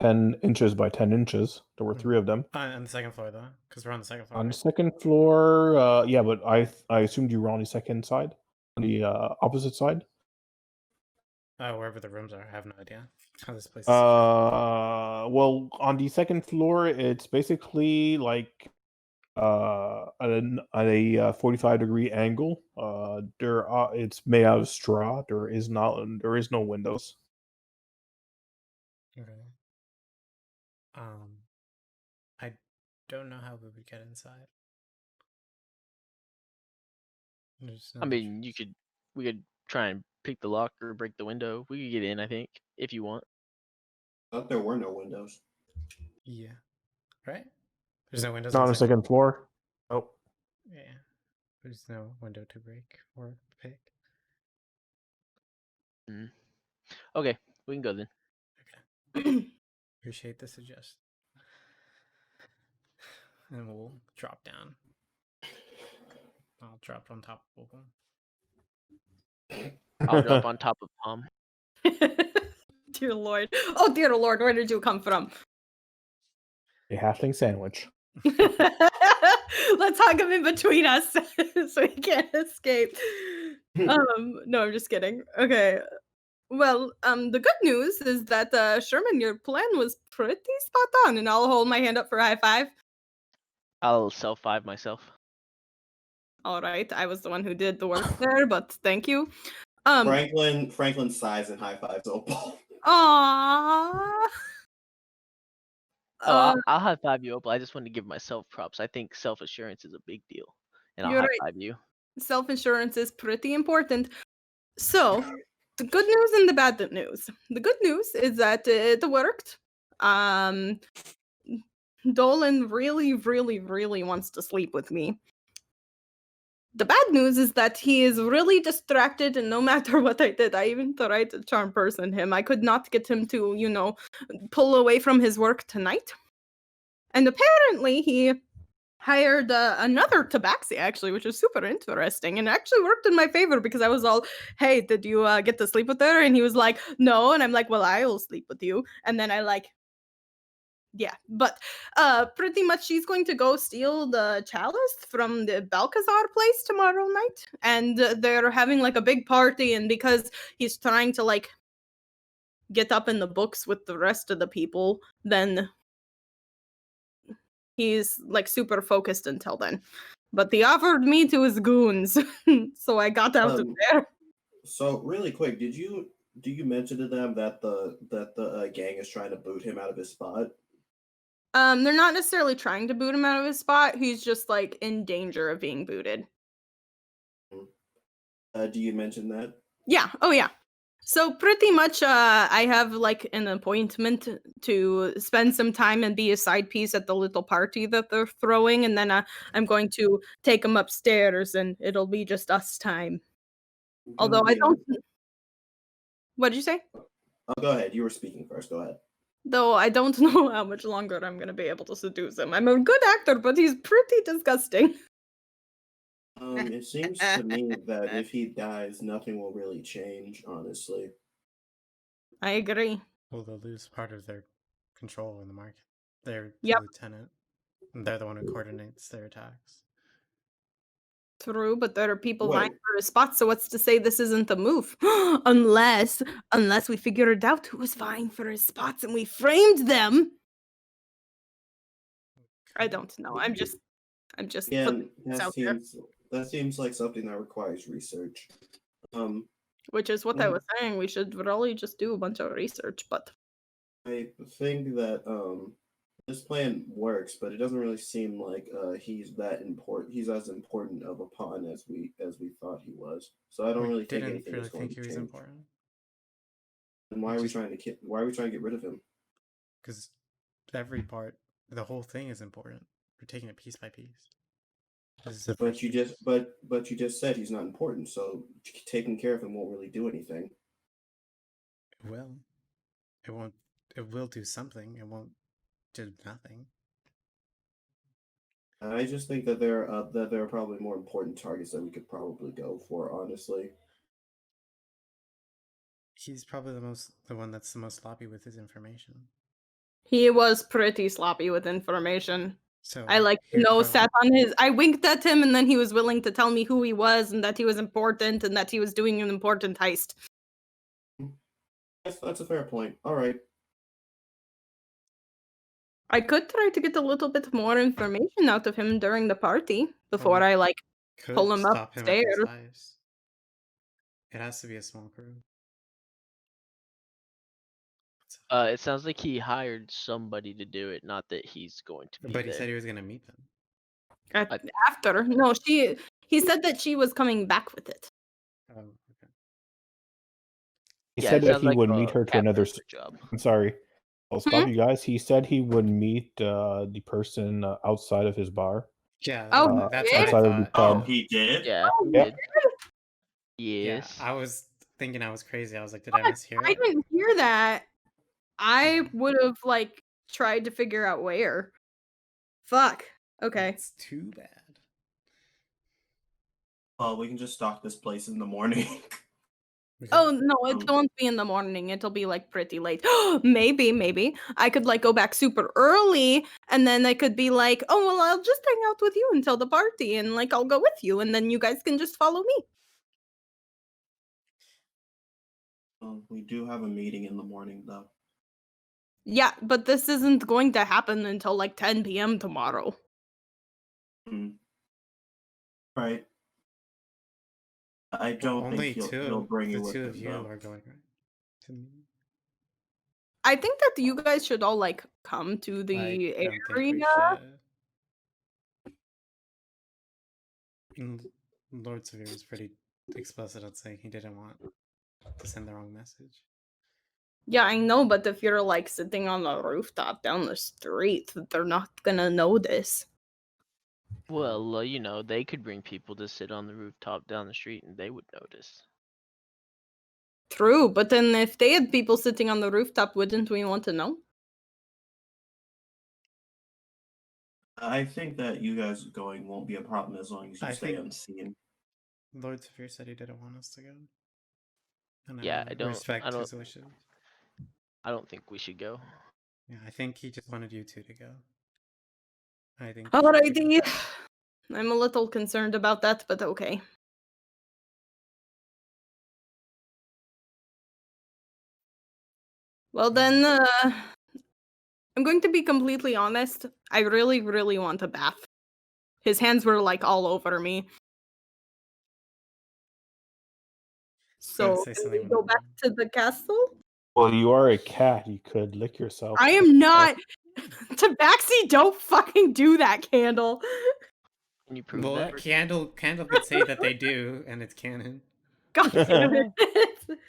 10 inches by 10 inches. There were 3 of them. On the second floor, though, because we're on the second floor. On the right? second floor, yeah, but I assumed you were on the second side, on the opposite side. Wherever the rooms are, I have no idea how this place is. Well, on the second floor, it's basically like at a 45-degree angle. It's made out of straw. There is no windows. Okay. I don't know how we would get inside. There's no I mean, pictures. we could try and pick the lock or break the window. We could get in, I think, if you want. I thought there were no windows. Yeah. Right? There's no windows Not on on the the second floor. Oh, Yeah. There's no window to break or pick. Okay, we can go then. Appreciate the suggestion. And we'll drop down. I'll drop on top of them. I'll drop on top of Tom. Dear Lord. Oh, dear Lord, where did you come from? a halfling sandwich. Let's hug him in between us so he can't escape. No, I'm just kidding. Okay. Well, the good news is that Sherman, your plan was pretty spot on, and I'll hold my hand up for a high five. I'll self 5 myself. All right, I was the one who did the work there, but thank you. Franklin sighs and high fives Opal. Aww. Oh, I'll high 5 you, Opal. I just wanted to give myself props. I think self assurance is a big deal, and I'll You're high right. 5 you. Self-insurance is pretty important. So, the good news and the bad news. The good news is that it worked. Dolan really, really, really wants to sleep with me. The bad news is that he is really distracted, and no matter what I did, I even tried to charm person him. I could not get him to, pull away from his work tonight. And apparently he hired another tabaxi, actually, which is super interesting, and actually worked in my favor because I was all, hey, did you get to sleep with her? And he was like, no. And I'm like, well, I will sleep with you. And then yeah, but pretty much she's going to go steal the chalice from the Balcazar place tomorrow night, and they're having like a big party, and because he's trying to like get up in the books with the rest of the people, then he's like super focused until then. But he offered me to his goons, so I got out of there. So really quick, do you mention to them that the gang is trying to boot him out of his spot? They're not necessarily trying to boot him out of his spot. He's just like in danger of being booted. Do you mention that? Yeah. Oh yeah. So pretty much I have like an appointment to spend some time and be a side piece at the little party that they're throwing, and then I'm going to take him upstairs and it'll be just us time. Although I don't. What'd you say? Oh, go ahead. You were speaking first. Go ahead. Though I don't know how much longer I'm gonna be able to seduce him. I'm a good actor, but he's pretty disgusting. It seems to me that if he dies, nothing will really change, honestly. I agree. Well, they'll lose part of their control in the market. They're Yep. the lieutenant. And they're the one who coordinates their attacks. True, but there are people Wait. vying for his spot, so what's to say this isn't the move? unless we figured out who was vying for his spots and we framed them. I don't know. I'm just Yeah, putting this out there. that seems like something that requires research. Which is what I was saying. We should really just do a bunch of research, but I think that this plan works, but it doesn't really seem like he's that important. He's as important of a pawn as we thought he was. So I don't really think didn't anything really is going think to he was change. important. And why are we trying to get rid of him? Because every part, the whole thing is important. We're taking it piece by piece. This is the But first you piece. just said he's not important, so taking care of him won't really do anything. It will. It won't. It will do something. It won't do nothing. I just think that there are probably more important targets that we could probably go for, honestly. He's probably the one that's the most sloppy with his information. he was pretty sloppy with information. So I sat on his. I winked at him, and then he was willing to tell me who he was and that he was important and that he was doing an important heist. Yes, that's a fair point. All right. I could try to get a little bit more information out of him during the party before I Could pull him stop him at his upstairs. lives. It has to be a small crew. It sounds like he hired somebody to do it, not that he's going to be But he there. said he was going to meet them. After no, He said that she was coming back with it. Oh, okay. He Yeah, said it that sounds he like would a meet her to cat another. burglar job. I'm sorry. I'll stop you guys. He said he would meet the person outside of his bar. Yeah, Oh, that's he what I did? Outside of the thought. Oh, pub. he did. Yeah, he Yeah. did. Yeah, Yes. I was thinking I was crazy. I was like, did I What? mishear I it? didn't hear that. I would have like tried to figure out where. Fuck. Okay. It's too bad. Well, we can just stalk this place in the morning. We could- Oh no, it Um, won't be in the morning. It'll be like pretty late. maybe. I could like go back super early and then I could be like, oh well, I'll just hang out with you until the party and like I'll go with you and then you guys can just follow me. we do have a meeting in the morning, though. Yeah, but this isn't going to happen until like 10 p.m. tomorrow. Right. I don't Only think two. he'll bring you The with two him, of you though. are going, right? To me. I think that you guys should all like come to I the don't think we area. should. Lord Severe was pretty explicit on saying he didn't want to send the wrong message. Yeah, I know, but if you're like sitting on the rooftop down the street, they're not gonna notice. Well, you know, they could bring people to sit on the rooftop down the street and they would notice. True, but then if they had people sitting on the rooftop, wouldn't we want to know? I think that you guys going won't be a problem as long as you I stay think- unseen. Lord Severe said he didn't want us to go. And Yeah, I don't- respect I don't- his wishes. I don't think we should go. Yeah, I think he just wanted you two to go. I think. you should Alrighty. go. I'm a little concerned about that, but okay. Well then, I'm going to be completely honest. I really, really want a bath. His hands were like all over me. Gotta So say can something we when go I'm back done. to the castle? Well, you are a cat. You could lick yourself. I am not. Tabaxi, don't fucking do that, Candle. Can you prove Well, that? Candle could say that they do, and it's canon. God damn it.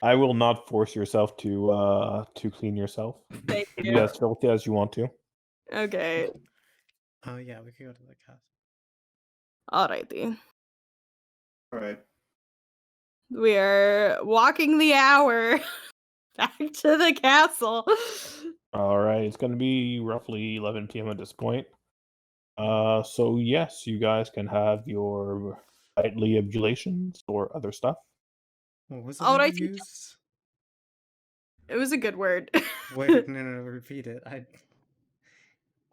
I will not force yourself to clean yourself. Thank Be you. as filthy as you want to. Okay. Oh yeah, we could go to the castle. Alrighty. All right. We are walking the hour back to the castle. All right, it's going to be roughly 11 p.m. at this point. So yes, you guys can have your nightly ablutions or other stuff. What was it All that right, you used? It was a good word. Wait, no, repeat it.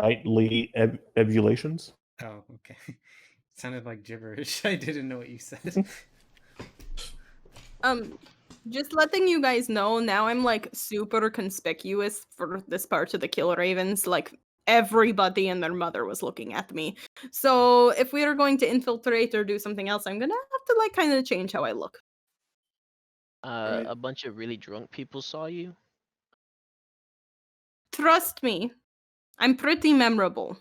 Nightly ablutions. Oh, okay. It sounded like gibberish. I didn't know what you said. Just letting you guys know, now I'm like super conspicuous for this part of the Kill Ravens. Like everybody and their mother was looking at me. So if we are going to infiltrate or do something else, I'm gonna have to like kind of change how I look. Right. A bunch of really drunk people saw you. Trust me, I'm pretty memorable.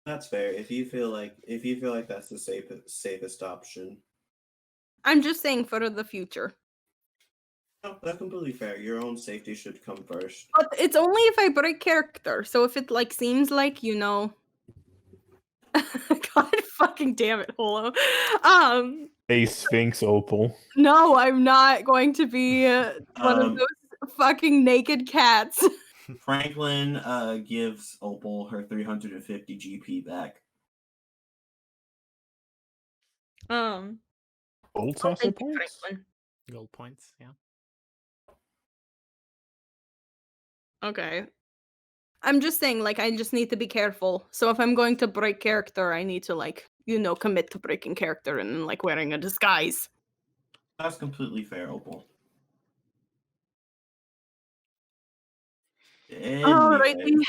That's fair. If you feel like that's the safest option. I'm just saying for the future. No, that's completely fair. Your own safety should come first. But it's only if I break character. So if it like seems like, you know, God fucking damn it, Holo. A Sphinx Opal. No, I'm not going to be one of Um, those fucking naked cats. Franklin gives Opal her 350 GP back. Gold Oh, saucer thank you, points? Franklin. Gold points, yeah. Okay. I'm just saying, like, I just need to be careful. So if I'm going to break character, I need to, like, you know, commit to breaking character and, like, wearing a disguise. That's completely fair, Opal. Alrighty. Anyway,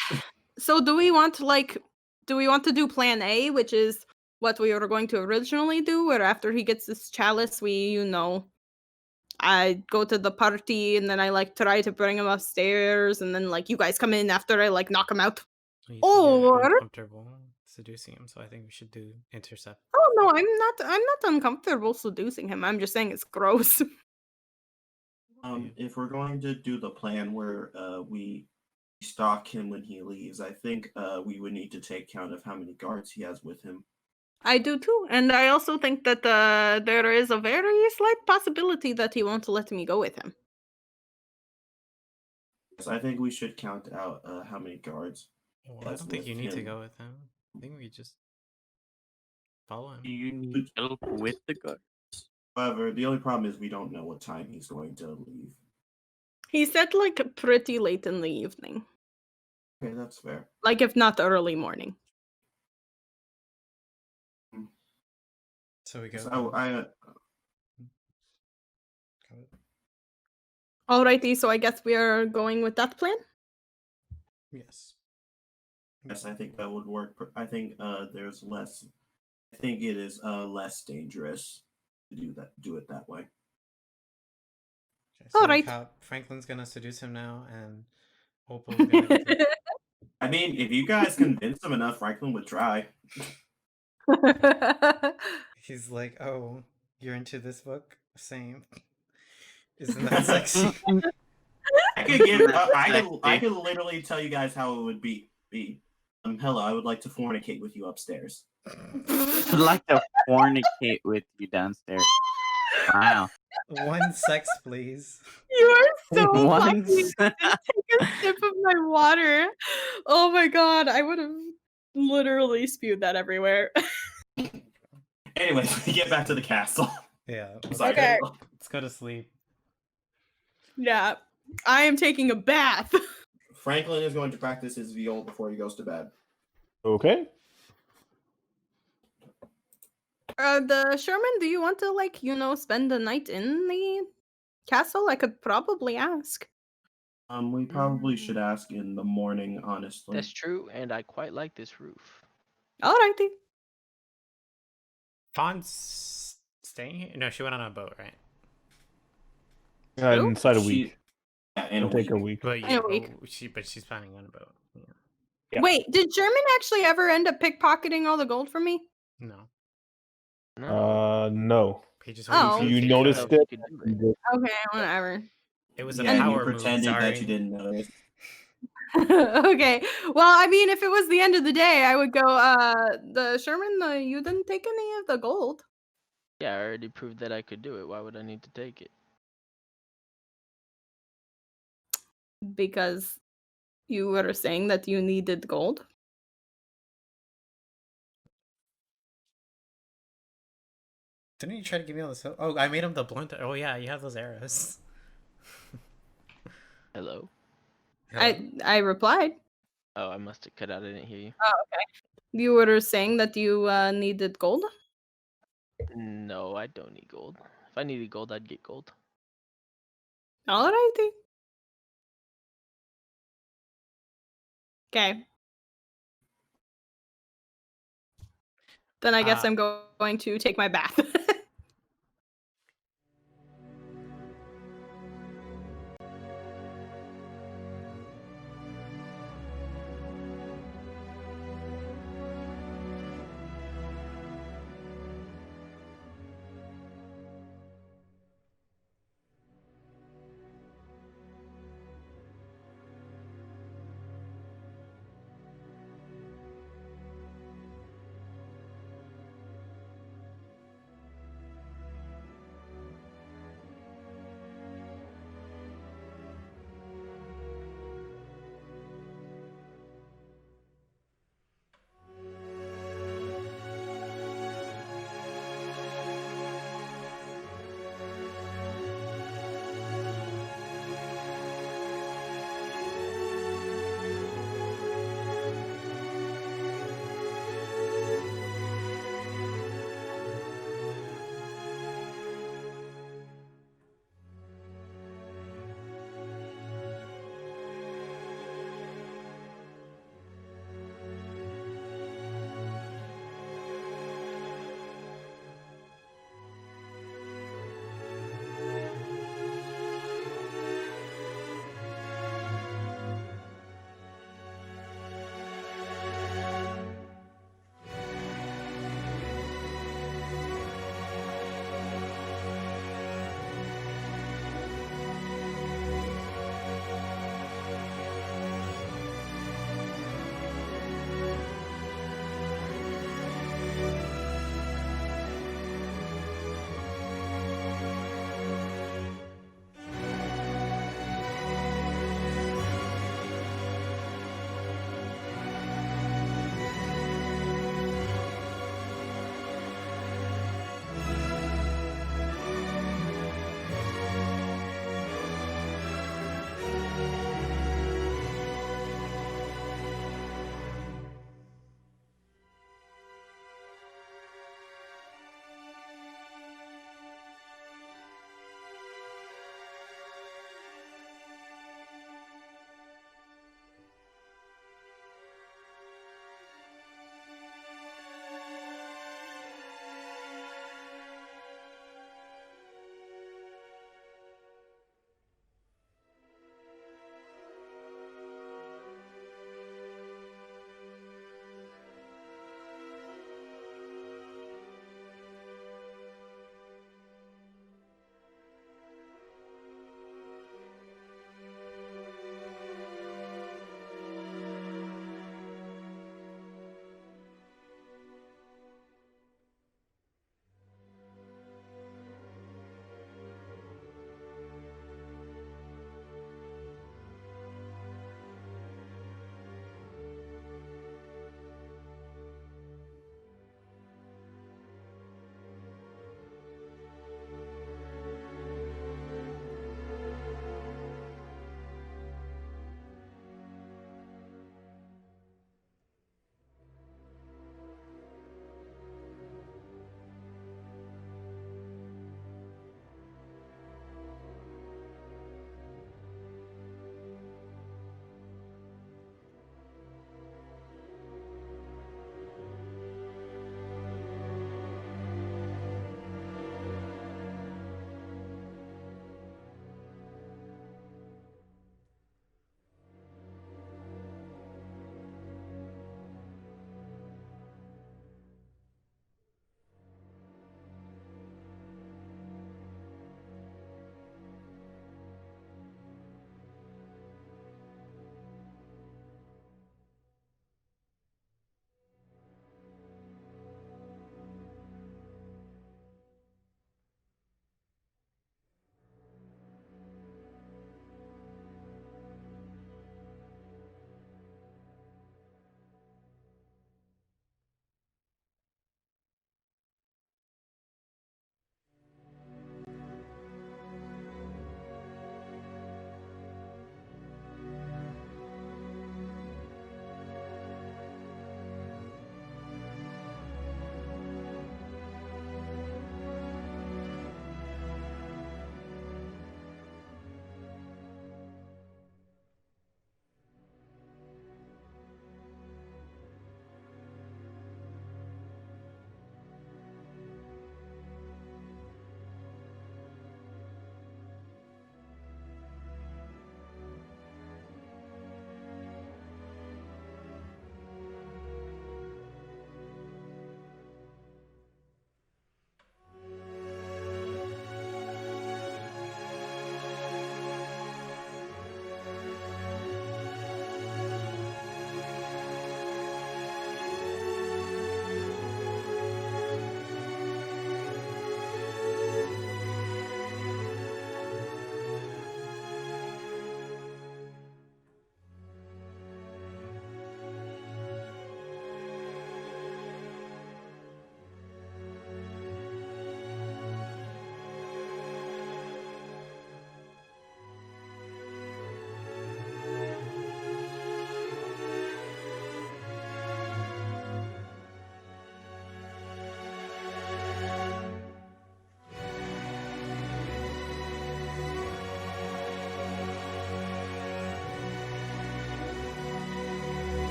So do we want to do plan A, which is what we were going to originally do, where after he gets this chalice, we, you know, I go to the party and then I like try to bring him upstairs and then like you guys come in after I like knock him out. He's Or uncomfortable seducing him, so I think we should do intercept. oh no, I'm not uncomfortable seducing him. I'm just saying it's gross. If we're going to do the plan where we stalk him when he leaves, I think we would need to take count of how many guards he has with him. I do too, and I also think that there is a very slight possibility that he won't let me go with him. Yes, I think we should count out how many guards. Well, I Yes, don't think with you need to him. go with him. I think we just follow him. You need help with the guard. However, the only problem is we don't know what time he's going to leave. He said like pretty late in the evening, Okay, that's fair. like if not early morning. So we go. So I Alrighty, so I guess we are going with that plan. Yes. yes, I think that would work. I think there's less. I think it is less dangerous to do it that way. Okay, so Alright. Franklin's gonna seduce him now, and Opal's gonna go to I mean, if you guys convince him enough, Franklin would try. He's like, "Oh, you're into this book? Same. Isn't that sexy?" I could give. That's I sexy. could literally tell you guys how it would be. Hello, I would like to fornicate with you upstairs. I'd like to fornicate with you downstairs. Wow. One sex, please. You are so One lucky. Just take a sip of my water. Oh my god, I would have literally spewed that everywhere. Anyways, we get back to the castle. Yeah. I'm sorry. Okay. Let's go to sleep. Yeah, I am taking a bath. Franklin is going to practice his viol before he goes to bed. Okay. The Sherman, do you want to spend the night in the castle? I could probably ask. We probably should ask in the morning, honestly. That's true, and I quite like this roof. Alrighty. Fawn's staying here? No, she went on a boat, right? Who? Inside a She- week. Yeah, in a It'll take a week. week. But In yeah, a week. but she's planning on a boat. Yeah. Yeah. Wait, did Sherman actually ever end up pickpocketing all the gold from me? No. No. No. He just Oh. wanted You to noticed So you it. could do it. Okay, whatever. It was a Yeah, you power move. pretended Sorry. that you didn't notice. Okay. Well, I mean, if it was the end of the day, I would go, the Sherman, you didn't take any of the gold. Yeah, I already proved that I could do it. Why would I need to take it? Because you were saying that you needed gold. Didn't you try to give me all this? Oh, I made him the blunt. Oh yeah, you have those arrows. Hello? I replied. Oh, I must have cut out. I didn't hear you. You were saying that you needed gold. No, I don't need gold. If I needed gold, I'd get gold. Alrighty. Okay. Then I guess I'm going to take my bath.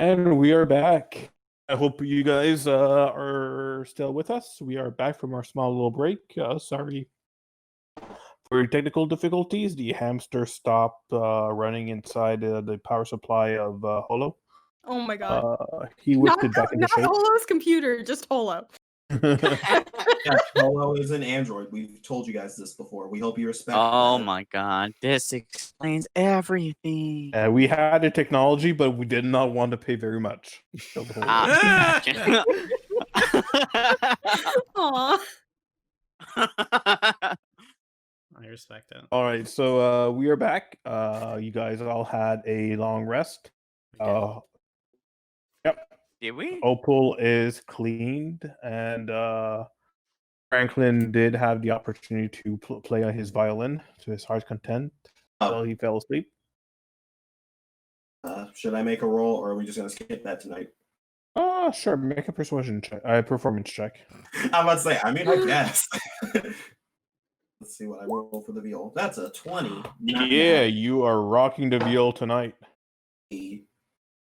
And we are back. I hope you guys are still with us. We are back from our small little break. Sorry for technical difficulties. The hamster stopped running inside the power supply of Holo. Oh my god. He Not, whipped it back into not shape. Holo's computer, just Holo. Yeah, Polo is an android. We've told you guys this before. We hope you respect Oh that. my god, this explains everything. We had the technology, but we did not want to pay very much. Ah, Aw. I respect it. All right, so we are back. You guys all had a long rest. Yep. Did we? Opal is cleaned, and Franklin did have the opportunity to play on his violin to his heart's content until he fell asleep. Should I make a roll, or are we just gonna skip that tonight? Sure. Make a persuasion check. Performance check. I'm about to say. I mean, I guess. Let's see what I roll for the viol. That's a 20. not Yeah, nat. you are rocking the viol tonight. 80.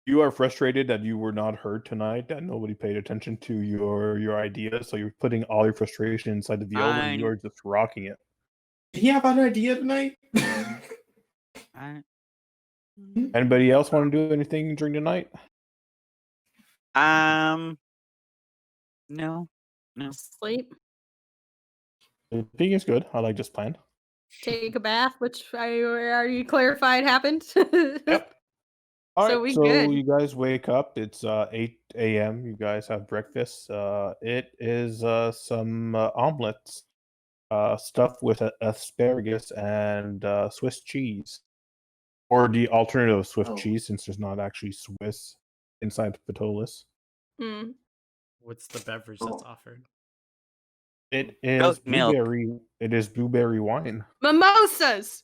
You are frustrated that you were not heard tonight, that nobody paid attention to your ideas, so you're putting all your frustration inside the viol, and you're just rocking it. Did he have an idea tonight? Anybody else want to do anything during the night? No. Sleep. I think it's good. I like this plan. Take a bath, which I already clarified happened. Yep. All So right, we so good. you guys wake up. It's 8 a.m. You guys have breakfast. It is some omelets stuffed with asparagus and Swiss cheese, or the alternative of Swiss Oh. cheese, since there's not actually Swiss inside the Patolis. Mm. What's the beverage that's offered? It is Goat milk. blueberry. It is blueberry wine. Mimosas.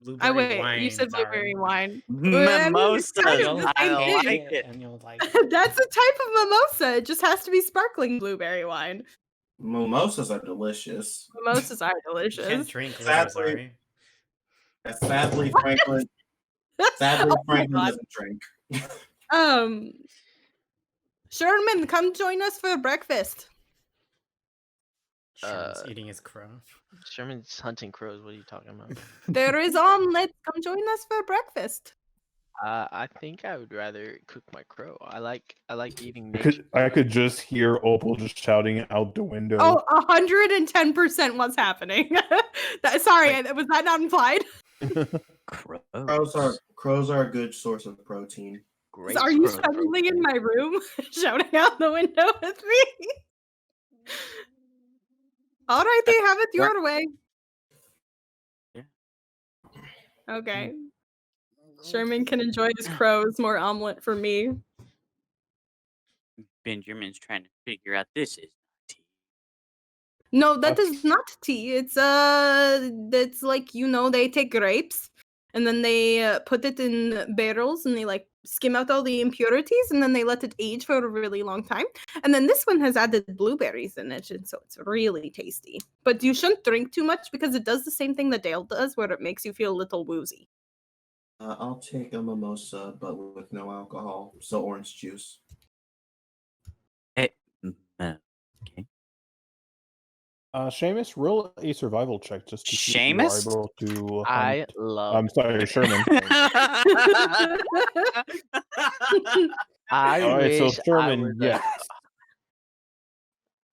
Blueberry wait, wine, you said sorry. blueberry wine. Mimosas. kind of the I same like thing. it. And you'll like That's a type of mimosa. It just has to be sparkling blueberry wine. Mimosas are delicious. Mimosas are You can't delicious. drink Sadly- liquor, sorry. Sadly, Franklin. Sadly, Oh my Franklin God. doesn't drink. Sherman, come join us for breakfast. Sherman's eating his crow. Sherman's hunting crows. What are you talking about? There is omelette. Come join us for breakfast. I think I would rather cook my crow. I like eating I nature. could just hear Opal just shouting out the window. Oh, 110% what's happening. Sorry, was that not implied? Crows are a good source of protein. Great. Are you crow suddenly in protein. my room shouting out the window with me? All right, they have it your way. Yeah. Okay. Sherman can enjoy his crows. More omelet for me. Benjamin's trying to figure out this is tea. No, that is not tea. It's like they take grapes and then they put it in barrels and they like skim out all the impurities and then they let it age for a really long time. And then this one has added blueberries in it, and so it's really tasty. But you shouldn't drink too much because it does the same thing that Dale does, where it makes you feel a little woozy. I'll take a mimosa, but with no alcohol. So orange juice. Okay. Seamus, roll a survival check just to see if you Seamus? are able to. I love. I'm sorry, Sherman. I All right, so wish I Sherman, was yes.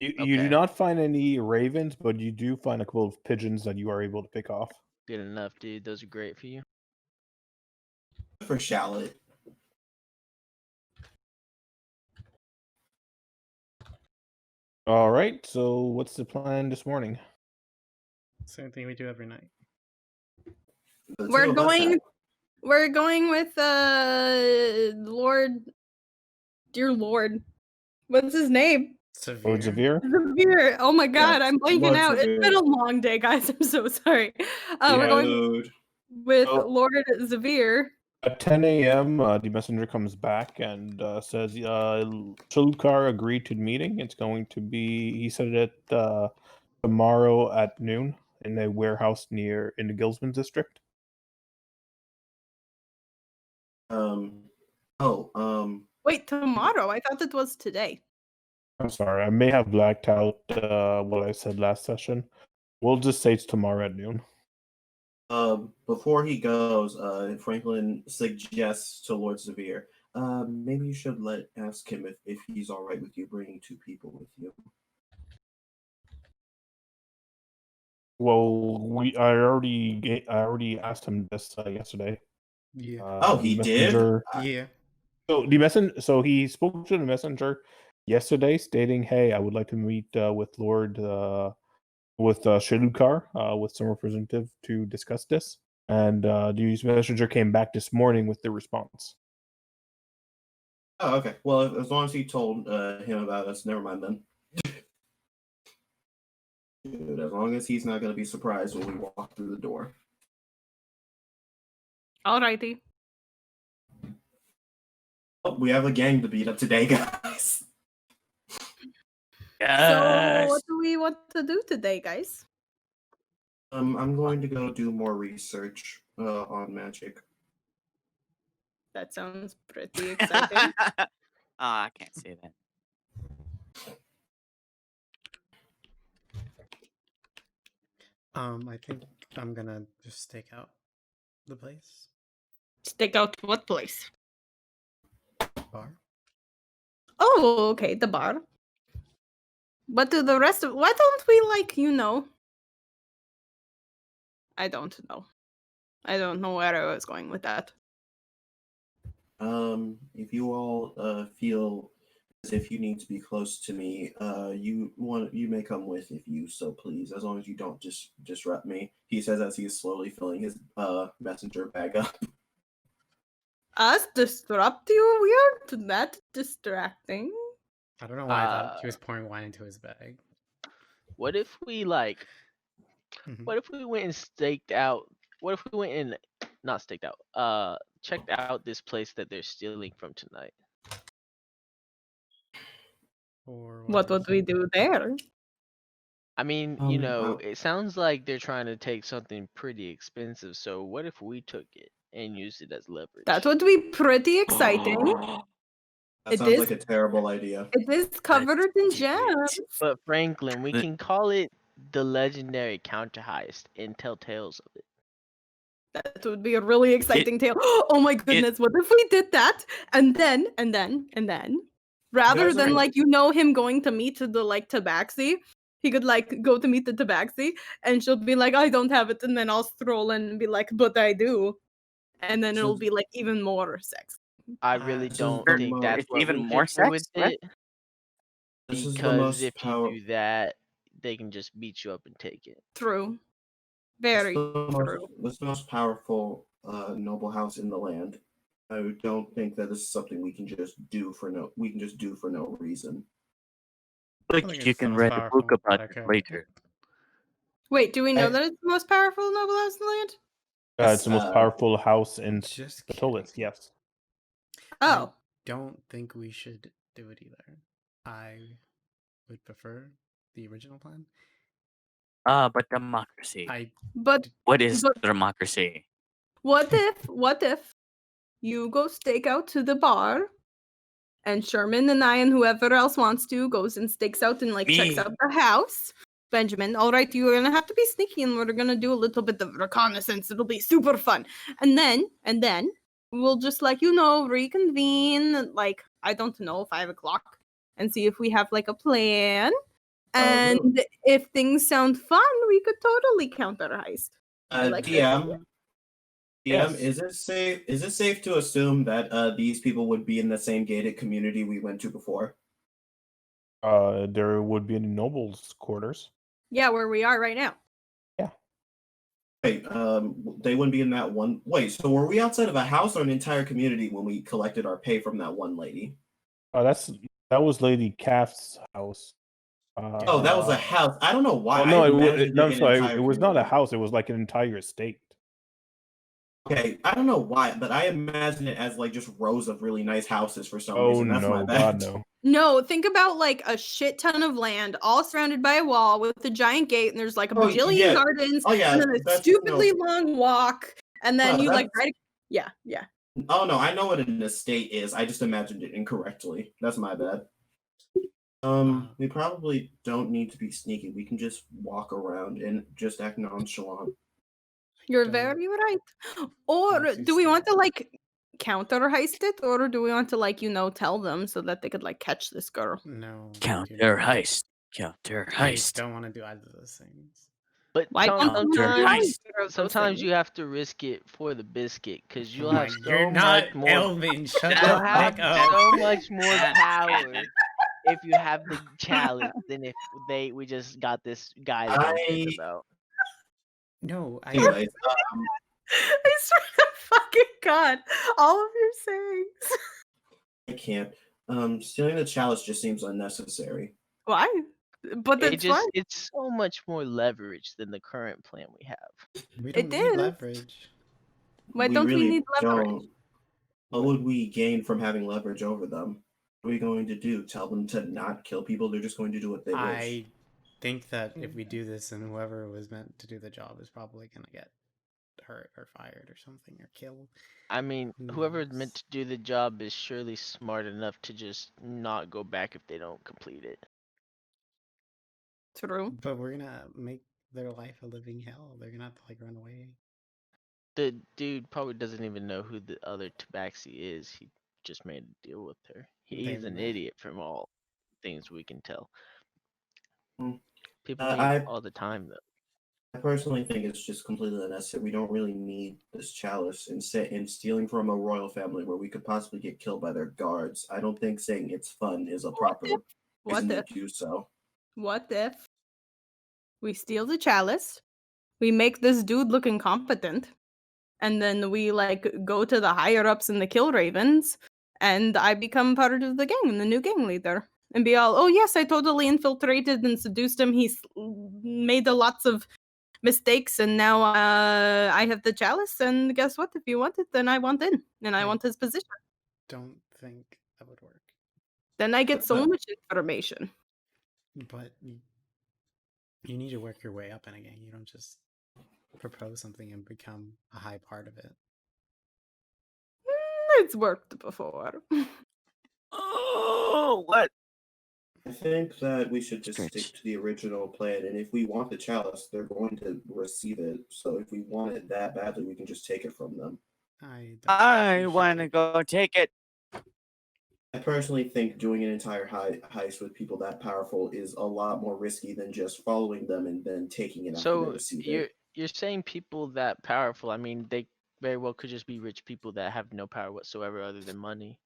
You do Okay. not find any ravens, but you do find a couple of pigeons that you are able to pick off. good enough, dude. Those are great for you. For shallot. All right, so what's the plan this morning? Same thing we do every night. The two We're of us going. have- We're going with dear Lord. What's his name? Lord Severe. Zavir? Zavir. Oh my god, Yes, I'm blanking Lord out. Zavir. It's been a long day, guys. I'm so sorry. Yeah, We're going dude. with Oh. Lord Zavir. At 10 a.m., the messenger comes back and says Shalukar agreed to the meeting. It's going to be, he said it tomorrow at noon in a warehouse in the Gilsman district. Wait, tomorrow? I thought it was today. I'm sorry, I may have blacked out what I said last session. We'll just say it's tomorrow at noon. Before he goes, Franklin suggests to Lord Severe, maybe you should ask him if he's all right with you bringing 2 people with you. Well, I already asked him this yesterday. Yeah. He messenger, did. Yeah. So he spoke to the messenger yesterday, stating, "Hey, I would like to meet with Lord Shilukar, with some representative to discuss this." And the messenger came back this morning with the response. Oh, okay. Well, as long as he told him about us, never mind then. Dude, as long as he's not going to be surprised when we walk through the door. Alrighty. Oh, we have a gang to beat up today, guys. So what do we want to do today, guys? I'm going to go do more research on magic. That sounds pretty exciting. I can't say that. I think I'm gonna just stake out the place. Stick out to what place? Bar. Oh, okay, the bar. But to the rest of, why don't we I don't know. I don't know where I was going with that. If you all feel as if you need to be close to me, you may come with if you so please, as long as you don't disrupt me. He says as he is slowly filling his messenger bag up. Us disrupt you? We aren't that distracting. I don't know why I thought he was pouring wine into his bag. What if we Mhm. what if we went and staked out? What if we went and not staked out? Checked out this place that they're stealing from tonight. Or What would we do there? I mean, Well- it sounds like they're trying to take something pretty expensive. So what if we took it and used it as leverage? That would be pretty exciting. That It sounds is- like a terrible idea. It is covered in do it. gems. But Franklin, we The- can call it the legendary counter heist and tell tales of it. That would be a really exciting tale. Oh my goodness, what if we did that? And then, rather guys than are- him going to meet the Tabaxi, he could go to meet the Tabaxi and she'll be like, I don't have it, and then I'll stroll in and be like, but I do. And then So it'll be like even more sex. I really This is don't the think most- that's It's what even we more should do with sex? What? it. This is the Because most if you do that, they can just beat you up and take it. True. Very true. This is the most powerful noble house in the land. I don't think that this is something we can just do for no reason. I But think you it's the can most read a book powerful, but about okay. it later. Wait, do we know I- that it's the most powerful noble house in the land? It's the most powerful house in Just Patolis, kidding. yes. Oh. Don't think we should do it either. I would prefer the original plan. But democracy. But What is but- democracy? what if you go stake out to the bar and Sherman and I and whoever else wants to goes and stakes out and checks Me. out the house? Benjamin, all right, you're gonna have to be sneaky and we're gonna do a little bit of reconnaissance. It'll be super fun. And then we'll just reconvene at I don't know, 5:00 and see if we have a plan. And if things sound fun, we could totally counter heist. I like that DM, Yes. is it safe to assume that these people would be in the same gated community we went to before? There would be in nobles' quarters. Yeah, where we are right now. Wait, they wouldn't be in that one. Wait, so were we outside of a house or an entire community when we collected our pay from that one lady? That was Lady Calf's house. Oh, that was a house. I don't know why. Oh, no, I I'm imagined being an sorry. entire It was not a community. house. It was like an entire estate. Okay, I don't know why, but I imagine it as just rows of really nice houses for some Oh reason. That's my no, bad. God no. No, think about a shit ton of land, all surrounded by a wall with a giant gate, and there's a bajillion yeah. gardens, Oh yeah, and then a that's stupidly long walk, and then Well, you that's- right. Yeah. Oh no, I know what an estate is. I just imagined it incorrectly. That's my bad. We probably don't need to be sneaky. We can just walk around and just act nonchalant. You're Don't- very right. Or don't do do we want to stuff. like counter heist it, or do we want to like tell them so that they could like catch this girl? No. do Counter not. heist. Counter I heist. don't want to do either of those things. But Why don't you Counter want to do heist. either of those sometimes things? you have to risk it for the biscuit because you'll Oh have my- so you're much not more. Elvin. Shut You'll the have fuck up. so much more power if you have the chalice than if we just got this guy that I'm thinking about. No, I. Anyways, I swear to fucking God, all of your sayings. I can't. Stealing the chalice just seems unnecessary. Why? But It that's fine. it's so much more leverage than the current plan we have. We It don't need is. leverage. Why don't we need leverage? don't. What would we gain from having leverage over them? What are we going to do? Tell them to not kill people? They're just going to do what they wish. I think that if we do this, then whoever was meant to do the job is probably gonna get hurt or fired or something or killed. I mean, Who whoever's knows? meant to do the job is surely smart enough to just not go back if they don't complete it. True. But we're gonna make their life a living hell. They're gonna have to like run away. The dude probably doesn't even know who the other Tabaxi is. He just made a deal with her. He's They an met. idiot from all things we can tell. Hmm. People I- meet all the time though. I personally think it's just completely unnecessary. We don't really need this chalice and stealing from a royal family where we could possibly get killed by their guards. I don't think saying it's fun is a proper What reason if? to do so. What if we steal the chalice, we make this dude look incompetent, and then we like go to the higher ups in the Kill Ravens, and I become part of the gang, the new gang leader, and be all, oh yes, I totally infiltrated and seduced him. He's made lots of mistakes, and now I have the chalice. And guess what? If you want it, then I want in, and I I- want his position. Don't think that would work. Then I get so But- much information. But you need to work your way up in a gang. You don't just propose something and become a high part of it. It's worked before. Oh, what? I think that we should just Stretch. stick to the original plan, and if we want the chalice, they're going to receive it. So if we want it that badly, we can just take it from them. I I want to go take it. I personally think doing an entire heist with people that powerful is a lot more risky than just following them and then taking it after they So receive you're it. you're saying people that powerful, I mean they very well could just be rich people that have no power whatsoever other than money.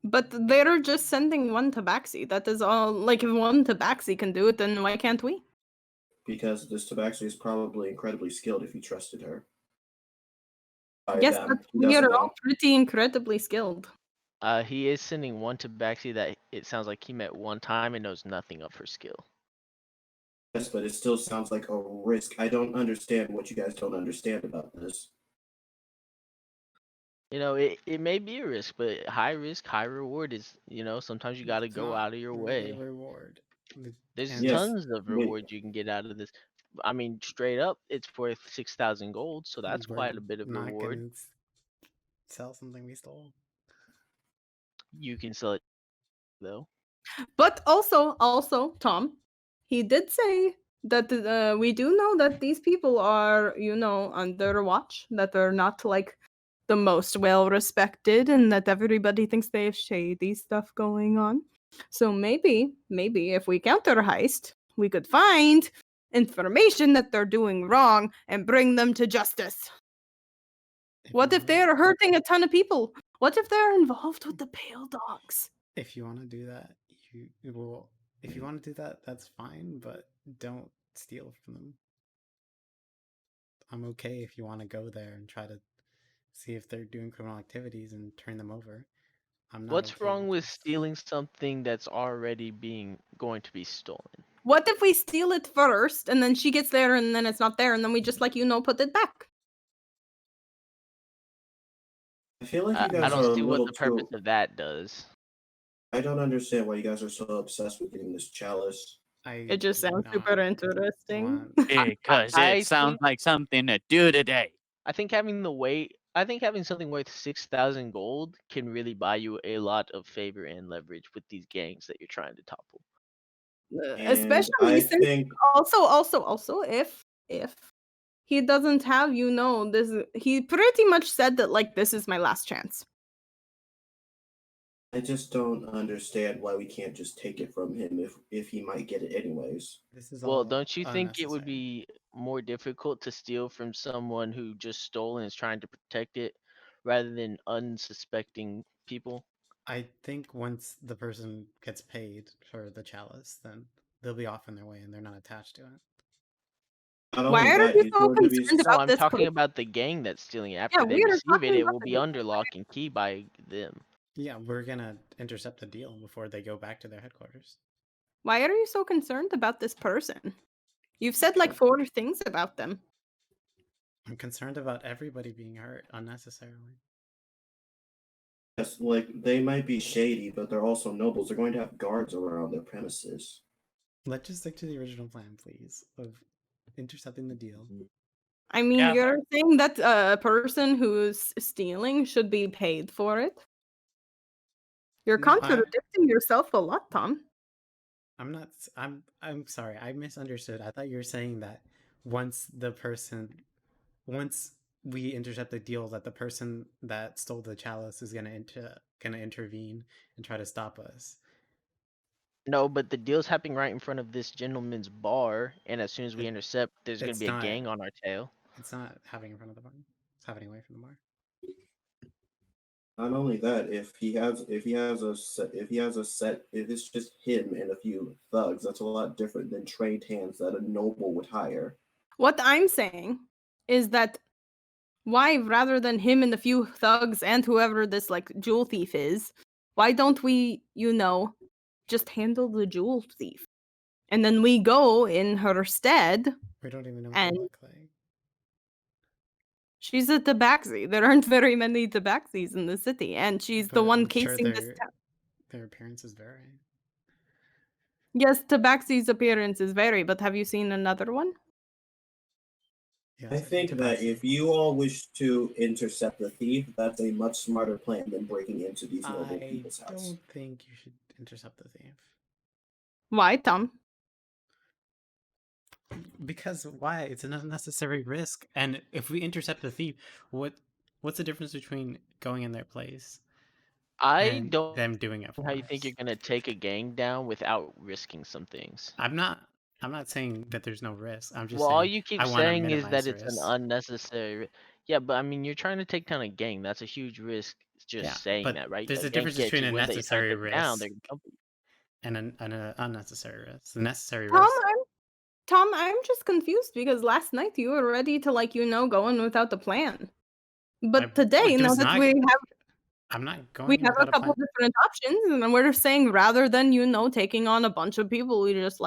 But they're just sending one tabaxi. That is all. Like, if one tabaxi can do it, then why can't we? Because this tabaxi is probably incredibly skilled if you trusted her. By Yes, them. but Who we doesn't are know? all pretty incredibly skilled. He is sending one Tabaxi that it sounds like he met one time and knows nothing of her skill. Yes, but it still sounds like a risk. I don't understand what you guys don't understand about this. You know, it may be a risk, but high risk, high reward is, sometimes you gotta It's go not out of your really a way. reward. There's And Yes, tons of wait. rewards you can get out of this. I mean, straight up, it's worth 6,000 gold, so that's we're quite a bit of not reward. gonna sell something we stole. You can sell it though. But also, Tom, he did say that we do know that these people are, under watch, that they're not like the most well respected, and that everybody thinks they have shady stuff going on. So maybe if we counter heist, we could find information that they're doing wrong and bring them to justice. What you if they're hurting a ton of people? What if they're involved with the Pale Dogs? If you want to do that, you will. If you want to do that, that's fine. But don't steal from them. I'm okay if you want to go there and try to see if they're doing criminal activities and turn them over. I'm not. What's okay wrong with this. stealing something that's already going to be stolen? What if we steal it first, and then she gets there, and then it's not there, and then we just, put it back? I feel like I you guys are don't a see what little the purpose too. of that does. I don't understand why you guys are so obsessed with getting this chalice. It just do sounds not super interesting. want- Because I it sounds think- like something to do today. I think having the weight I think having something worth 6,000 gold can really buy you a lot of favor and leverage with these gangs that you're trying to topple. And Especially I since think also if he doesn't have this, he pretty much said that like this is my last chance. I just don't understand why we can't just take it from him if he might get it anyways. This is Well, all don't you think it would unnecessary. be more difficult to steal from someone who just stole and is trying to protect it rather than unsuspecting people? I think once the person gets paid for the chalice, then they'll be off on their way and they're not attached to it. Not Why only are that, you he's so going to be concerned No, about I'm this talking person? about the gang that's stealing it. Yeah, After they we are receive it, talking it about will the be gang. under lock and key by them. Yeah, we're gonna intercept the deal before they go back to their headquarters. Why are you so concerned about this person? You've said like 4 things about them. I'm concerned about everybody being hurt unnecessarily. Yes, like they might be shady, but they're also nobles. They're going to have guards around their premises. Let's just stick to the original plan, please, of intercepting the deal. I mean, Yeah, you're saying that a person who's stealing should be paid for it. You're No, contradicting yourself a lot, Tom. I'm not. I'm sorry. I misunderstood. I thought you were saying that once we intercept the deal, that the person that stole the chalice is gonna intervene and try to stop us. No, but the deal's happening right in front of this gentleman's bar, and as soon as we intercept, there's going to It's be a not- gang on our tail. It's not happening in front of the bar. It's happening away from the bar. Not only that, if it's just him and a few thugs, that's a lot different than trained hands that a noble would hire. What I'm saying is that why, rather than him and the few thugs and whoever this like jewel thief is, why don't we, just handle the jewel thief? And then we go in her stead. We don't even know what And- they look like. She's a tabaxi. There aren't very many tabaxis in the city, and she's the But one I'm sure casing this town. their appearances vary. Yes, tabaxi's appearances vary, but have you seen another one? Yes, I think that if you all wish to intercept the thief, that's a much smarter plan than breaking into these noble I people's house. don't think you should intercept the thief. Why, Tom? Because why? It's an unnecessary risk. And if we intercept the thief, what's the difference between going in their place I and don't them doing it know for how you think us? you're going to take a gang down without risking some things. I'm not saying that there's no risk. I'm just Well, saying all you keep I wanna saying is minimize that it's risk. an unnecessary. Yeah, but I mean, you're trying to take down a gang. That's a huge risk. Just Yeah, saying but that, right? there's a gang difference gets between you a where that you're trying to necessary take down, risk they're gonna come for you. and an unnecessary risk. The necessary Tom, risk. I'm just confused because last night you were ready to go in without the plan. But today, now there's that not- we have I'm not going we in have a without couple plan. different options, and then we're saying rather than taking on a bunch of people, we just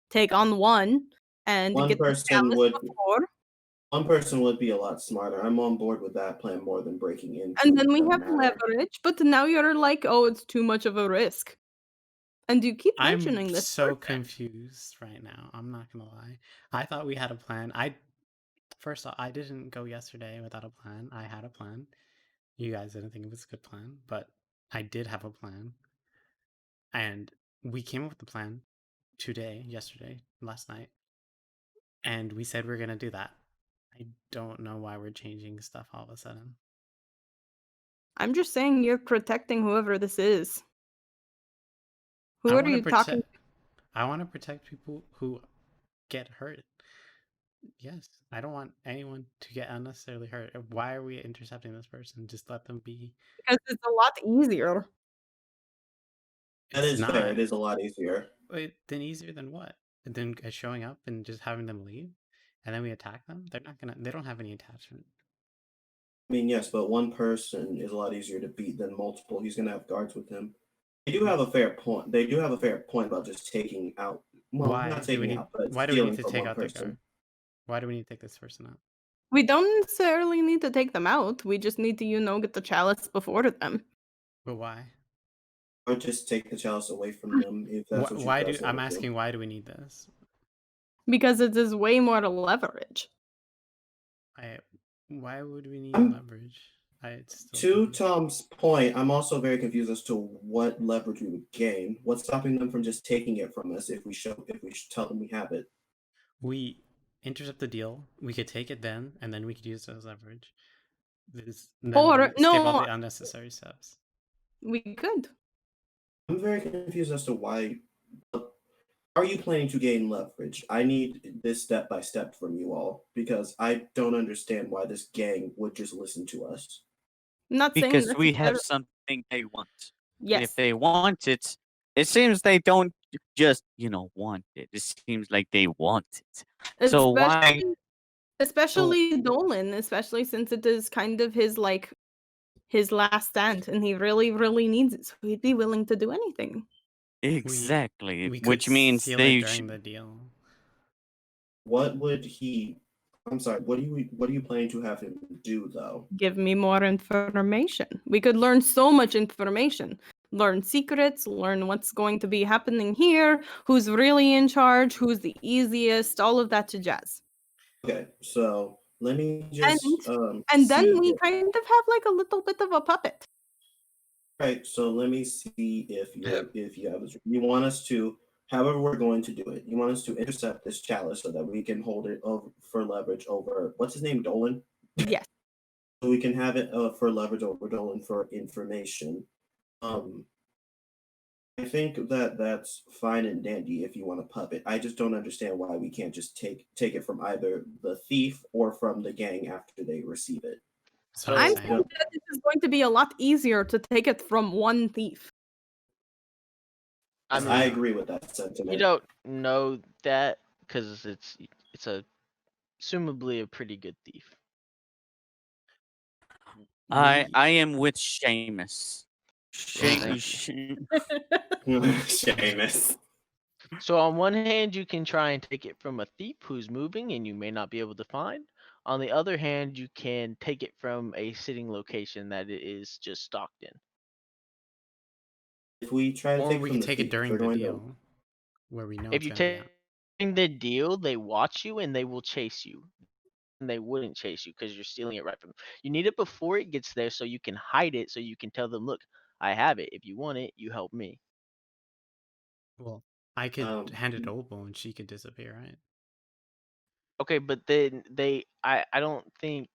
take on one and One get the person chalice would before. One person would be a lot smarter. I'm on board with that plan more than breaking into. And then we no have matter. leverage, but now you're like, oh, it's too much of a risk. And you keep I'm mentioning this. so person. confused right now. I'm not gonna lie. I thought we had a plan. First off, I didn't go yesterday without a plan. I had a plan. You guys didn't think it was a good plan, but I did have a plan. And we came up with the plan yesterday, last night. And we said we are gonna do that. I don't know why we're changing stuff all of a sudden. I'm just saying you're protecting whoever this is. Who I are wanna you talking? I want to protect people who get hurt. Yes, I don't want anyone to get unnecessarily hurt. Why are we intercepting this person? Just let them be. Because it's a lot easier. That It's is not. fair. It is a lot easier. Wait, then easier than what? Than showing up and just having them leave, and then we attack them? They're not gonna. They don't have any attachment. I mean, yes, but one person is a lot easier to beat than multiple. He's gonna have guards with him. They do have a fair point. They do have a fair point about just taking out. Well, Why not do we taking need? out, but Why do we need stealing to from take one out their person. guard? Why do we need to take this person out? We don't necessarily need to take them out. We just need to, get the chalice before them. But why? Or just take the chalice away from them if that's what you Why guys I'm wanna do. asking, why do we need this? Because it is way more leverage. Why would we need I'm- leverage? It's still To confused. Tom's point, I'm also very confused as to what leverage we would gain. What's stopping them from just taking it from us if we tell them we have it? We intercept the deal. We could take it then, and then we could use it as leverage. Then Or we skip all no, the unnecessary steps. we could. I'm very confused as to why. Are you planning to gain leverage? I need this step by step from you all because I don't understand why this gang would just listen to us. I'm not saying Because we have necessarily- something they want. And Yes. if they want it, it seems they don't just, want it. It seems like they want it. So why? Especially Dolan, especially since it is kind of his last stand, and he really, really needs it. So he'd be willing to do anything. Exactly. We could Which means seal they it during should. the deal. What would he? I'm sorry. What are you planning to have him do though? Give me more information. We could learn so much information. Learn secrets, learn what's going to be happening here, who's really in charge, who's the easiest, all of that to jazz. Okay, so let me just And then see we if- kind of have like a little bit of a puppet. Right, so let me see if you have this. You want us to, however we're going to do it. You want us to intercept this chalice so that we can hold it over for leverage over what's his name, Dolan. Yes. So we can have it for leverage over Dolan for information. I think that that's fine and dandy if you want a puppet. I just don't understand why we can't just take it from either the thief or from the gang after they receive it. So I'm saying. saying that this is going to be a lot easier to take it from one thief. I mean, I agree with that sentiment. you don't know that because it's a assumably a pretty good thief. I am with Seamus. Thank you. Seamus. So on one hand, you can try and take it from a thief who's moving and you may not be able to find. On the other hand, you can take it from a sitting location that it is just stocked in. If we try to Or take we from could the take thief, it during we're the going to- deal, where we know If it's you gonna be take out. the deal, they watch you and they will chase you. And they wouldn't chase you because you're stealing it right from them. You need it before it gets there so you can hide it so you can tell them, look, I have it. If you want it, you help me. Well, I could hand it to mm. Opal and she could disappear, right? Okay, but then I don't think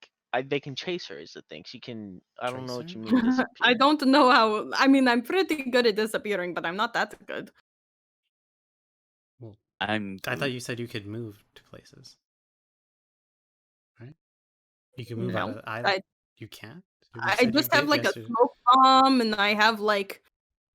they can chase her is the thing. She can, I don't know what Trace you her? mean disappear. I don't know how. I mean, I'm pretty good at disappearing, but I'm not that good. Well, I'm. I thought you said you could move to places. Right? You can move out No. of I you can't? You I said you just have did like yesterday. a smoke bomb, and I have like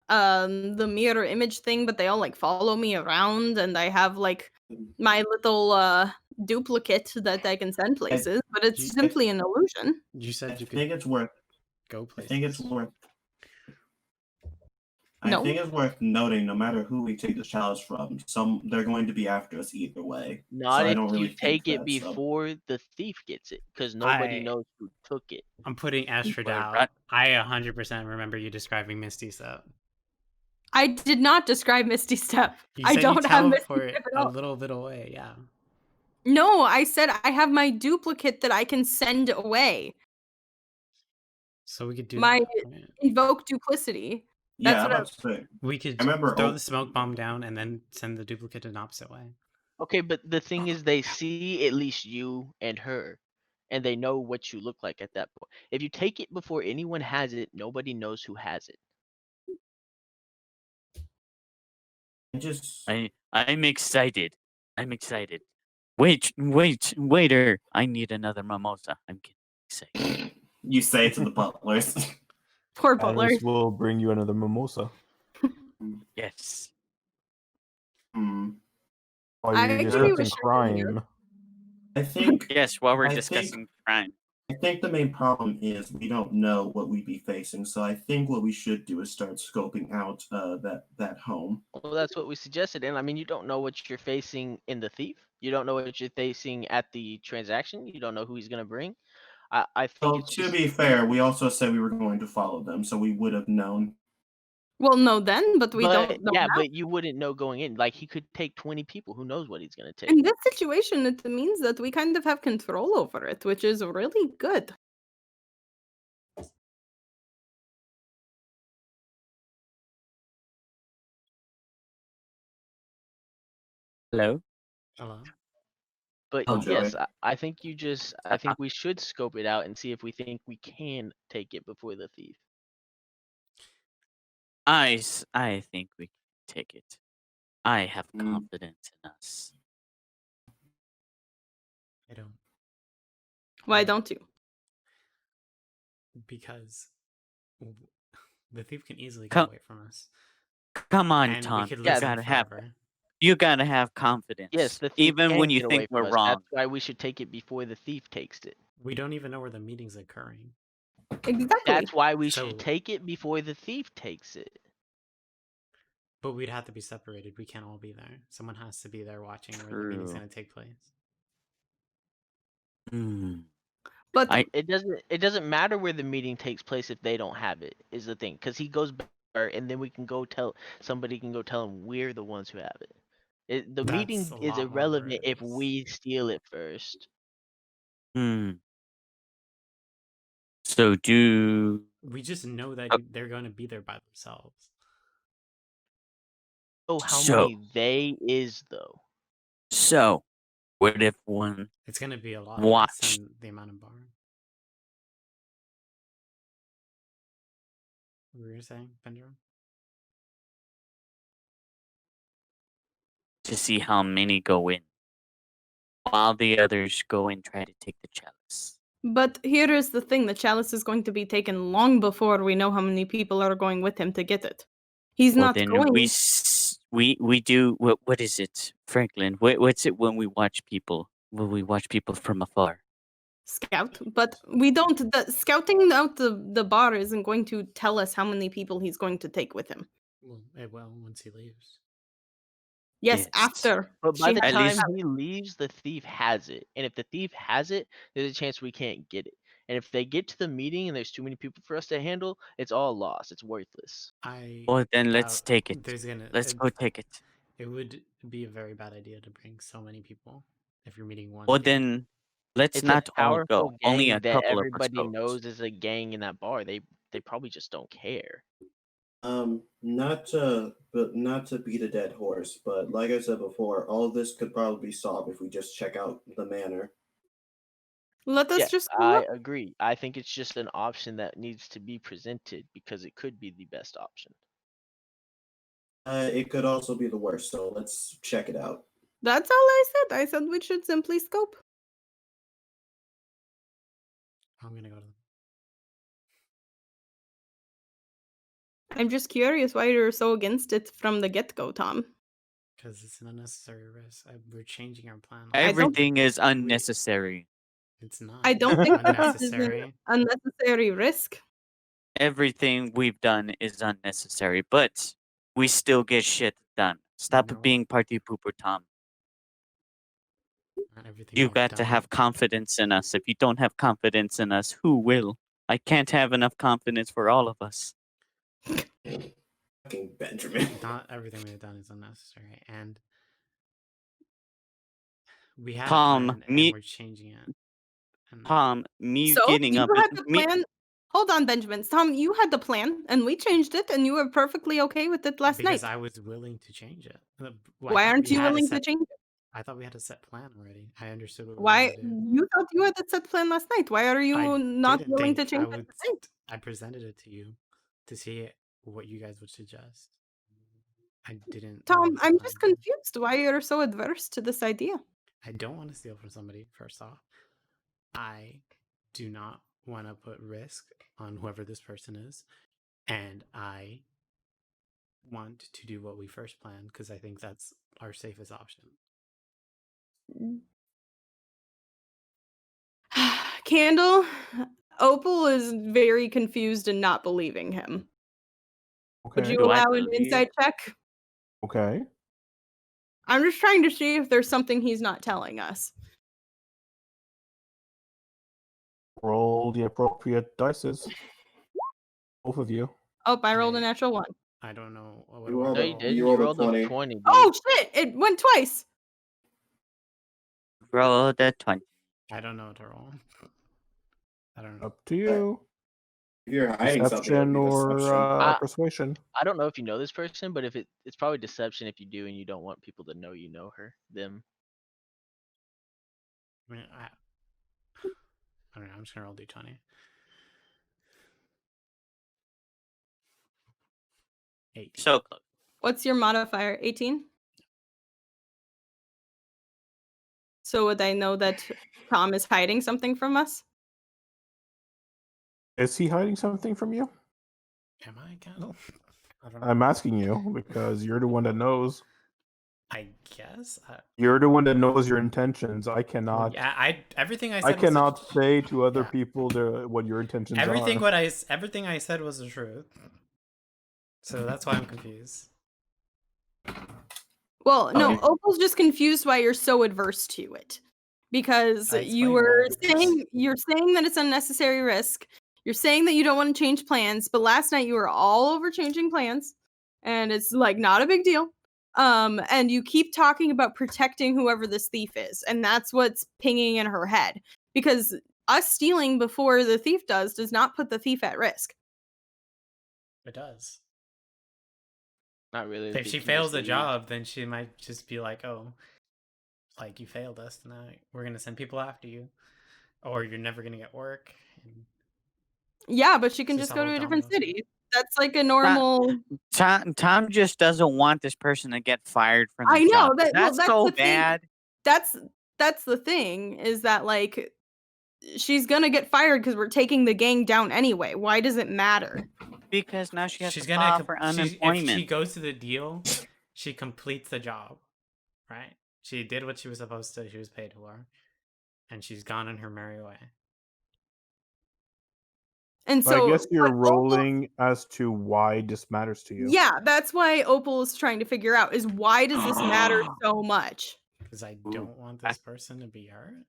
the mirror image thing, but they all like follow me around, and I have like my little duplicate that I can send places, but it's you- simply an illusion. You I said you could think it's worth. go I places. think it's worth. No. I think it's worth noting. No matter who we take the chalice from, they're going to be after us either way. Not so I if don't really you take think it that's before the thief gets it, because nobody I- knows who took it. I'm putting Astrid Wait, out. what? I 100% remember you describing Misty Step. I did not describe Misty Step. You I said don't you have Misty teleport Step at a all. little bit away, yeah. No, I said I have my duplicate that I can send away. So we could do My- that. Right? Invoke duplicity. Yeah, That's I'm what about to say. We could I remember throw Opal- the smoke bomb down and then send the duplicate an opposite way. Okay, but the thing is, they see at least you and her, and they know what you look like at that point. If you take it before anyone has it, nobody knows who has it. I'm excited. I'm excited. Wait, waiter! I need another mimosa. I'm getting excited. You say to the butlers. Poor butler. Alice will bring you another mimosa. Yes. Hmm. While I you're actually was discussing sure you knew. crime. I think Yes, while we're I think- discussing crime. I think the main problem is we don't know what we'd be facing. So I think what we should do is start scoping out that home. Well, that's what we suggested. And I mean, you don't know what you're facing in the thief. You don't know what you're facing at the transaction. You don't know who he's going to bring. I think So it's to just, be fair, we also said we were going to follow them, so we would have known. Well, no, then, but we don't know yeah, now. but you wouldn't know going in. Like he could take 20 people. Who knows what he's gonna take? In this situation, it means that we kind of have control over it, which is really good. Hello. Hello. But Oh, yes, Joey. I think I think we should scope it out and see if we think we can take it before the thief. I think we can take it. I have Mm. confidence in us. I don't. Why don't you? Because the thief can easily get Come, away from us, come on, and we Tom. could You lose him gotta have forever. you gotta have confidence. Yes, the thief even can when you get away think from we're us. wrong. That's why we should take it before the thief takes it. We don't even know where the meeting's occurring. Exactly. That's why we So- should take it before the thief takes it. But we'd have to be separated. We can't all be there. Someone has to be there watching where the meeting's True. going to take place. Hmm. But It doesn't matter where the meeting takes place if they don't have it. Is the thing, because he goes back, and then we can go tell somebody can go tell him we're the ones who have it. The meeting That's a is lot more irrelevant if risk. we steal it first. Hmm. So do We just know that they're going to be there by themselves. Oh, how So- many they is though? so. What if one? It's going to be a lot Watch. less than the amount of bar. What were you saying, Benjamin? To see how many go in, while the others go and try to take the chalice. here is the thing: the chalice is going to be taken long before we know how many people are going with him to get it. He's Well, not then going we do what is it, Franklin? What's it when we watch people? When we watch people from afar? scout, but we don't. The scouting out the bar isn't going to tell us how many people he's going to take with him. Well, it will once he leaves. Yes, Yes. after. But by she the has At time least- he leaves, the thief has it. And if the thief has it, there's a chance we can't get it. And if they get to the meeting and there's too many people for us to handle, it's all lost. It's worthless. Well, then let's doubt take it. There's gonna. Let's go take it. It would be a very bad idea to bring so many people if you're meeting one. Well, gang. then let's It's not a all powerful go. Only gang a that couple everybody of us knows is a gang in that bar. They probably just don't care. Not to beat a dead horse, but like I said before, all of this could probably be solved if we just check out the manor. Let us Yeah, just go I up. agree. I think it's just an option that needs to be presented because it could be the best option. It could also be the worst, so let's check it out. That's all I said. I said we should simply scope. I'm gonna go to. I'm just curious why you're so against it from the get-go, Tom. Because it's an unnecessary risk. We're changing our plan. Everything is unnecessary. It's not. I don't think that this is an unnecessary. unnecessary risk. Everything we've done is unnecessary, but we still get shit done. Stop No. being party pooper, Tom. Not everything You we've got to done. have confidence in us. If you don't have confidence in us, who will? I can't have enough confidence for all of us. Fucking Benjamin. Not everything we've done is unnecessary, and we had Tom, a plan, me- and we're changing it. And Tom, me So getting you up had and the me, plan. Hold on, Benjamin. Tom, you had the plan, and we changed it, and you were perfectly okay with it last because night. I was willing to change it. Why aren't you willing to change it? I thought we had a set plan already. I understood what Why we were going to do. you thought you had the set plan last night? Why are you I not didn't willing to think change I it would. today? I presented it to you to see what you guys would suggest. I didn't. Tom, release the I'm plan just yet. confused why you're so adverse to this idea. I don't want to steal from somebody, first off. I do not want to put risk on whoever this person is. And I want to do what we first planned because I think that's our safest option. Candle, Opal is very confused and not believing him. Would Okay. you Do I allow an believe- insight check? Okay. I'm just trying to see if there's something he's not telling us. Roll the appropriate dices. Both of you. Oh, I rolled a I- natural one. I don't know what You rolled No, a- you did. you You rolled a rolled a 20. 20. Dude. Oh shit! It went twice. Roll the 20. I don't know what to roll. I don't know. Up to you. If you're hiding something, it would Deception be or deception. persuasion. I don't know if you know this person, but if it's probably deception if you do and you don't want people to know you know them. I mean, I don't know. I'm just gonna roll d20. 8. So close. What's your modifier? 18. So would I know that Tom is hiding something from us? Is he hiding something from you? Am I Candle? I don't know. I'm asking you because you're the one that knows. I guess. You're the one that knows your intentions. I Well, cannot. yeah, everything I said. I was the cannot tr- say to other yeah. people what your intentions everything are. everything I said was the truth. So that's why I'm confused. Well, no, Okay. Opal's just confused why you're so adverse to it. Because I you explained were why I'm saying you're saying that it's unnecessary risk. You're saying that you don't want to change plans, but last night you were all over changing plans, and it's like not a big deal. And you keep talking about protecting whoever this thief is, and that's what's pinging in her head. Because us stealing before the thief does not put the thief at risk. It does. Not really. If they she can just fails the leave. job, then she might just be like, "Oh, like you failed us tonight. We're gonna send people after you, or you're never gonna get work." And Yeah, but she can It's just just go all to a different dominoes. city. That's like a normal. Tom just doesn't want this person to get fired from the I know job. that. Well, That's that's so the thing. bad. That's the thing is that like she's gonna get fired because we're taking the gang down anyway. Why does it matter? Because now she has she's to gonna file com- for she's, if she unemployment. goes to the deal, she completes the job, right? She did what she was supposed to. She was paid for, and she's gone on her merry way. And But I so guess you're what Opal- rolling as to why this matters to you. Yeah, that's why Opal is trying to figure out is why does this matter so much? Because I don't want this person to be hurt.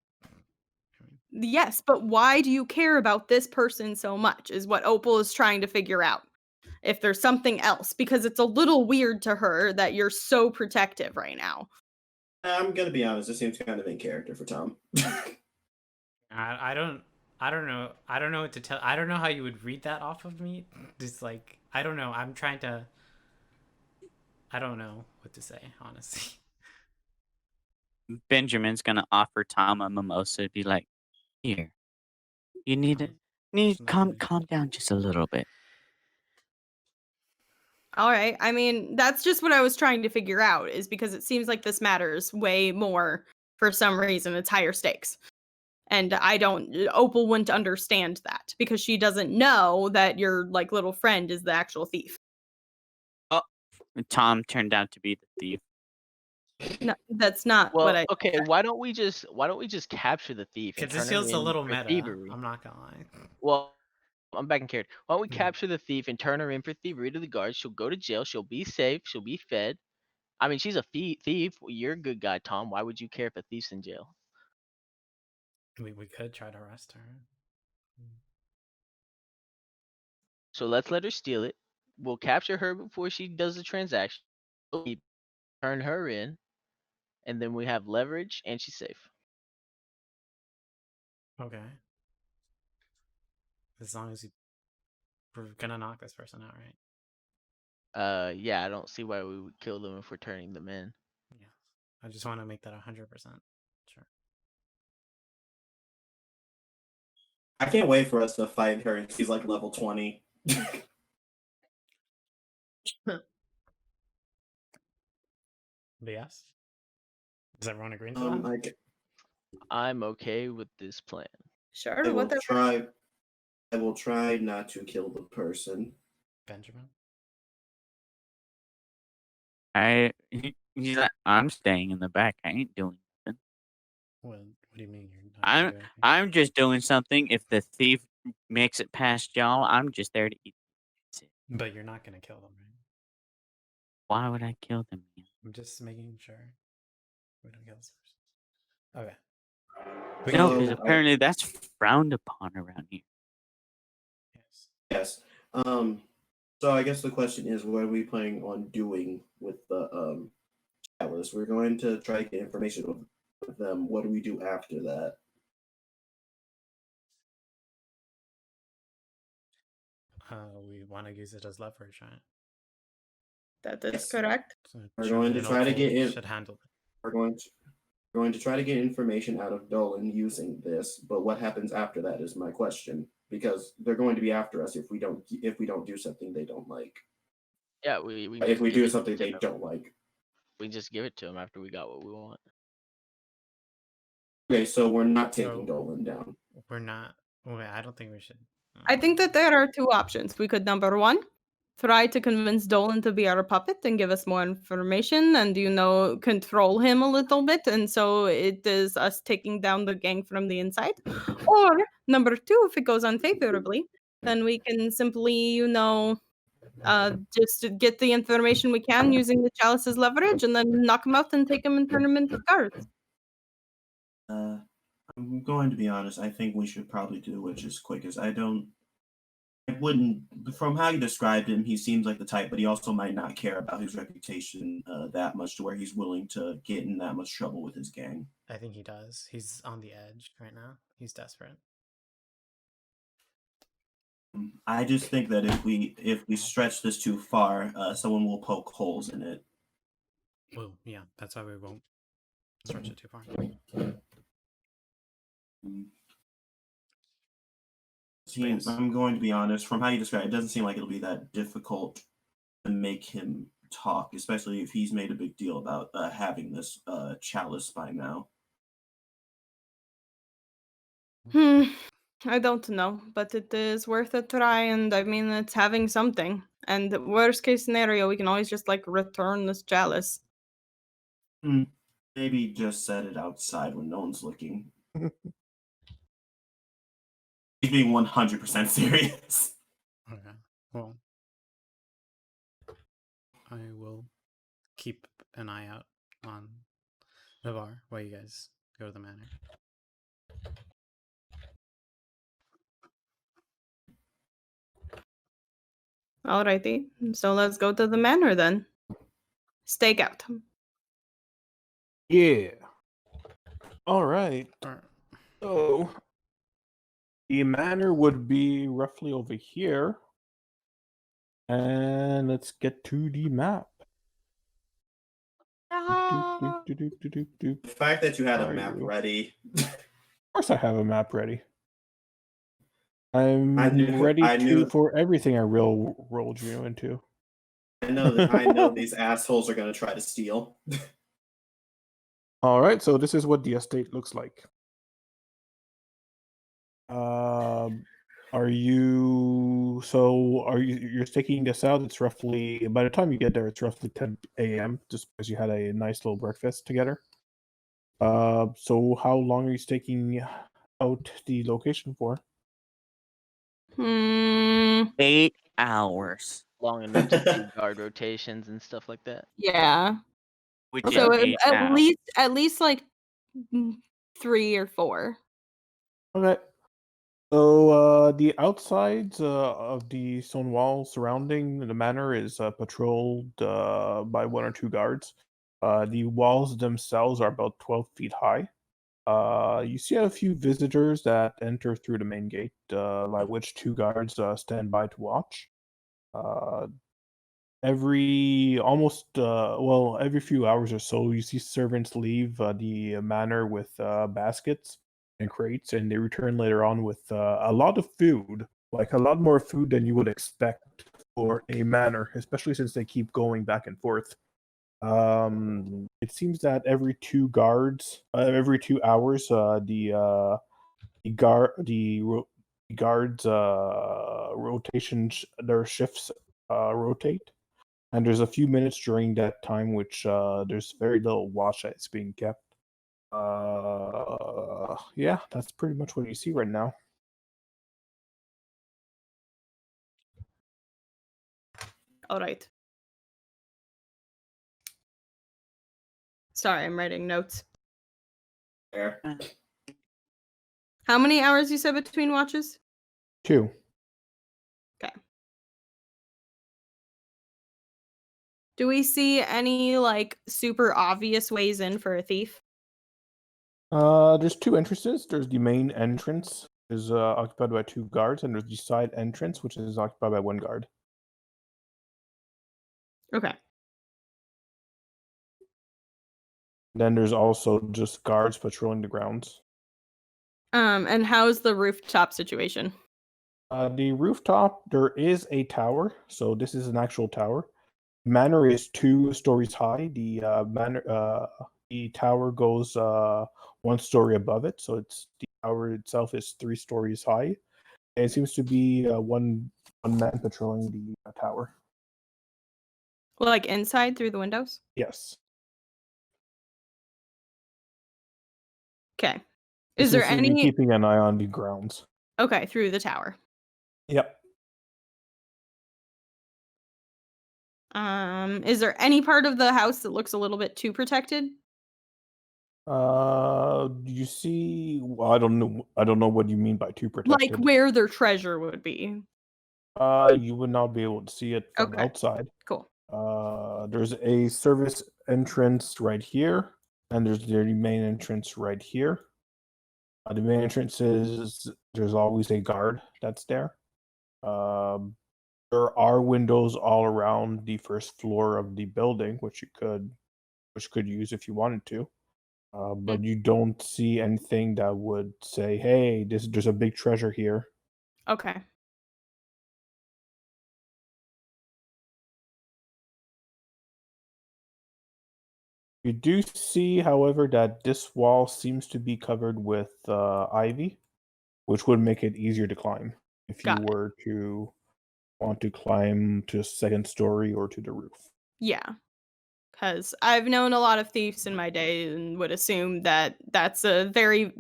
Yes, but why do you care about this person so much? Is what Opal is trying to figure out. If there's something else, because it's a little weird to her that you're so protective right now. I'm gonna be honest. This seems kind of in character for Tom. I don't know. I don't know what to tell. I don't know how you would read that off of me. Just like I don't know. I'm trying to. I don't know what to say, honestly. Benjamin's gonna offer Tom a mimosa. Be like, here, you need it. It's not Calm really- down just a little bit. All right. I mean, that's just what I was trying to figure out is because it seems like this matters way more for some reason. It's higher stakes. And Opal wouldn't understand that because she doesn't know that your like little friend is the actual thief. Tom turned out to be the thief. No, that's not Well, what I okay. Why don't we just capture the thief and Because this turn her feels a in little for meta. thievery? I'm not gonna lie. Well, I'm back in character. Why don't we Hmm. capture the thief and turn her in for thievery to the guards? She'll go to jail. She'll be safe. She'll be fed. I mean, she's a thief. You're a good guy, Tom. Why would you care if a thief's in jail? We could try to arrest her. So let's let her steal it. We'll capture her before she does the transaction. We'll turn her in, and then we have leverage, and she's safe. Okay. As long as we're gonna knock this person out, right? Yeah, I don't see why we would kill them if we're turning them in. Yeah. I just want to make that 100% sure. I can't wait for us to fight her, and she's like level 20. But yes. Does everyone agree to that? Like, I'm okay with this plan. Sure. I will Whatever. try. I will try not to kill the person. Benjamin? He's like, I'm staying in the back. I ain't doing nothing. What do you mean you're not gonna do anything? I'm just doing something. If the thief makes it past y'all, I'm just there to eat. But you're not gonna kill them, right? Why would I kill them? I'm just making sure we don't kill this person. Okay. No, So, because apparently that's frowned upon around here. Yes. Yes. So I guess the question is, what are we planning on doing with the chalice? We're going to try to get information with them. What do we do after that? We want to use it as leverage, right? That is Yes. correct. So We're going to try to get in. should handle it. We're going to try to get information out of Dolan using this, but what happens after that is my question, because they're going to be after us if we don't do something they don't like. Yeah, we If just we give do it something to they them. don't like. We just give it to them after we got what we want. Okay, so we're not taking So- Dolan down. We're not. Wait, I don't think we should. I think that there are two options. We could, number one, try to convince Dolan to be our puppet and give us more information and, control him a little bit. And so it is us taking down the gang from the inside. Or number two, if it goes unfavorably, then we can simply, just get the information we can using the chalice as leverage and then knock him out and take him and turn him into guards. I'm going to be honest. I think we should probably do it just quick as I wouldn't. From how you described him, he seems like the type, but he also might not care about his reputation that much to where he's willing to get in that much trouble with his gang. I think he does. He's on the edge right now. He's desperate. I just think that if we stretch this too far, someone will poke holes in it. Well, yeah, that's why we won't stretch it too far. I'm going to be honest. From how you describe it, it doesn't seem like it'll be that difficult to make him talk, especially if he's made a big deal about having this chalice by now. I don't know, but it is worth a try, and I mean, it's having something. And the worst case scenario, we can always just return this chalice. Maybe just set it outside when no one's looking. He's being 100% serious. Okay. Well, I will keep an eye out on Navarre while you guys go to the manor. Alrighty, so let's go to the manor then. Stakeout. Yeah. All right. Alright. So the manor would be roughly over here. And let's get to the map. The fact that you had a Are map you? ready. Of course I have a map ready. I'm I knew- ready I knew- for everything I rolled you into. I know these assholes are going to try to steal. All right, so this is what the estate looks like. You're taking this out? It's roughly, by the time you get there, it's roughly 10 a.m. just because you had a nice little breakfast together. So how long are you staking out the location for? 8 hours, Long enough to do guard rotations and stuff like that. Yeah. which So is 8 at hours. least 3 or 4. Okay. So the outsides of the stone wall surrounding the manor is patrolled by 1 or 2 guards. The walls themselves are about 12 feet high. You see a few visitors that enter through the main gate, by which 2 guards stand by to watch. Every few hours or so, you see servants leave the manor with baskets and crates, and they return later on with a lot of food, like a lot more food than you would expect for a manor, especially since they keep going back and forth. It seems that every 2 hours, the guards rotations, their shifts rotate, and there's a few minutes during that time which there's very little watch that's being kept. Yeah, that's pretty much what you see right now. All right. Sorry, I'm writing notes. There. How many hours you said between watches? 2. Do we see any like super obvious ways in for a thief? There's two entrances. There's the main entrance, is occupied by 2 guards, and there's the side entrance, which is occupied by 1 guard. Okay. Then there's also just guards patrolling the grounds. And how's the rooftop situation? The rooftop, there is a tower, so this is an actual tower. Manor is 2 stories high. The tower goes 1 story above it, so the tower itself is 3 stories high. And it seems to be one man patrolling the tower. Well, like inside through the windows? Yes. Okay. He Is there seems to be any keeping an eye on the grounds? Okay, through the tower. Yep. Is there any part of the house that looks a little bit too protected? You see? Well, I don't know. I don't know what you mean by too protected. Like where their treasure would be. You would not be able to see it from Okay. outside. Cool. There's a service entrance right here, and there's the main entrance right here. The main entrance is there's always a guard that's there. There are windows all around the first floor of the building, which you could use if you wanted to. But you don't see anything that would say, "Hey, there's a big treasure here." Okay. You do see, however, that this wall seems to be covered with ivy, which would make it easier to climb if you Got it. were to want to climb to a 2nd story or to the roof. Yeah. Because I've known a lot of thieves in my day and would assume that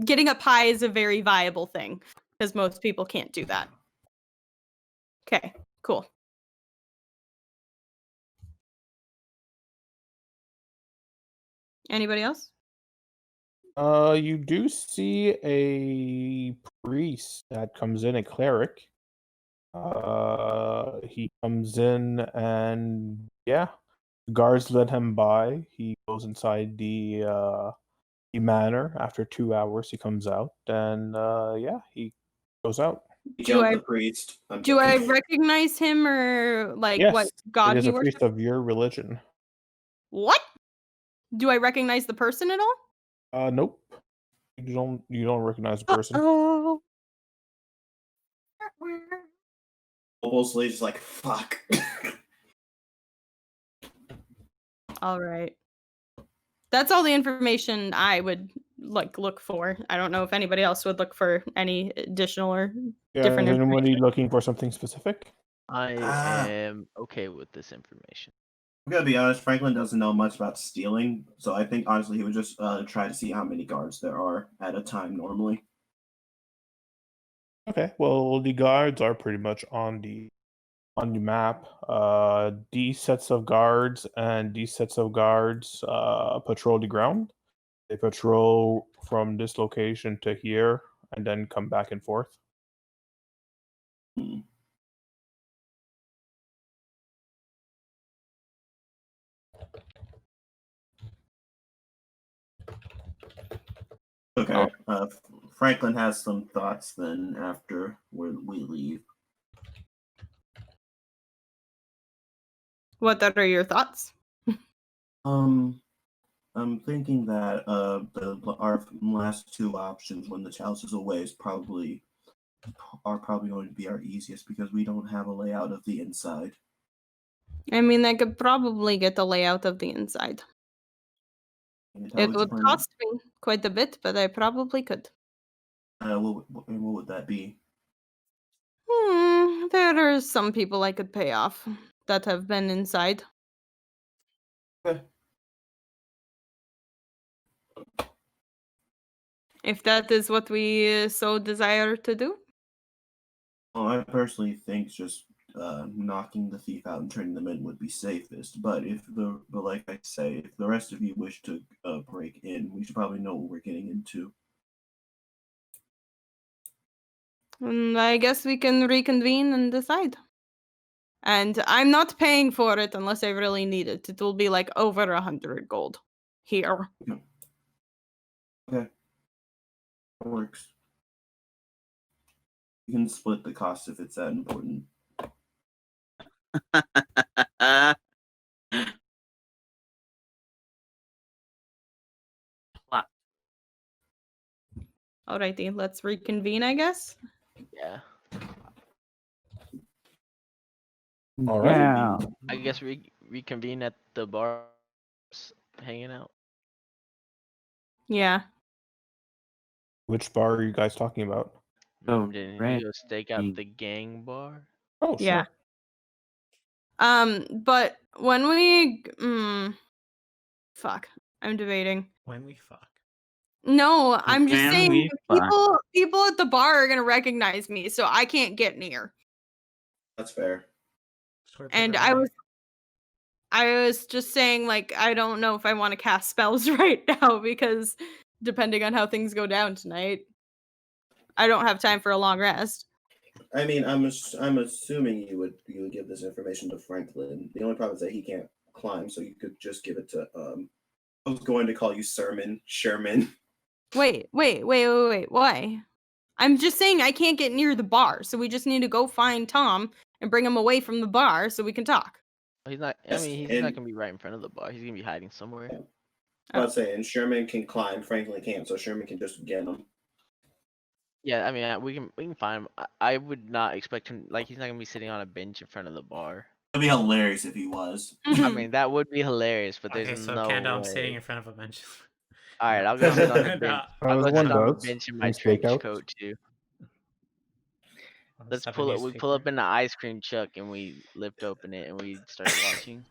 getting up high is a very viable thing because most people can't do that. Okay, cool. Anybody else? You do see a priest that comes in, a cleric. He comes in and yeah, guards let him by. He goes inside the manor. After 2 hours, he comes out, and yeah, he goes out. He Do jumped I- the priest. I'm Do I joking. recognize him or like Yes, what it god is he a priest worships? of your religion. What? Do I recognize the person at all? Nope. You don't recognize the person. Oh. Mostly just like, fuck. All right. That's all the information I would like look for. I don't know if anybody else would look for any additional or Yeah, different is anybody information. looking for something specific? I Ah. am okay with this information. I'm gonna be honest, Franklin doesn't know much about stealing, so I think honestly he would just try to see how many guards there are at a time normally. Okay, well, the guards are pretty much on the map. These sets of guards patrol the ground. They patrol from this location to here and then come back and forth. Hmm. Okay. Franklin has some thoughts then after we leave. What are your thoughts? I'm thinking that our last 2 options when the house is away are probably going to be our easiest because we don't have a layout of the inside. I mean, I could probably get the layout of the inside. It would cost me quite a bit, but I probably could. What would that be? There are some people I could pay off that have been inside. Okay. If that is what we so desire to do. Well, I personally think just knocking the thief out and turning them in would be safest. But like I say, if the rest of you wish to break in, we should probably know what we're getting into. I guess we can reconvene and decide. And I'm not paying for it unless I really need it. It will be like over 100 gold here. Okay. That works. You can split the cost if it's that important. Alrighty, let's reconvene, I guess. Yeah. All right. Yeah. I guess reconvene at the bar, hanging out. Yeah. Which bar are you guys talking about? Oh, Didn't right. you go stake out the gang bar? Oh, sure. Yeah. But when we fuck, I'm debating. When we fuck. No, I'm just When saying we fuck. people at the bar are gonna recognize me, so I can't get near. That's fair. Scorpio And Ray. I was just saying, like, I don't know if I want to cast spells right now because depending on how things go down tonight, I don't have time for a long rest. I mean, I'm assuming you would give this information to Franklin. The only problem is that he can't climb, so you could just give it to I was going to call you Sherman. Wait. Why? I'm just saying I can't get near the bar, so we just need to go find Tom and bring him away from the bar so we can talk. He's not. Yes, I mean, he's and- not gonna be right in front of the bar. He's gonna be hiding somewhere. Yeah. I was saying Sherman can climb, Franklin can't, so Sherman can just get him. Yeah, I mean, we can find him. I would not expect him. Like, he's not gonna be sitting on a bench in front of the bar. It'd be hilarious if he was. I mean, that would be hilarious, but there's Okay, so no Kando, I'm way. sitting in front of a bench. All right, I'll go sit on the No. bench. Uh, I'll the go one sit on the does. bench in my Nice trench stakeout. coat too. I'll Let's step pull in up. We pull up newspaper. in the ice cream truck and we lift open it and we start watching.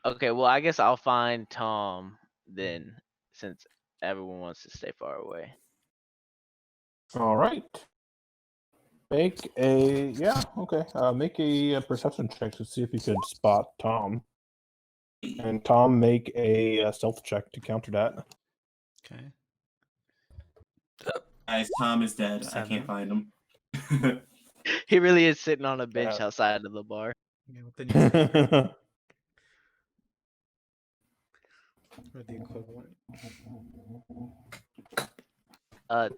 Okay, well, I guess I'll find Tom then, since everyone wants to stay far away. All right. Make a Make a perception check to see if you could spot Tom, and Tom make a stealth check to counter that. Okay. Guys, Tom is dead. I 7. can't find him. He really is sitting on a bench Yeah. outside of the bar. Okay, with the newspaper. Or the equivalent.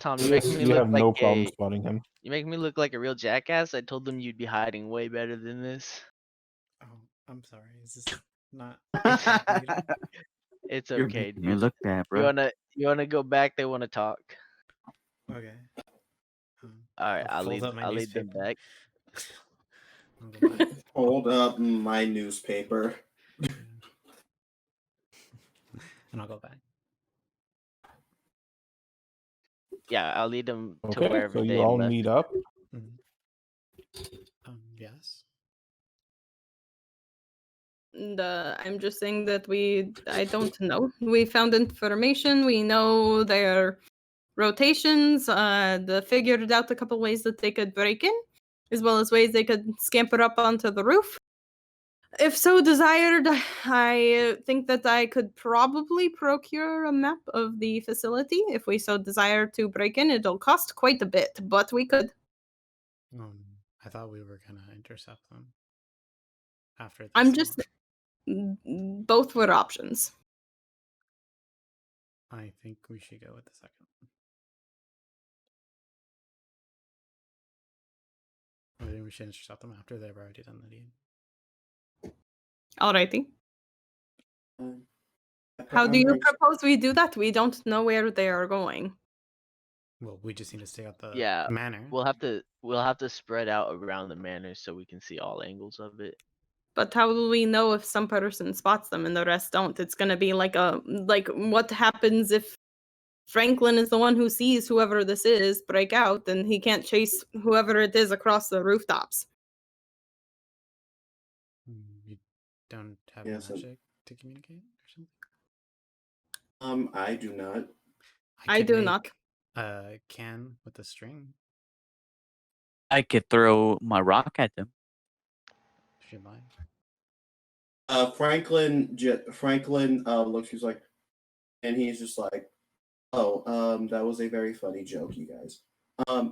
Tom, you make me you look have like no problem a. spotting him. You make me look like a real jackass. I told them you'd be hiding way better than this. Oh, I'm sorry. Is this not? It's You're okay, making me dude. look bad, You bro. wanna go back? They wanna talk. Okay. All right, I'll fold lead. up my I'll lead them newspaper. back. I'll go back. Hold up my newspaper. And I'll go back. Yeah, I'll lead them to Okay, wherever so they you all left. meet up. Mhm. Yes. And I'm just saying that I don't know. We found information. We know their rotations. They figured out a couple ways that they could break in, as well as ways they could scamper up onto the roof. If so desired, I think that I could probably procure a map of the facility. If we so desire to break in, it'll cost quite a bit, but we could. I thought we were gonna intercept them. After this. I'm just. Both were options. I think we should go with the second. I think we should intercept them after they've already done the deed. Alrighty. How do you propose we do that? We don't know where they are going. Well, we just need to stay at the Yeah, manor. We'll have to spread out around the manor so we can see all angles of it. But how will we know if some person spots them and the rest don't? It's gonna be like what happens if Franklin is the one who sees whoever this is break out, then he can't chase whoever it is across the rooftops. You don't have Yes, magic to communicate or something? I do not. I could do not. make a can with a string, I could throw my rock at them. if you'd like. Franklin looks. He's like, and he's just like, "Oh, that was a very funny joke, you guys."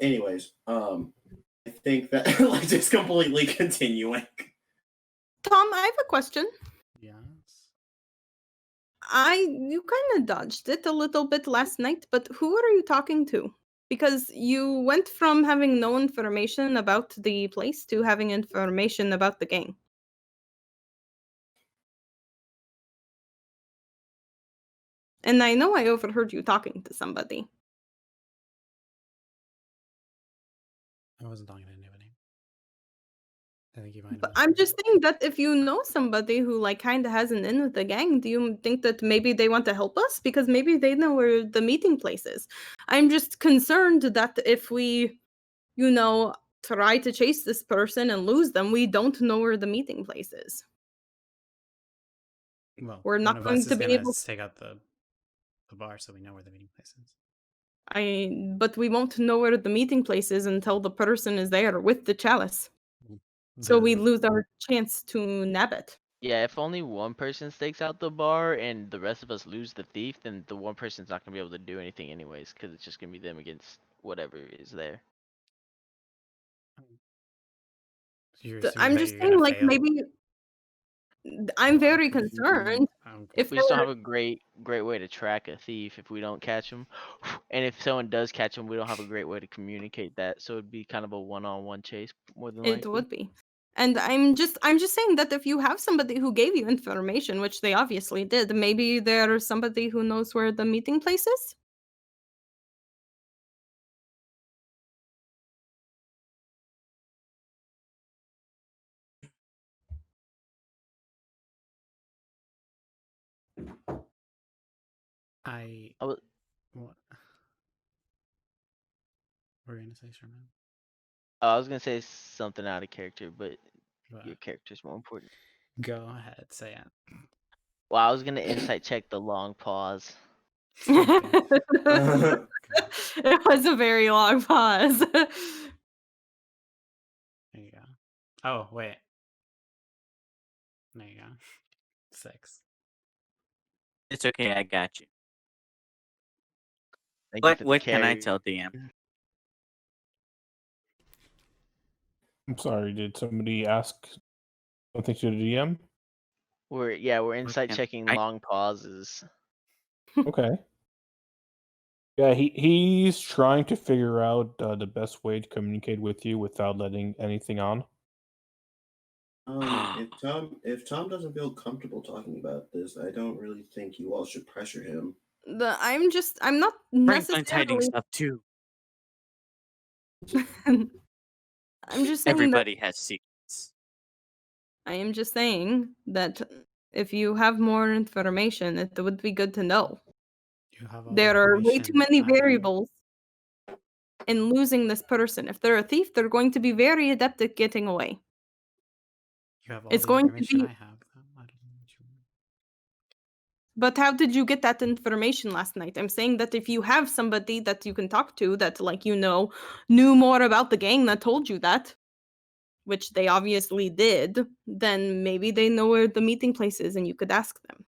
Anyways, think that like just completely continuing. Tom, I have a question. Yes. You kind of dodged it a little bit last night, but who are you talking to? Because you went from having no information about the place to having information about the gang. And I know I overheard you talking to somebody. I wasn't talking to anybody. I think you might have But I'm misheard. just saying that if you know somebody who like kind of has an in with the gang, do you think that maybe they want to help us? Because maybe they know where the meeting place is. I'm just concerned that if we, try to chase this person and lose them, we don't know where the meeting place is. Well, We're one not of going us to is be gonna able. take out the bar so we know where the meeting place is. But we won't know where the meeting place is until the person is there with the chalice. So we The- lose our chance to nab it. Yeah, if only one person stakes out the bar and the rest of us lose the thief, then the one person's not gonna be able to do anything anyways, because it's just gonna be them against whatever is there. You're assuming I'm that just you're saying, gonna like, fail? maybe I'm very confused. concerned. I'm If We just don't there- have a great way to track a thief if we don't catch him, and if someone does catch him, we don't have a great way to communicate that. So it'd be kind of a one-on-one chase more than it likely. would be. And I'm just saying that if you have somebody who gave you information, which they obviously did, maybe there's somebody who knows where the meeting place is. I I was- what? What were you gonna say, Sherman? I was gonna say something out of character, but What? your character's more important. Go ahead, say it. Well, I was gonna insight check the long pause. It was a very long pause. There you go. Oh, wait. There you go. 6. It's okay, I got you. Thank you for the What can I carry. tell DM? I'm sorry, did somebody ask something to the DM? We're insight can checking I- long pauses. Okay. Yeah, he's trying to figure out the best way to communicate with you without letting anything on. If Tom doesn't feel comfortable talking about this, I don't really think you all should pressure him. I'm not Franklin's hiding necessarily. stuff too. I'm just saying that Everybody has secrets. I am just saying that if you have more information, it would be good to know. You have all the There are way too information many I have. variables in losing this person. If they're a thief, they're going to be very adept at getting away. You have all It's the going to information be- I have. Though. I don't know what you mean. But how did you get that information last night? I'm saying that if you have somebody that you can talk to that, like, knew more about the gang that told you that, which they obviously did, then maybe they know where the meeting place is and you could ask them.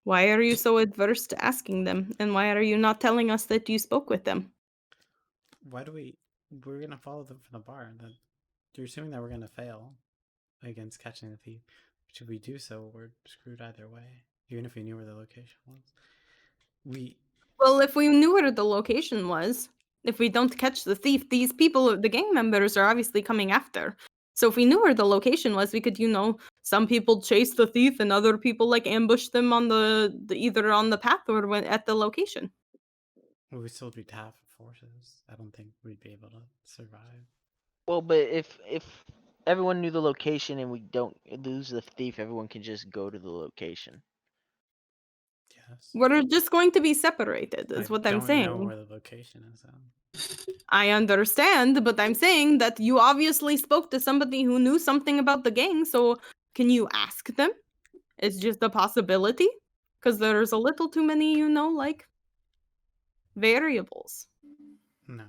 Why are you so adverse to asking them? And why are you not telling us that you spoke with them? Why do we're gonna follow them from the bar? That you're assuming that we're gonna fail against catching the thief. Which if we do so, we're screwed either way. Even if we knew where the location was. Well, if we knew where the location was, if we don't catch the thief, these people, the gang members, are obviously coming after. So if we knew where the location was, we could, some people chase the thief and other people like ambush them on the either on the path or at the location. We'd still be half forces. I don't think we'd be able to survive. Well, but if everyone knew the location and we don't lose the thief, everyone can just go to the location. Yes. We're just going to be separated, is I what I'm don't saying. know where the location is. I understand, but I'm saying that you obviously spoke to somebody who knew something about the gang, so can you ask them? It's just a possibility. Because there's a little too many, like, variables. No,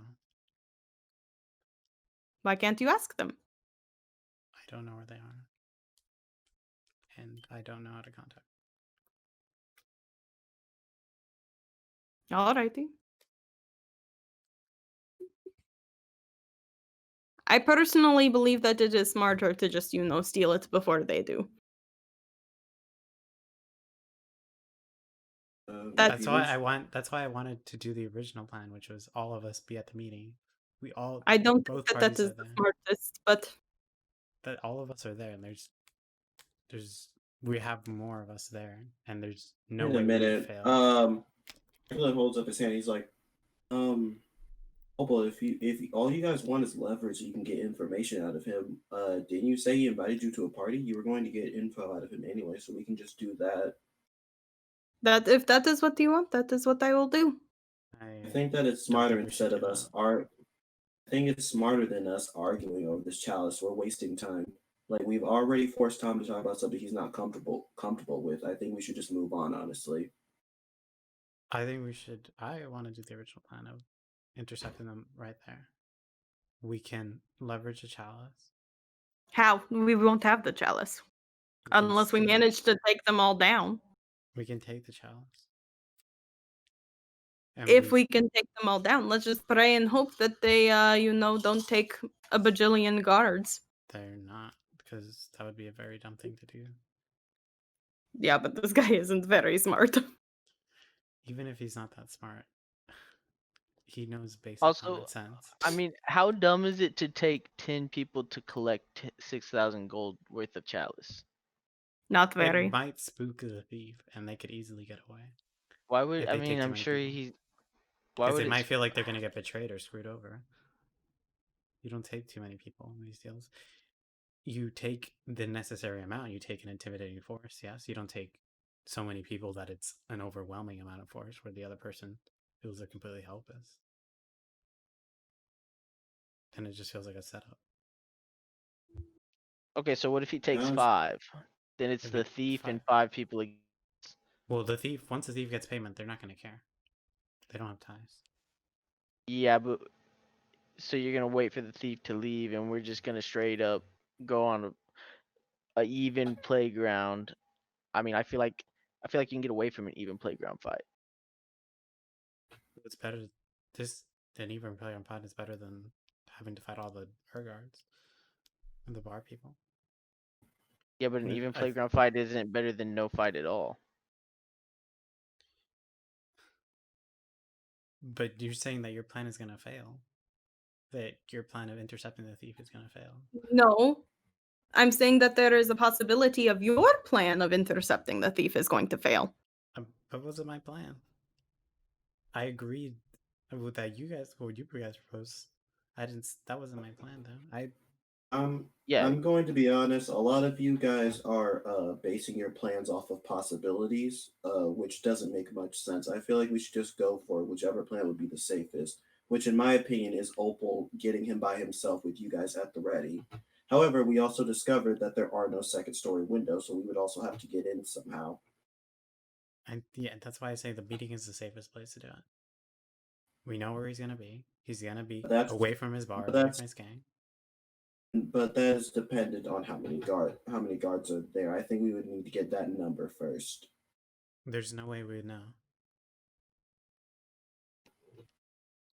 Why can't you ask them? I don't know where they are. And I don't know how to contact. Alrighty. I personally believe that it is smarter to just, steal it before they do. That's why viewers? That's why I wanted to do the original plan, which was all of us be at the meeting. We all. I don't both think that parties is are the there. smartest, but That all of us are there, and we have more of us there, and there's no Wait way a we would minute. fail. Franklin holds up his hand. He's like, Opal, if all you guys want is leverage, you can get information out of him. Didn't you say he invited you to a party? You were going to get info out of him anyway, so we can just do that. that if that is what you want, that is what I will do. I think that it's don't smarter think we should instead of do us that. I think it's smarter than us arguing over this chalice. We're wasting time. Like we've already forced Tom to talk about something he's not comfortable with. I think we should just move on, honestly. I think we should. I want to do the original plan of intercepting them right there. We can leverage a chalice. How? We won't have the chalice. We can Unless we steal- manage to take them all down. We can take the chalice. And If we can take them all down, let's just pray and hope that they, don't take a bajillion guards. They're not, because that would be a very dumb thing to do. Yeah, but this guy isn't very smart. Even if he's not that smart, he knows basic Also, common sense. I mean, how dumb is it to take 10 people to collect 6,000 gold worth of chalice? Not very. It might spook the thief, and they could easily get away. Why would If I they take mean? too I'm many sure people. he. Why Because would they it might feel like they're gonna get betrayed or screwed over. You don't take too many people in these deals. You take the necessary amount. You take an intimidating force. Yes, you don't take so many people that it's an overwhelming amount of force where the other person feels they're completely helpless. Then it just feels like a setup. Okay, so what if he takes Guys- 5? Then it's If the he- thief and 5. 5 people. Well, once the thief gets payment, they're not gonna care. They don't have ties. Yeah, but so you're gonna wait for the thief to leave, and we're just gonna straight up go on a even playground. I mean, I feel like you can get away from an even playground fight. It's better. An even play on pod is better than having to fight all the her guards and the bar people. Yeah, but an But even I- playground fight isn't better than no fight at all. But you're saying that your plan is gonna fail. That your plan of intercepting the thief is gonna fail. No. I'm saying that there is a possibility of your plan of intercepting the thief is going to fail. What was my plan? I agreed with that. What you guys proposed. I didn't. That wasn't my plan though. Yeah, I'm going to be honest. A lot of you guys are basing your plans off of possibilities, which doesn't make much sense. I feel like we should just go for whichever plan would be the safest, which in my opinion is Opal getting him by himself with you guys at the ready. However, we also discovered that there are no second story windows, so we would also have to get in somehow. Yeah, that's why I say the meeting is the safest place to do it. We know where he's gonna be. He's gonna be away from his bar, away from his gang. But that is dependent on how many guards are there. I think we would need to get that number first. There's no way we would know.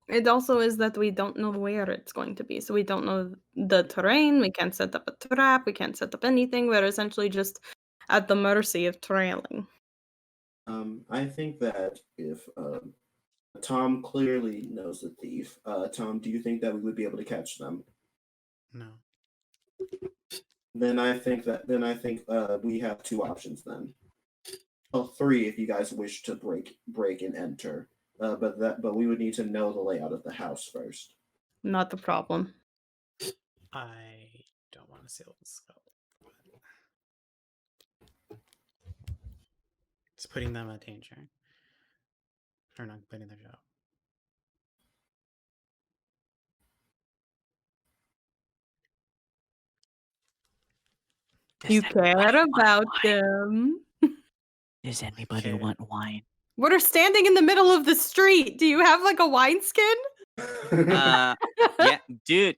It also is that we don't know where it's going to be. So we don't know the terrain. We can't set up a trap. We can't set up anything. We're essentially just at the mercy of trailing. I think that if Tom clearly knows the thief, Tom, do you think that we would be able to catch them? No. Then I think we have 2 options then. Well, 3 if you guys wish to break and enter. But we would need to know the layout of the house first. Not the problem. I don't want to seal the skull. It's putting them at danger. Or not completing their job. You care about them. Does anybody Okay. want wine? We're standing in the middle of the street. Do you have like a wineskin? Yeah, dude.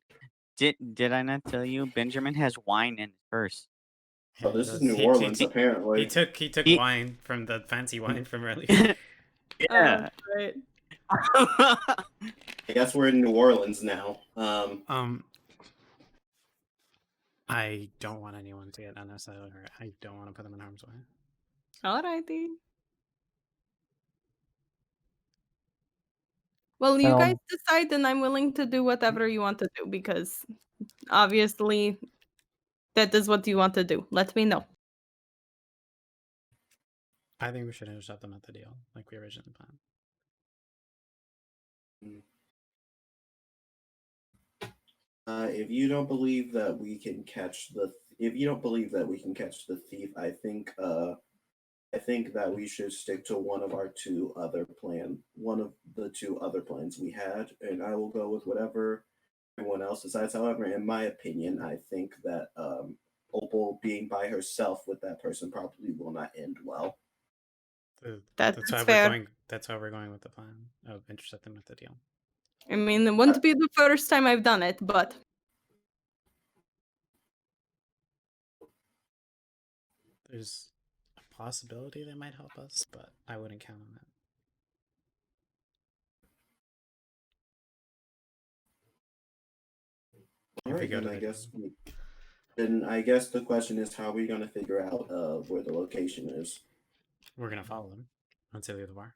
Did I not tell you Benjamin has wine in his purse? Oh, this is does. New Orleans, apparently. He took He- wine from the fancy wine from earlier. Yeah. Right. I guess we're in New Orleans now. I don't want anyone to get unnecessarily hurt. I don't want to put them in harm's way. Alrighty. Well, you guys decide, and I'm willing to do whatever you want to do because obviously that is what you want to do. Let me know. I think we should intercept them at the deal, like we originally planned. If you don't believe that we can catch the thief, I think that we should stick to one of the two other plans we had, and I will go with whatever everyone else decides. However, in my opinion, I think that Opal being by herself with that person probably will not end well. That's why fair. we're going. That's why we're going with the plan of intercept them at the deal. I mean, it wouldn't be the first time I've done it, but There's a possibility they might help us, but I wouldn't count on it. All If we right, go then to I the guess deal. I guess the question is, how are we going to figure out where the location is? We're gonna follow them until they leave the bar.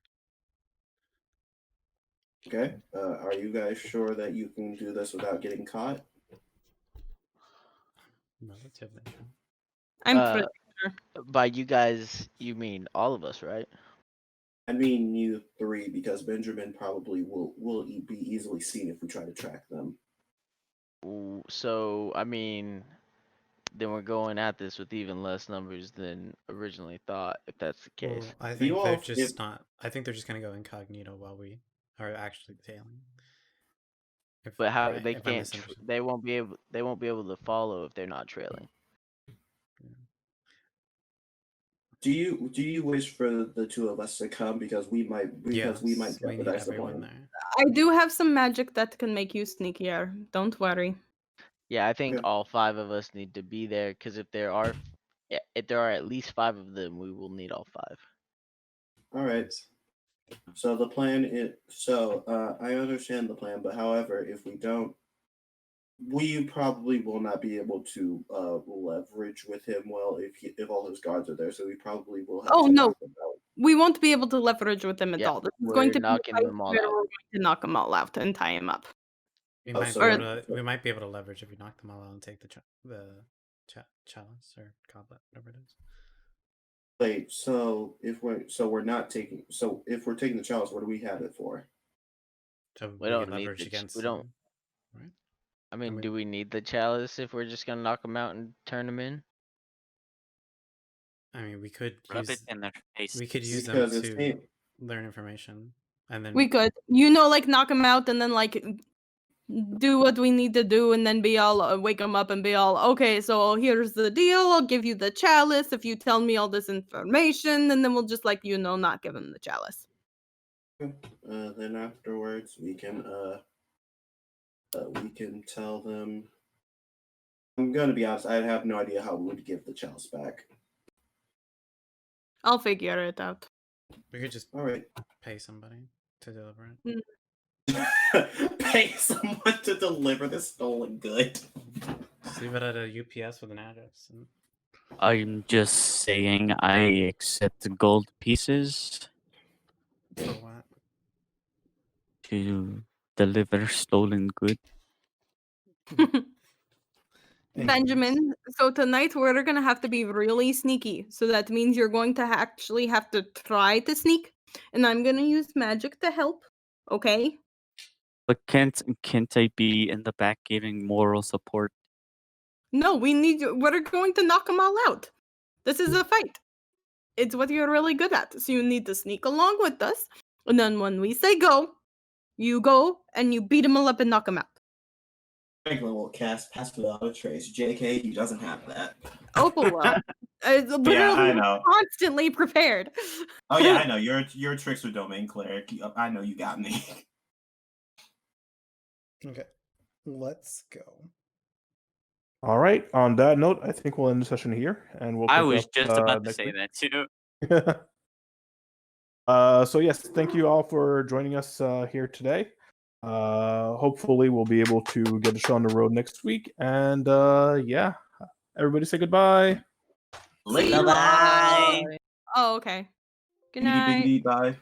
Okay. Are you guys sure that you can do this without getting caught? Relatively. Sure. I'm Uh, pretty By you guys, you mean all of us, right? I mean, you three, because Benjamin probably will be easily seen if we try to track them. So, I mean, then we're going at this with even less numbers than originally thought, if that's the case. Well, I If think you they're all- just if- not. I think they're just gonna go incognito while we are actually tailing. If, But how right, they if I can't? misunderstood. They won't be able. They won't be able to follow if they're not trailing. Do you wish for the two of us to come because we might Yes, we need jeopardize the everyone plan? there. I do have some magic that can make you sneakier. Don't worry. Yeah, I think Okay. all 5 of us need to be there because if there are at least 5 of them, we will need all 5. All right. So the plan is I understand the plan, but however, if we don't, we probably will not be able to leverage with him well if all his guards are there. So we probably will have Oh, to no. knock them out. We won't be able to leverage with them at Yeah, all. This is we're going to be a knocking fight them all where out. we're going to knock them all out and tie him up. We Oh, might so be Or- able to. We might be able to leverage if we knock them all out and take the chalice or goblet, whatever it is. Wait, so if we're taking the chalice, what do we have it for? So We we don't can need leverage the against we don't. them, right? I mean, we- do we need the chalice if we're just gonna knock them out and turn them in? I mean, we could Rub it use. in their face. We could use them Because it to seems learn information, and then We could, like, knock them out and then, like, do what we need to do and then be all, wake them up and be all, okay, so here's the deal. I'll give you the chalice if you tell me all this information. And then we'll just, like, not give him the chalice. then afterwards we can tell them. I'm gonna be honest, I have no idea how we would give the chalice back. I'll figure it out. we could just All right. pay somebody to deliver it. Pay someone to deliver the stolen good. Just leave it at a UPS with an address. And I'm just saying I accept the gold pieces for what? to deliver stolen good. Benjamin, so tonight we're gonna have to be really sneaky. So that means you're going to actually have to try to sneak, and I'm gonna use magic to help. Okay? But can't I be in the back giving moral support? No, we're going to knock them all out. This is a fight. It's what you're really good at. So you need to sneak along with us, and then when we say go, you go and you beat them all up and knock them out. Franklin will cast Pass Without a Trace. JK, he doesn't have that. Opal will. It's Yeah, I literally know. constantly prepared. Oh yeah, I know. Your tricks with Domain Cleric. I know you got me. Okay, let's go. All right. On that note, I think we'll end the session here, and we'll. I pick was up, just about to next say week. that too. that. So yes, thank you all for joining us here today. Hopefully we'll be able to get the show on the road next week. And yeah, everybody say goodbye. Later. Bye-bye. Oh, okay. Good Beady night. biggity bye.